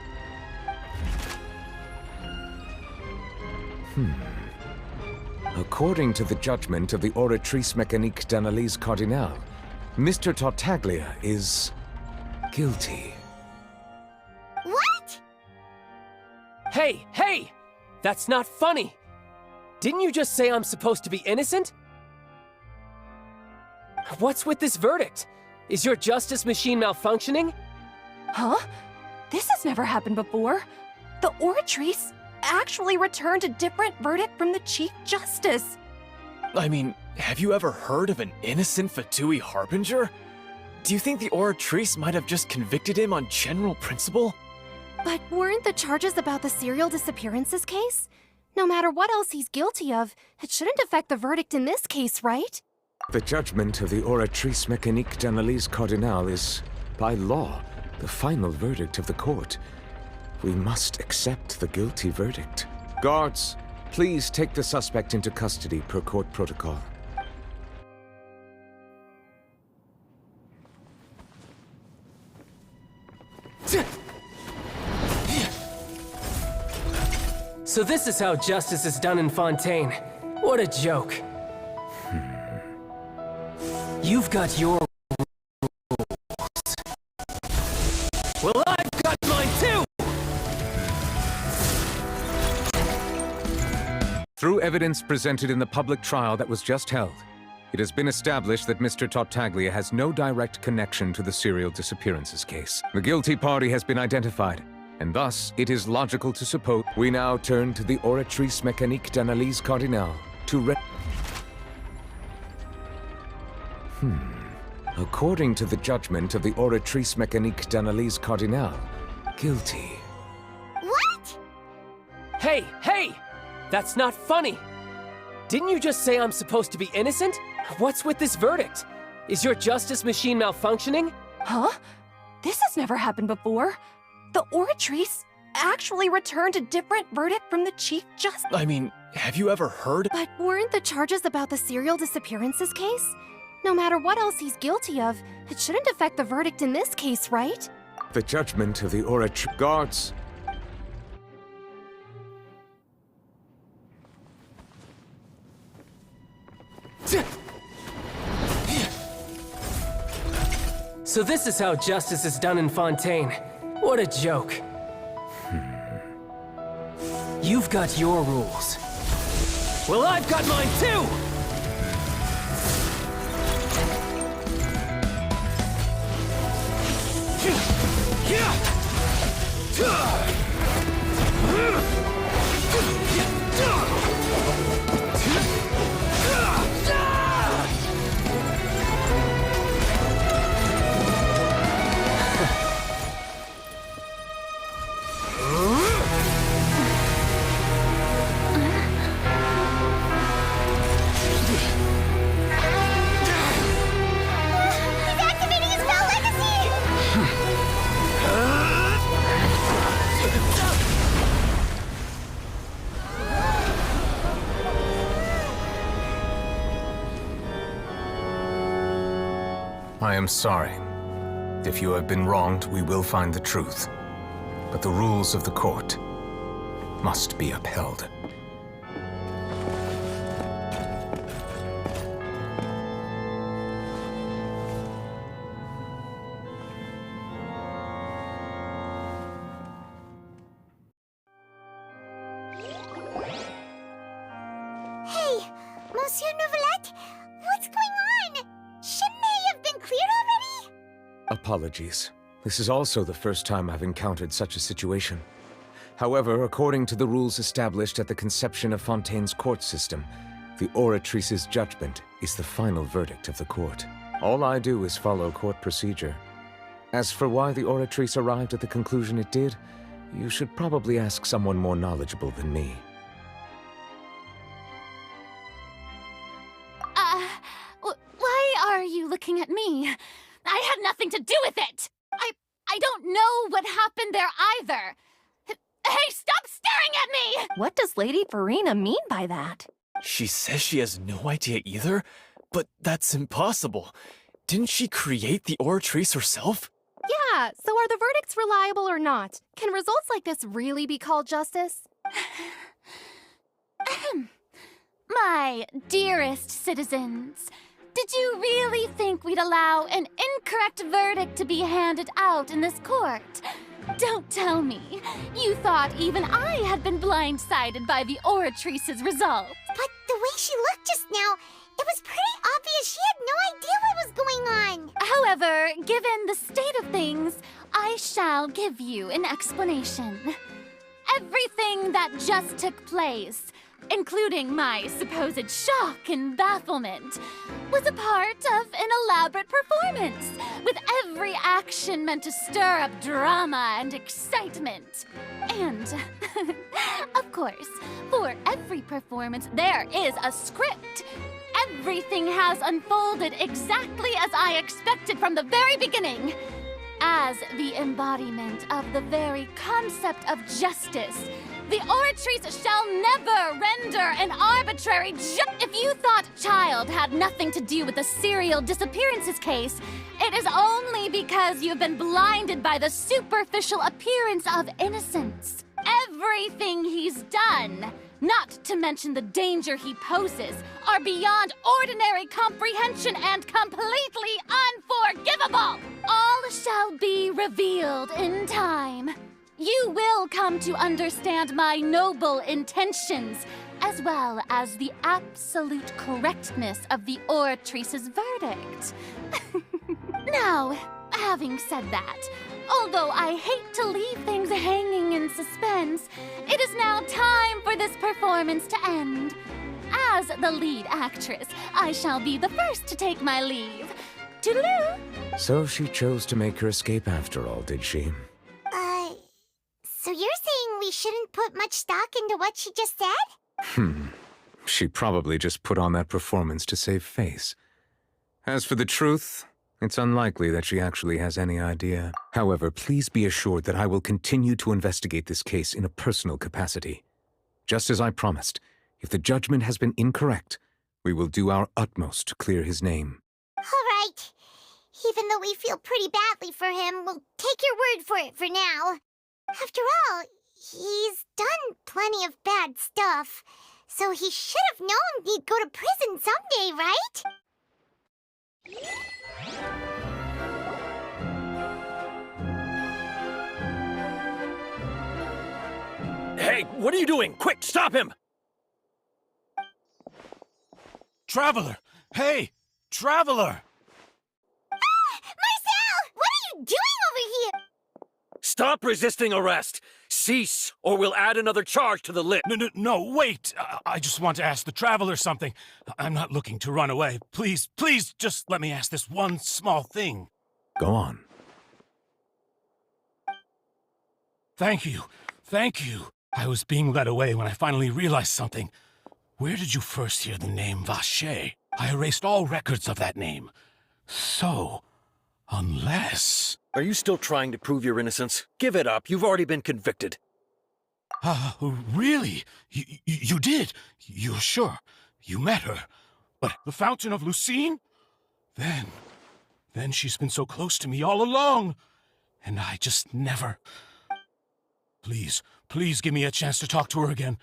Speaker 8: According to the judgment of the Oratrice Mécanique d'Analyse Cardinale, Mr. Tartaglia is guilty.
Speaker 1: What?
Speaker 14: Hey! That's not funny! Didn't you just say I'm supposed to be innocent? What's with this verdict? Is your justice machine malfunctioning?
Speaker 15: Huh? This has never happened before. The Oratrice actually returned a different verdict from the Chief Justice.
Speaker 16: I mean, have you ever heard of an innocent Fatui Harbinger? Do you think the Oratrice might have just convicted him on general principle?
Speaker 15: But weren't the charges about the serial disappearances case? No matter what else he's guilty of, it shouldn't affect the verdict in this case, right?
Speaker 8: The judgment of the Oratrice Mécanique d'Analyse Cardinale is, by law, the final verdict of the court. We must accept the guilty verdict. Guards, please take the suspect into custody per court protocol.
Speaker 14: So this is how justice is done in Fontaine. What a joke. You've got your rules. Well, I've got mine too!
Speaker 8: Through evidence presented in the public trial that was just held, it has been established that Mr. Tartaglia has no direct connection to the serial disappearances case. The guilty party has been identified, and thus it is logical to suppose. We now turn to the Oratrice Mécanique d'Analyse Cardinale to According to the judgment of the Oratrice Mécanique d'Analyse Cardinale, guilty.
Speaker 1: What?
Speaker 14: Hey, hey! That's not funny! Didn't you just say I'm supposed to be innocent? What's with this verdict? Is your justice machine malfunctioning?
Speaker 15: Huh? This has never happened before. The Oratrice actually returned a different verdict from the Chief Justice.
Speaker 16: I mean, have you ever heard?
Speaker 15: But weren't the charges about the serial disappearances case? No matter what else he's guilty of, it shouldn't affect the verdict in this case, right?
Speaker 8: The judgment of the Oratrice guards.
Speaker 14: So this is how justice is done in Fontaine. What a joke. You've got your rules. Well, I've got mine too!
Speaker 8: I am sorry. If you have been wronged, we will find the truth. But the rules of the court must be upheld.
Speaker 1: Hey, Monsieur Nouvelette, what's going on? Shouldn't they have been cleared already?
Speaker 8: Apologies. This is also the first time I've encountered such a situation. However, according to the rules established at the conception of Fontaine's court system, the Oratrice's judgment is the final verdict of the court. All I do is follow court procedure. As for why the Oratrice arrived at the conclusion it did, you should probably ask someone more knowledgeable than me.
Speaker 17: Why are you looking at me? I had nothing to do with it! I don't know what happened there either! Hey, stop staring at me!
Speaker 15: What does Lady Farina mean by that?
Speaker 16: She says she has no idea either, but that's impossible. Didn't she create the Oratrice herself?
Speaker 15: Yeah, so are the verdicts reliable or not? Can results like this really be called justice?
Speaker 17: My dearest citizens, did you really think we'd allow an incorrect verdict to be handed out in this court? Don't tell me. You thought even I had been blindsided by the Oratrice's result.
Speaker 1: But the way she looked just now, it was pretty obvious she had no idea what was going on.
Speaker 17: However, given the state of things, I shall give you an explanation. Everything that just took place, including my supposed shock and bafflement, was a part of an elaborate performance, with every action meant to stir up drama and excitement. And, of course, for every performance there is a script. Everything has unfolded exactly as I expected from the very beginning. As the embodiment of the very concept of justice, the Oratrice shall never render an arbitrary If you thought Child had nothing to do with the serial disappearances case, it is only because you've been blinded by the superficial appearance of innocence. Everything he's done, not to mention the danger he poses, are beyond ordinary comprehension and completely unforgivable. All shall be revealed in time. You will come to understand my noble intentions, as well as the absolute correctness of the Oratrice's verdict. Now, having said that, although I hate to leave things hanging in suspense, it is now time for this performance to end. As the lead actress, I shall be the first to take my leave. Toodaloo!
Speaker 8: So she chose to make her escape after all, did she?
Speaker 1: So you're saying we shouldn't put much stock into what she just said?
Speaker 8: She probably just put on that performance to save face. As for the truth, it's unlikely that she actually has any idea. However, please be assured that I will continue to investigate this case in a personal capacity. Just as I promised, if the judgment has been incorrect, we will do our utmost to clear his name.
Speaker 1: All right. Even though we feel pretty badly for him, we'll take your word for it for now. After all, he's done plenty of bad stuff, so he should have known he'd go to prison someday, right?
Speaker 21: Hey, what are you doing? Quick, stop him!
Speaker 20: Traveler! Hey! Traveler!
Speaker 1: Marcel! What are you doing over here?
Speaker 21: Stop resisting arrest! Cease, or we'll add another charge to the list.
Speaker 13: No, wait! I just want to ask the Traveler something. I'm not looking to run away. Please, just let me ask this one small thing.
Speaker 8: Go on.
Speaker 13: Thank you. I was being led away when I finally realized something. Where did you first hear the name Vacher? I erased all records of that name. So, unless...
Speaker 21: Are you still trying to prove your innocence? Give it up. You've already been convicted.
Speaker 13: Really? You did? You're sure? You met her? But the Fountain of Lucine? Then she's been so close to me all along. And I just never... Please give me a chance to talk to her again.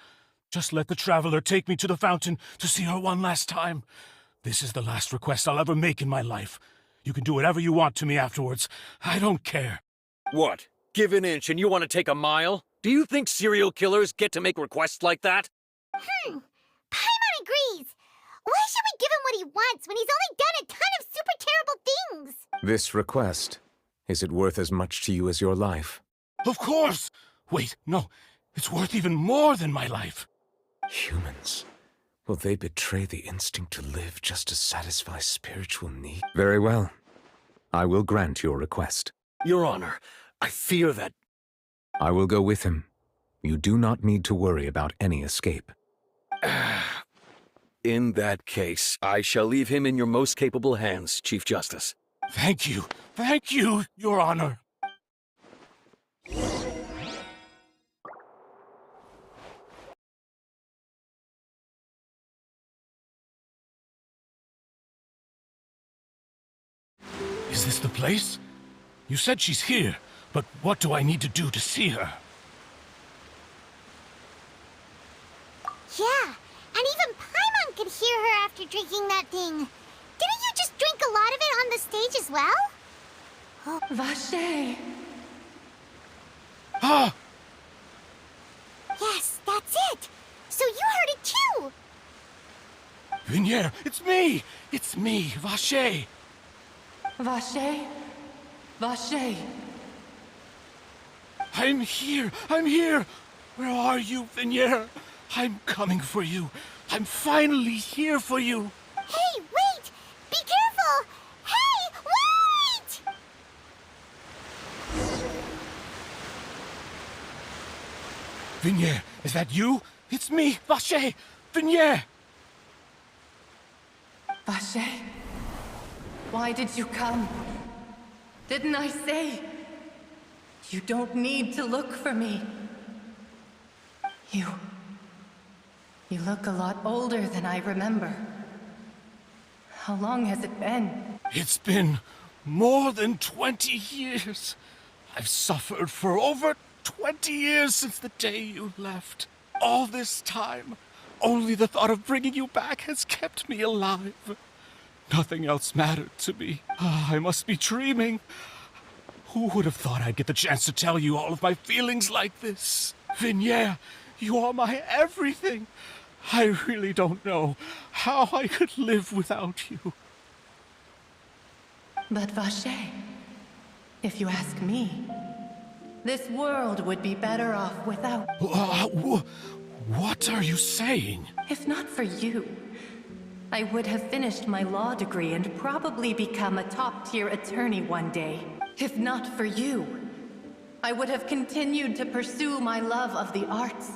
Speaker 13: Just let the Traveler take me to the fountain to see her one last time. This is the last request I'll ever make in my life. You can do whatever you want to me afterwards. I don't care.
Speaker 21: What? Give an inch and you want to take a mile? Do you think serial killers get to make requests like that?
Speaker 1: Paimon agrees. Why should we give him what he wants when he's only done a ton of super terrible things?
Speaker 8: This request, is it worth as much to you as your life?
Speaker 13: Of course! Wait, no. It's worth even more than my life.
Speaker 8: Humans. Will they betray the instinct to live just to satisfy spiritual need? Very well. I will grant your request.
Speaker 21: Your Honor, I fear that...
Speaker 8: I will go with him. You do not need to worry about any escape.
Speaker 21: In that case, I shall leave him in your most capable hands, Chief Justice.
Speaker 13: Thank you, Your Honor. Is this the place? You said she's here, but what do I need to do to see her?
Speaker 1: Yeah, and even Paimon could hear her after drinking that thing. Didn't you just drink a lot of it on the stage as well?
Speaker 2: Oh. Vacher!
Speaker 13: Ah!
Speaker 1: Yes, that's it! So you heard it too!
Speaker 13: Vignier, it's me! It's me, Vacher!
Speaker 2: Vacher? Vacher!
Speaker 13: I'm here! Where are you, Vignier? I'm coming for you. I'm finally here for you.
Speaker 1: Hey, wait! Be careful! Hey, wait!
Speaker 13: Vignier, is that you? It's me, Vacher! Vignier!
Speaker 2: Vacher? Why did you come? Didn't I say? You don't need to look for me. You look a lot older than I remember. How long has it been?
Speaker 13: It's been more than 20 years. I've suffered for over 20 years since the day you left. All this time, only the thought of bringing you back has kept me alive. Nothing else mattered to me. I must be dreaming. Who would have thought I'd get the chance to tell you all of my feelings like this? Vignier, you are my everything. I really don't know how I could live without you.
Speaker 2: But Vacher, if you ask me, this world would be better off without...
Speaker 13: What are you saying?
Speaker 2: If not for you, I would have finished my law degree and probably become a top-tier attorney one day. If not for you, I would have continued to pursue my love of the arts,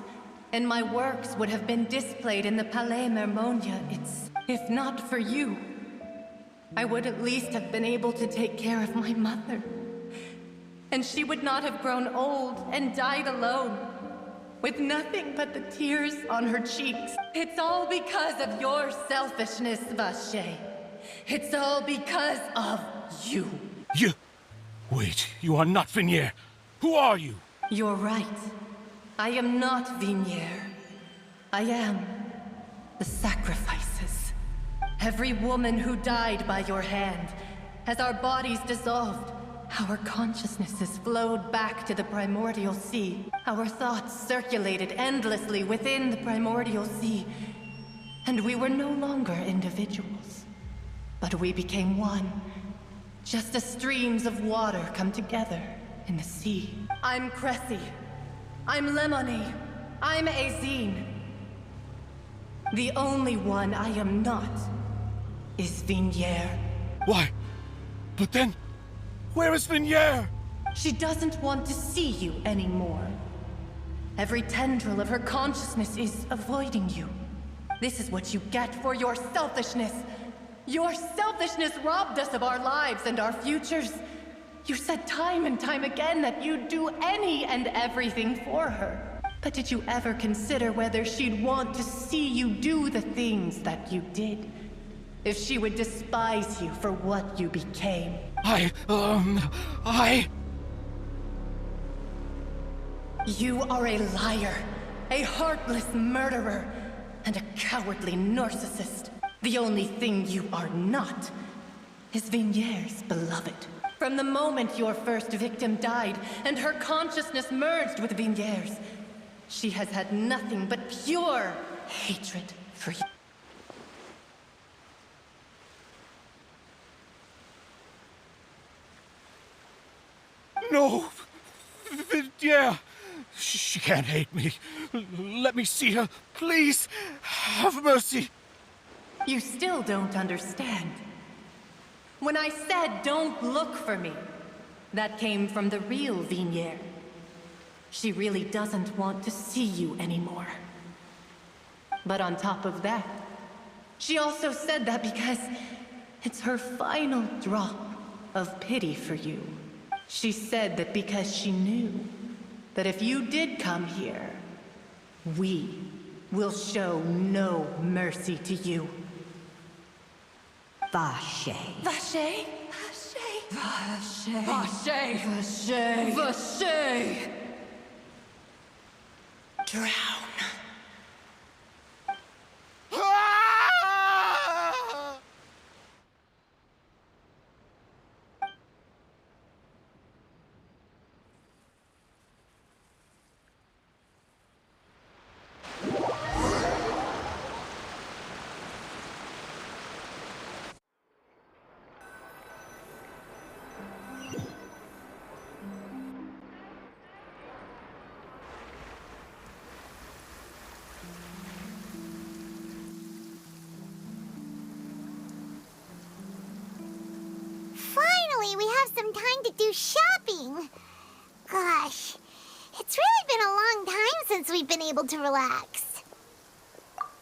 Speaker 2: and my works would have been displayed in the Palais Mermonia. If not for you, I would at least have been able to take care of my mother. And she would not have grown old and died alone, with nothing but the tears on her cheeks. It's all because of your selfishness, Vache. It's all because of you.
Speaker 13: You... Wait, you are not Vignier. Who are you?
Speaker 2: You're right. I am not Vignier. I am the sacrifices. Every woman who died by your hand, as our bodies dissolved, our consciousnesses flowed back to the primordial sea. Our thoughts circulated endlessly within the primordial sea, and we were no longer individuals, but we became one, just as streams of water come together in the sea. I'm Cressy. I'm Lemony. I'm Azine. The only one I am not is Vignier.
Speaker 13: Why? But then, where is Vignier?
Speaker 2: She doesn't want to see you anymore. Every tendril of her consciousness is avoiding you. This is what you get for your selfishness. Your selfishness robbed us of our lives and our futures. You said time and time again that you'd do any and everything for her. But did you ever consider whether she'd want to see you do the things that you did? If she would despise you for what you became? You are a liar, a heartless murderer, and a cowardly narcissist. The only thing you are not is Vignier's beloved. From the moment your first victim died and her consciousness merged with Vignier's, she has had nothing but pure hatred for you.
Speaker 13: No! Vignier! She can't hate me. Let me see her, please. Have mercy.
Speaker 2: You still don't understand. When I said don't look for me, that came from the real Vignier. She really doesn't want to see you anymore. But on top of that, she also said that because it's her final drop of pity for you. She said that because she knew that if you did come here, we will show no mercy to you.
Speaker 7: Vache.
Speaker 2: Vache? Vache. Vache. Vache. Vache. Drown.
Speaker 1: Finally, we have some time to do shopping. Gosh, it's really been a long time since we've been able to relax.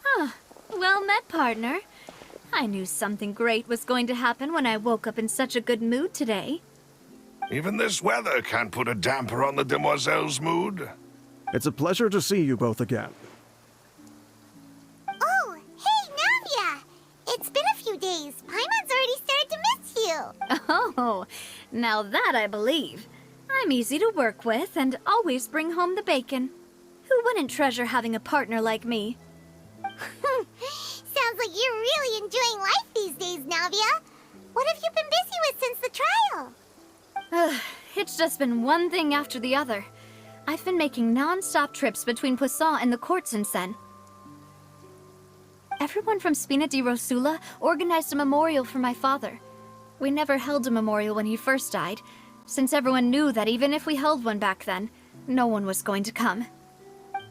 Speaker 4: Ah, well met, partner. I knew something great was going to happen when I woke up in such a good mood today.
Speaker 6: Even this weather can't put a damper on the demoiselle's mood.
Speaker 5: It's a pleasure to see you both again.
Speaker 1: Oh, hey, Navia! It's been a few days. Paimon's already started to miss you.
Speaker 4: Oh, now that I believe. I'm easy to work with and always bring home the bacon. Who wouldn't treasure having a partner like me?
Speaker 1: Sounds like you're really enjoying life these days, Navia. What have you been busy with since the trial?
Speaker 4: It's just been one thing after the other. I've been making non-stop trips between Poisson and the court since then. Everyone from Spina di Rosula organized a memorial for my father. We never held a memorial when he first died, since everyone knew that even if we held one back then, no one was going to come.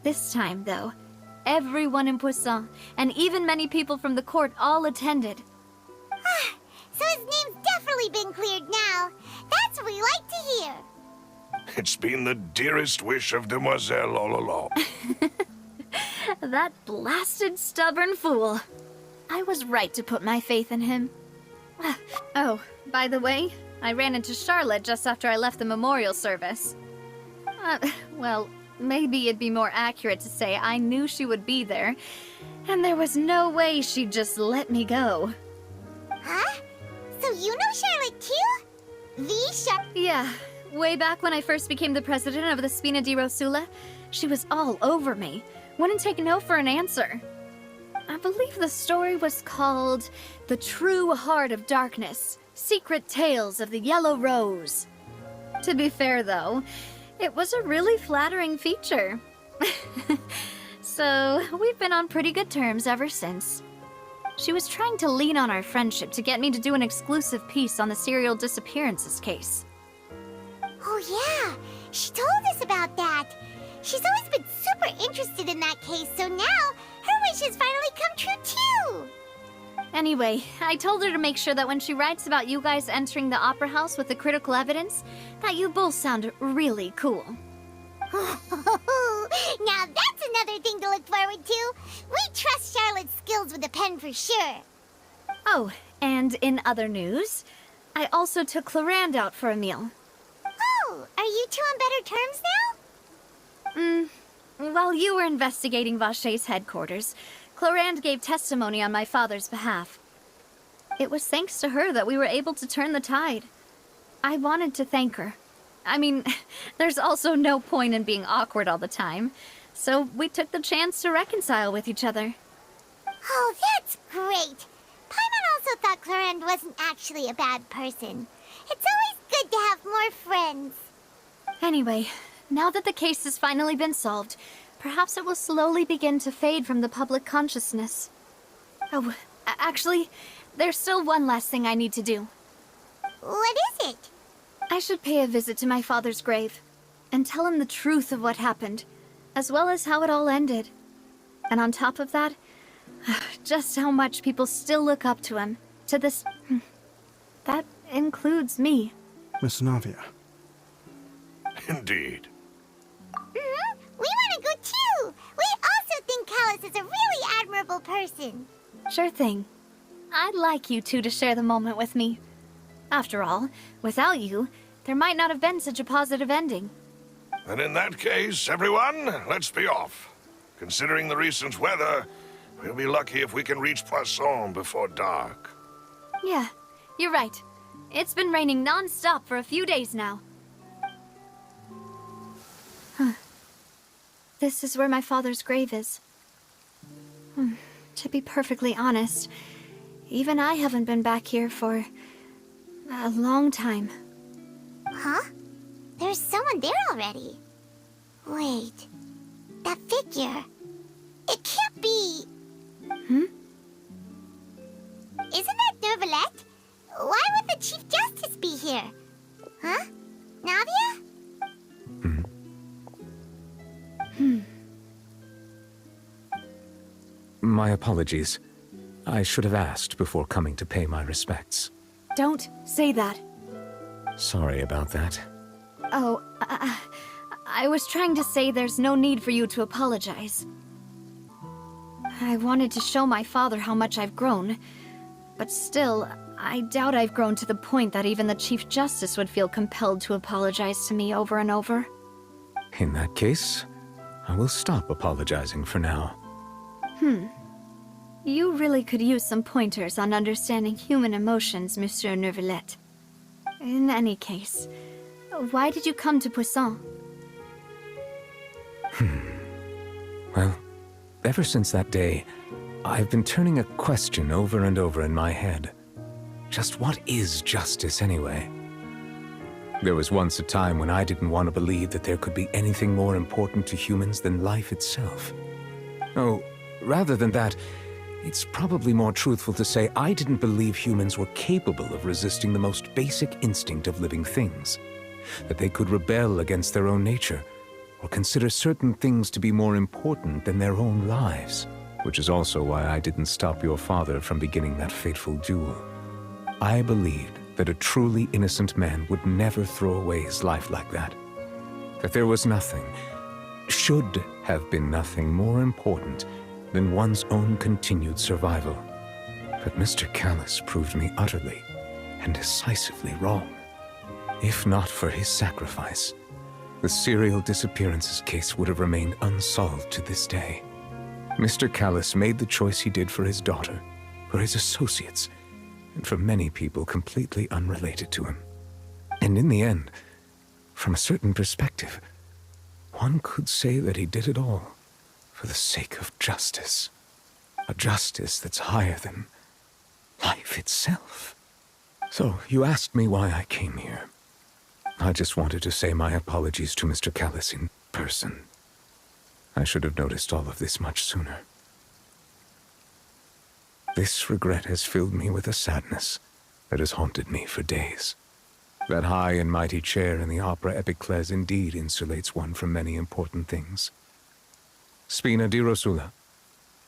Speaker 4: This time, though, everyone in Poisson, and even many people from the court, all attended.
Speaker 1: So his name's definitely been cleared now. That's what we like to hear.
Speaker 6: It's been the dearest wish of Demoiselle all along.
Speaker 12: That blasted stubborn fool. I was right to put my faith in him. Oh, by the way, I ran into Charlotte just after I left the memorial service. Well, maybe it'd be more accurate to say I knew she would be there, and there was no way she'd just let me go.
Speaker 1: Huh? So you know Charlotte too?
Speaker 12: Yeah, way back when I first became the president of the Spina di Rosula, she was all over me. Wouldn't take no for an answer. I believe the story was called The True Heart of Darkness, Secret Tales of the Yellow Rose. To be fair, though, it was a really flattering feature. So, we've been on pretty good terms ever since. She was trying to lean on our friendship to get me to do an exclusive piece on the serial disappearances case.
Speaker 1: Oh yeah, she told us about that. She's always been super interested in that case, so now her wish has finally come true too.
Speaker 12: Anyway, I told her to make sure that when she writes about you guys entering the opera house with the critical evidence, that you both sound really cool.
Speaker 1: Now that's another thing to look forward to. We trust Charlotte's skills with a pen for sure.
Speaker 12: Oh, and in other news, I also took Clarand out for a meal.
Speaker 1: Oh, are you two on better terms now?
Speaker 12: While you were investigating Vachey's headquarters, Clarand gave testimony on my father's behalf. It was thanks to her that we were able to turn the tide. I wanted to thank her. I mean, there's also no point in being awkward all the time, so we took the chance to reconcile with each other.
Speaker 1: Oh, that's great. Paimon also thought Clarand wasn't actually a bad person. It's always good to have more friends.
Speaker 12: Anyway, now that the case has finally been solved, perhaps it will slowly begin to fade from the public consciousness. Oh, actually, there's still one last thing I need to do.
Speaker 1: What is it?
Speaker 12: I should pay a visit to my father's grave, and tell him the truth of what happened, as well as how it all ended. And on top of that, just how much people still look up to him, to this... That includes me.
Speaker 5: Miss Navia.
Speaker 6: Indeed.
Speaker 1: We want to go too! We also think Callus is a really admirable person.
Speaker 12: Sure thing. I'd like you two to share the moment with me. After all, without you, there might not have been such a positive ending.
Speaker 6: And in that case, everyone, let's be off. Considering the recent weather, we'll be lucky if we can reach Poisson before dark.
Speaker 12: Yeah, you're right. It's been raining non-stop for a few days now. This is where my father's grave is. To be perfectly honest, even I haven't been back here for a long time.
Speaker 1: Huh? There's someone there already. Wait, that figure. It can't be... Isn't that Neuvillette? Why would the Chief Justice be here? Huh? Navia?
Speaker 8: My apologies. I should have asked before coming to pay my respects.
Speaker 12: Don't say that.
Speaker 8: Sorry about that.
Speaker 12: Oh, I was trying to say there's no need for you to apologize. I wanted to show my father how much I've grown, but still, I doubt I've grown to the point that even the Chief Justice would feel compelled to apologize to me over and over.
Speaker 8: In that case, I will stop apologizing for now.
Speaker 12: You really could use some pointers on understanding human emotions, Monsieur Neuvillette. In any case, why did you come to Poisson?
Speaker 8: Well, ever since that day, I've been turning a question over and over in my head. Just what is justice anyway? There was once a time when I didn't want to believe that there could be anything more important to humans than life itself. Oh, rather than that, it's probably more truthful to say I didn't believe humans were capable of resisting the most basic instinct of living things. That they could rebel against their own nature, or consider certain things to be more important than their own lives. Which is also why I didn't stop your father from beginning that fateful duel. I believed that a truly innocent man would never throw away his life like that. that there was nothing, should have been nothing more important than one's own continued survival. But Mr. Callus proved me utterly and decisively wrong. If not for his sacrifice, the serial disappearances case would have remained unsolved to this day. Mr. Callus made the choice he did for his daughter, for his associates, and for many people completely unrelated to him. And in the end, from a certain perspective, one could say that he did it all for the sake of justice. A justice that's higher than life itself. So, you asked me why I came here. I just wanted to say my apologies to Mr. Callus in person. I should have noticed all of this much sooner. This regret has filled me with a sadness that has haunted me for days. That high and mighty chair in the opera Epiclese indeed insulates one from many important things. Spina di Rosula,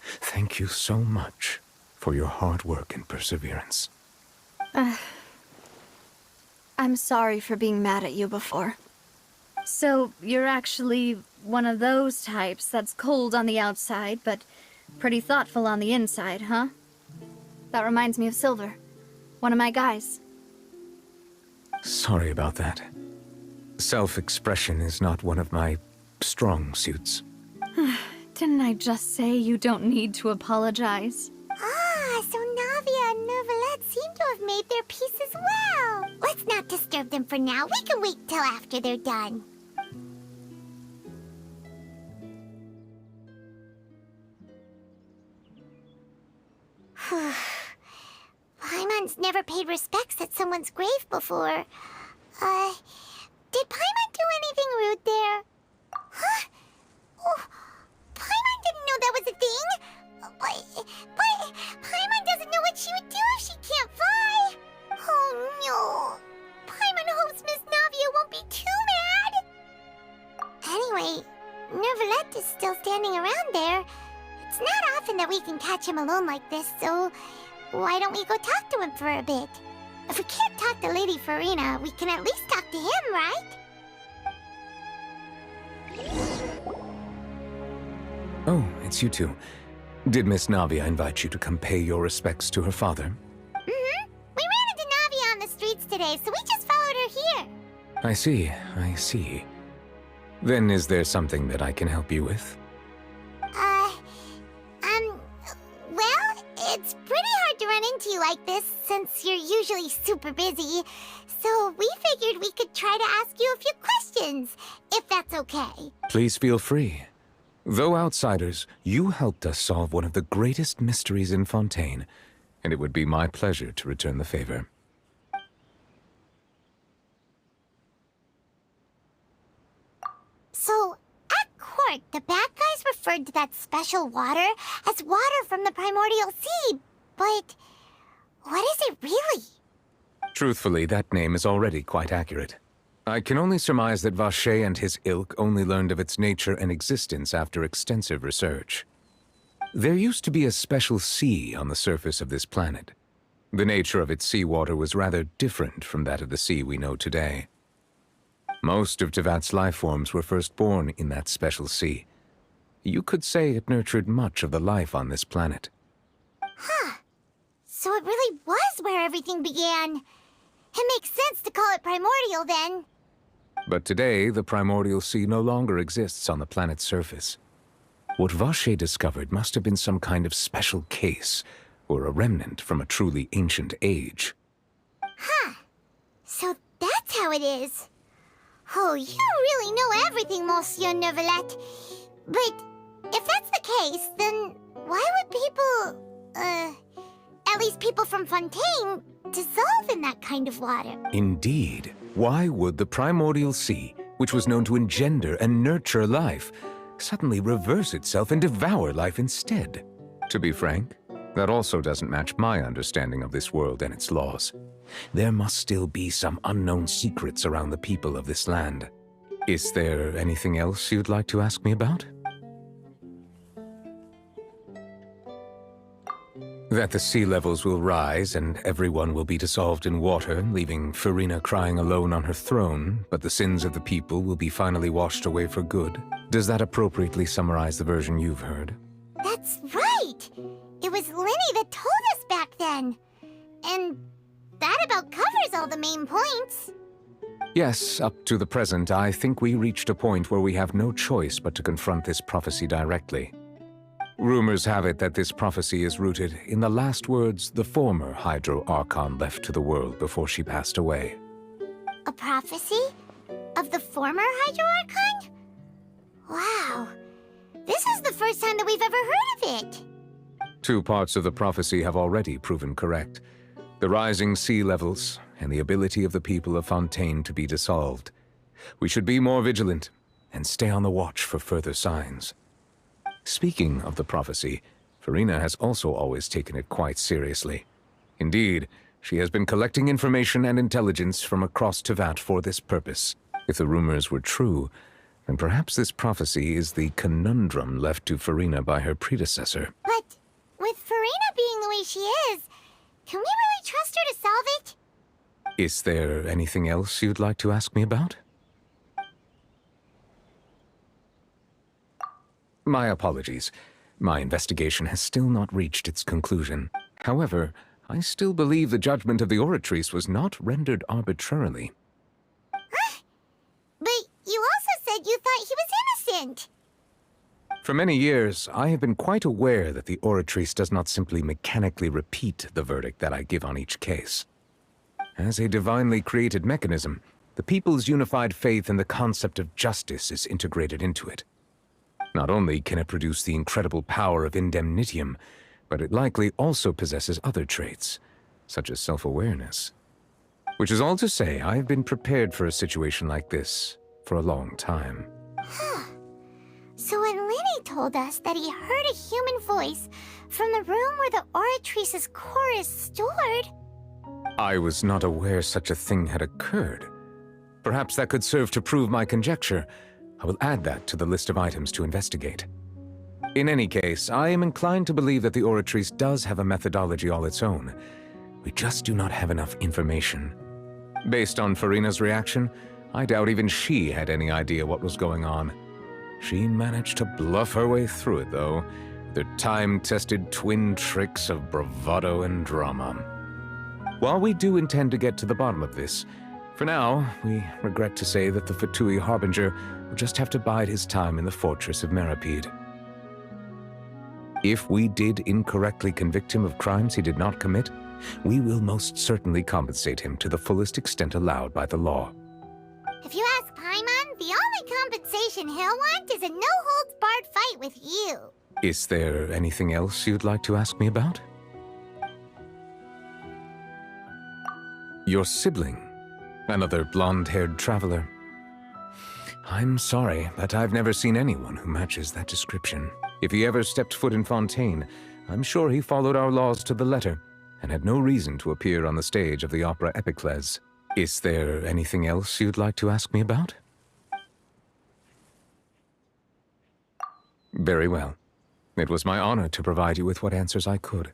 Speaker 8: thank you so much for your hard work and perseverance.
Speaker 4: I'm sorry for being mad at you before. So, you're actually one of those types that's cold on the outside, but pretty thoughtful on the inside, huh? That reminds me of Silver, one of my guys.
Speaker 8: Sorry about that. Self-expression is not one of my strong suits.
Speaker 4: Didn't I just say you don't need to apologize?
Speaker 1: Ah, so Navia and Neuvillette seem to have made their peace as well. Let's not disturb them for now. We can wait till after they're done. Paimon's never paid respects at someone's grave before. Did Paimon do anything rude there? Huh? Oh, Paimon didn't know that was a thing. But Paimon doesn't know what she would do if she can't fly. Oh no. Paimon hopes Miss Navia won't be too mad. Anyway, Neuvillette is still standing around there. It's not often that we can catch him alone like this, so why don't we go talk to him for a bit? If we can't talk to Lady Farina, we can at least talk to him, right?
Speaker 8: Oh, it's you two. Did Miss Navia invite you to come pay your respects to her father?
Speaker 1: Mm-hmm. We ran into Navia on the streets today, so we just followed her here.
Speaker 8: I see. Then is there something that I can help you with?
Speaker 1: Well, it's pretty hard to run into you like this, since you're usually super busy. So we figured we could try to ask you a few questions, if that's okay.
Speaker 8: Please feel free. Though outsiders, you helped us solve one of the greatest mysteries in Fontaine, and it would be my pleasure to return the favor.
Speaker 1: So, at court, the bad guys referred to that special water as water from the primordial sea, but what is it really?
Speaker 8: Truthfully, that name is already quite accurate. I can only surmise that Vacher and his ilk only learned of its nature and existence after extensive research. There used to be a special sea on the surface of this planet. The nature of its seawater was rather different from that of the sea we know today. Most of Tevat's life forms were first born in that special sea. You could say it nurtured much of the life on this planet.
Speaker 1: Huh. So it really was where everything began. It makes sense to call it primordial then.
Speaker 8: But today, the primordial sea no longer exists on the planet's surface. What Vacher discovered must have been some kind of special case, or a remnant from a truly ancient age.
Speaker 1: Huh. So that's how it is. Oh, you really know everything, Monsieur Neuvillette. But if that's the case, then why would people, at least people from Fontaine, dissolve in that kind of water?
Speaker 8: Indeed. Why would the primordial sea, which was known to engender and nurture life, suddenly reverse itself and devour life instead? To be frank, that also doesn't match my understanding of this world and its laws. There must still be some unknown secrets around the people of this land. Is there anything else you'd like to ask me about? That the sea levels will rise and everyone will be dissolved in water, leaving Farina crying alone on her throne, but the sins of the people will be finally washed away for good. Does that appropriately summarize the version you've heard?
Speaker 1: That's right! It was Linny that told us back then. And that about covers all the main points.
Speaker 8: Yes, up to the present, I think we reached a point where we have no choice but to confront this prophecy directly. Rumors have it that this prophecy is rooted in the last words the former Hydro Archon left to the world before she passed away.
Speaker 1: A prophecy? Of the former Hydro Archon? Wow. This is the first time that we've ever heard of it.
Speaker 8: 2 parts of the prophecy have already proven correct. The rising sea levels and the ability of the people of Fontaine to be dissolved. We should be more vigilant and stay on the watch for further signs. Speaking of the prophecy, Farina has also always taken it quite seriously. Indeed, she has been collecting information and intelligence from across Tevat for this purpose. If the rumors were true, then perhaps this prophecy is the conundrum left to Farina by her predecessor.
Speaker 1: But with Farina being the way she is, can we really trust her to solve it?
Speaker 8: Is there anything else you'd like to ask me about? My apologies. My investigation has still not reached its conclusion. However, I still believe the judgment of the Oratrice was not rendered arbitrarily.
Speaker 1: Huh? But you also said you thought he was innocent.
Speaker 8: For many years, I have been quite aware that the Oratrice does not simply mechanically repeat the verdict that I give on each case. As a divinely created mechanism, the people's unified faith in the concept of justice is integrated into it. Not only can it produce the incredible power of indemnitium, but it likely also possesses other traits, such as self-awareness. Which is all to say, I have been prepared for a situation like this for a long time.
Speaker 1: So when Linny told us that he heard a human voice from the room where the Oratrice's core is stored...
Speaker 8: I was not aware such a thing had occurred. Perhaps that could serve to prove my conjecture. I will add that to the list of items to investigate. In any case, I am inclined to believe that the Oratrice does have a methodology all its own. We just do not have enough information. Based on Farina's reaction, I doubt even she had any idea what was going on. She managed to bluff her way through it, though, with her time-tested twin tricks of bravado and drama. While we do intend to get to the bottom of this, for now, we regret to say that the Fatui Harbinger will just have to bide his time in the fortress of Meripede. If we did incorrectly convict him of crimes he did not commit, we will most certainly compensate him to the fullest extent allowed by the law.
Speaker 1: If you ask Paimon, the only compensation he'll want is a no-holds-barred fight with you.
Speaker 8: Is there anything else you'd like to ask me about? Your sibling. Another blonde-haired traveler. I'm sorry, but I've never seen anyone who matches that description. If he ever stepped foot in Fontaine, I'm sure he followed our laws to the letter, and had no reason to appear on the stage of the opera Epiclese. Is there anything else you'd like to ask me about? Very well. It was my honor to provide you with what answers I could.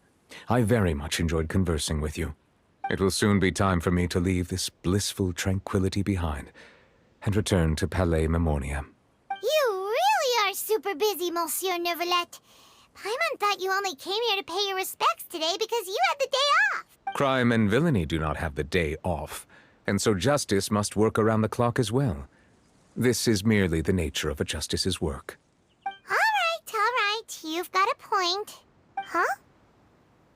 Speaker 8: I very much enjoyed conversing with you. It will soon be time for me to leave this blissful tranquility behind and return to Palais Memornia.
Speaker 1: You really are super busy, Monsieur Neuvillette. Paimon thought you only came here to pay your respects today because you had the day off.
Speaker 8: Crime and villainy do not have the day off, and so justice must work around the clock as well. This is merely the nature of a justice's work.
Speaker 1: All right. You've got a point. Huh?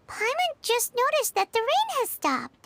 Speaker 1: Paimon just noticed that the rain has stopped.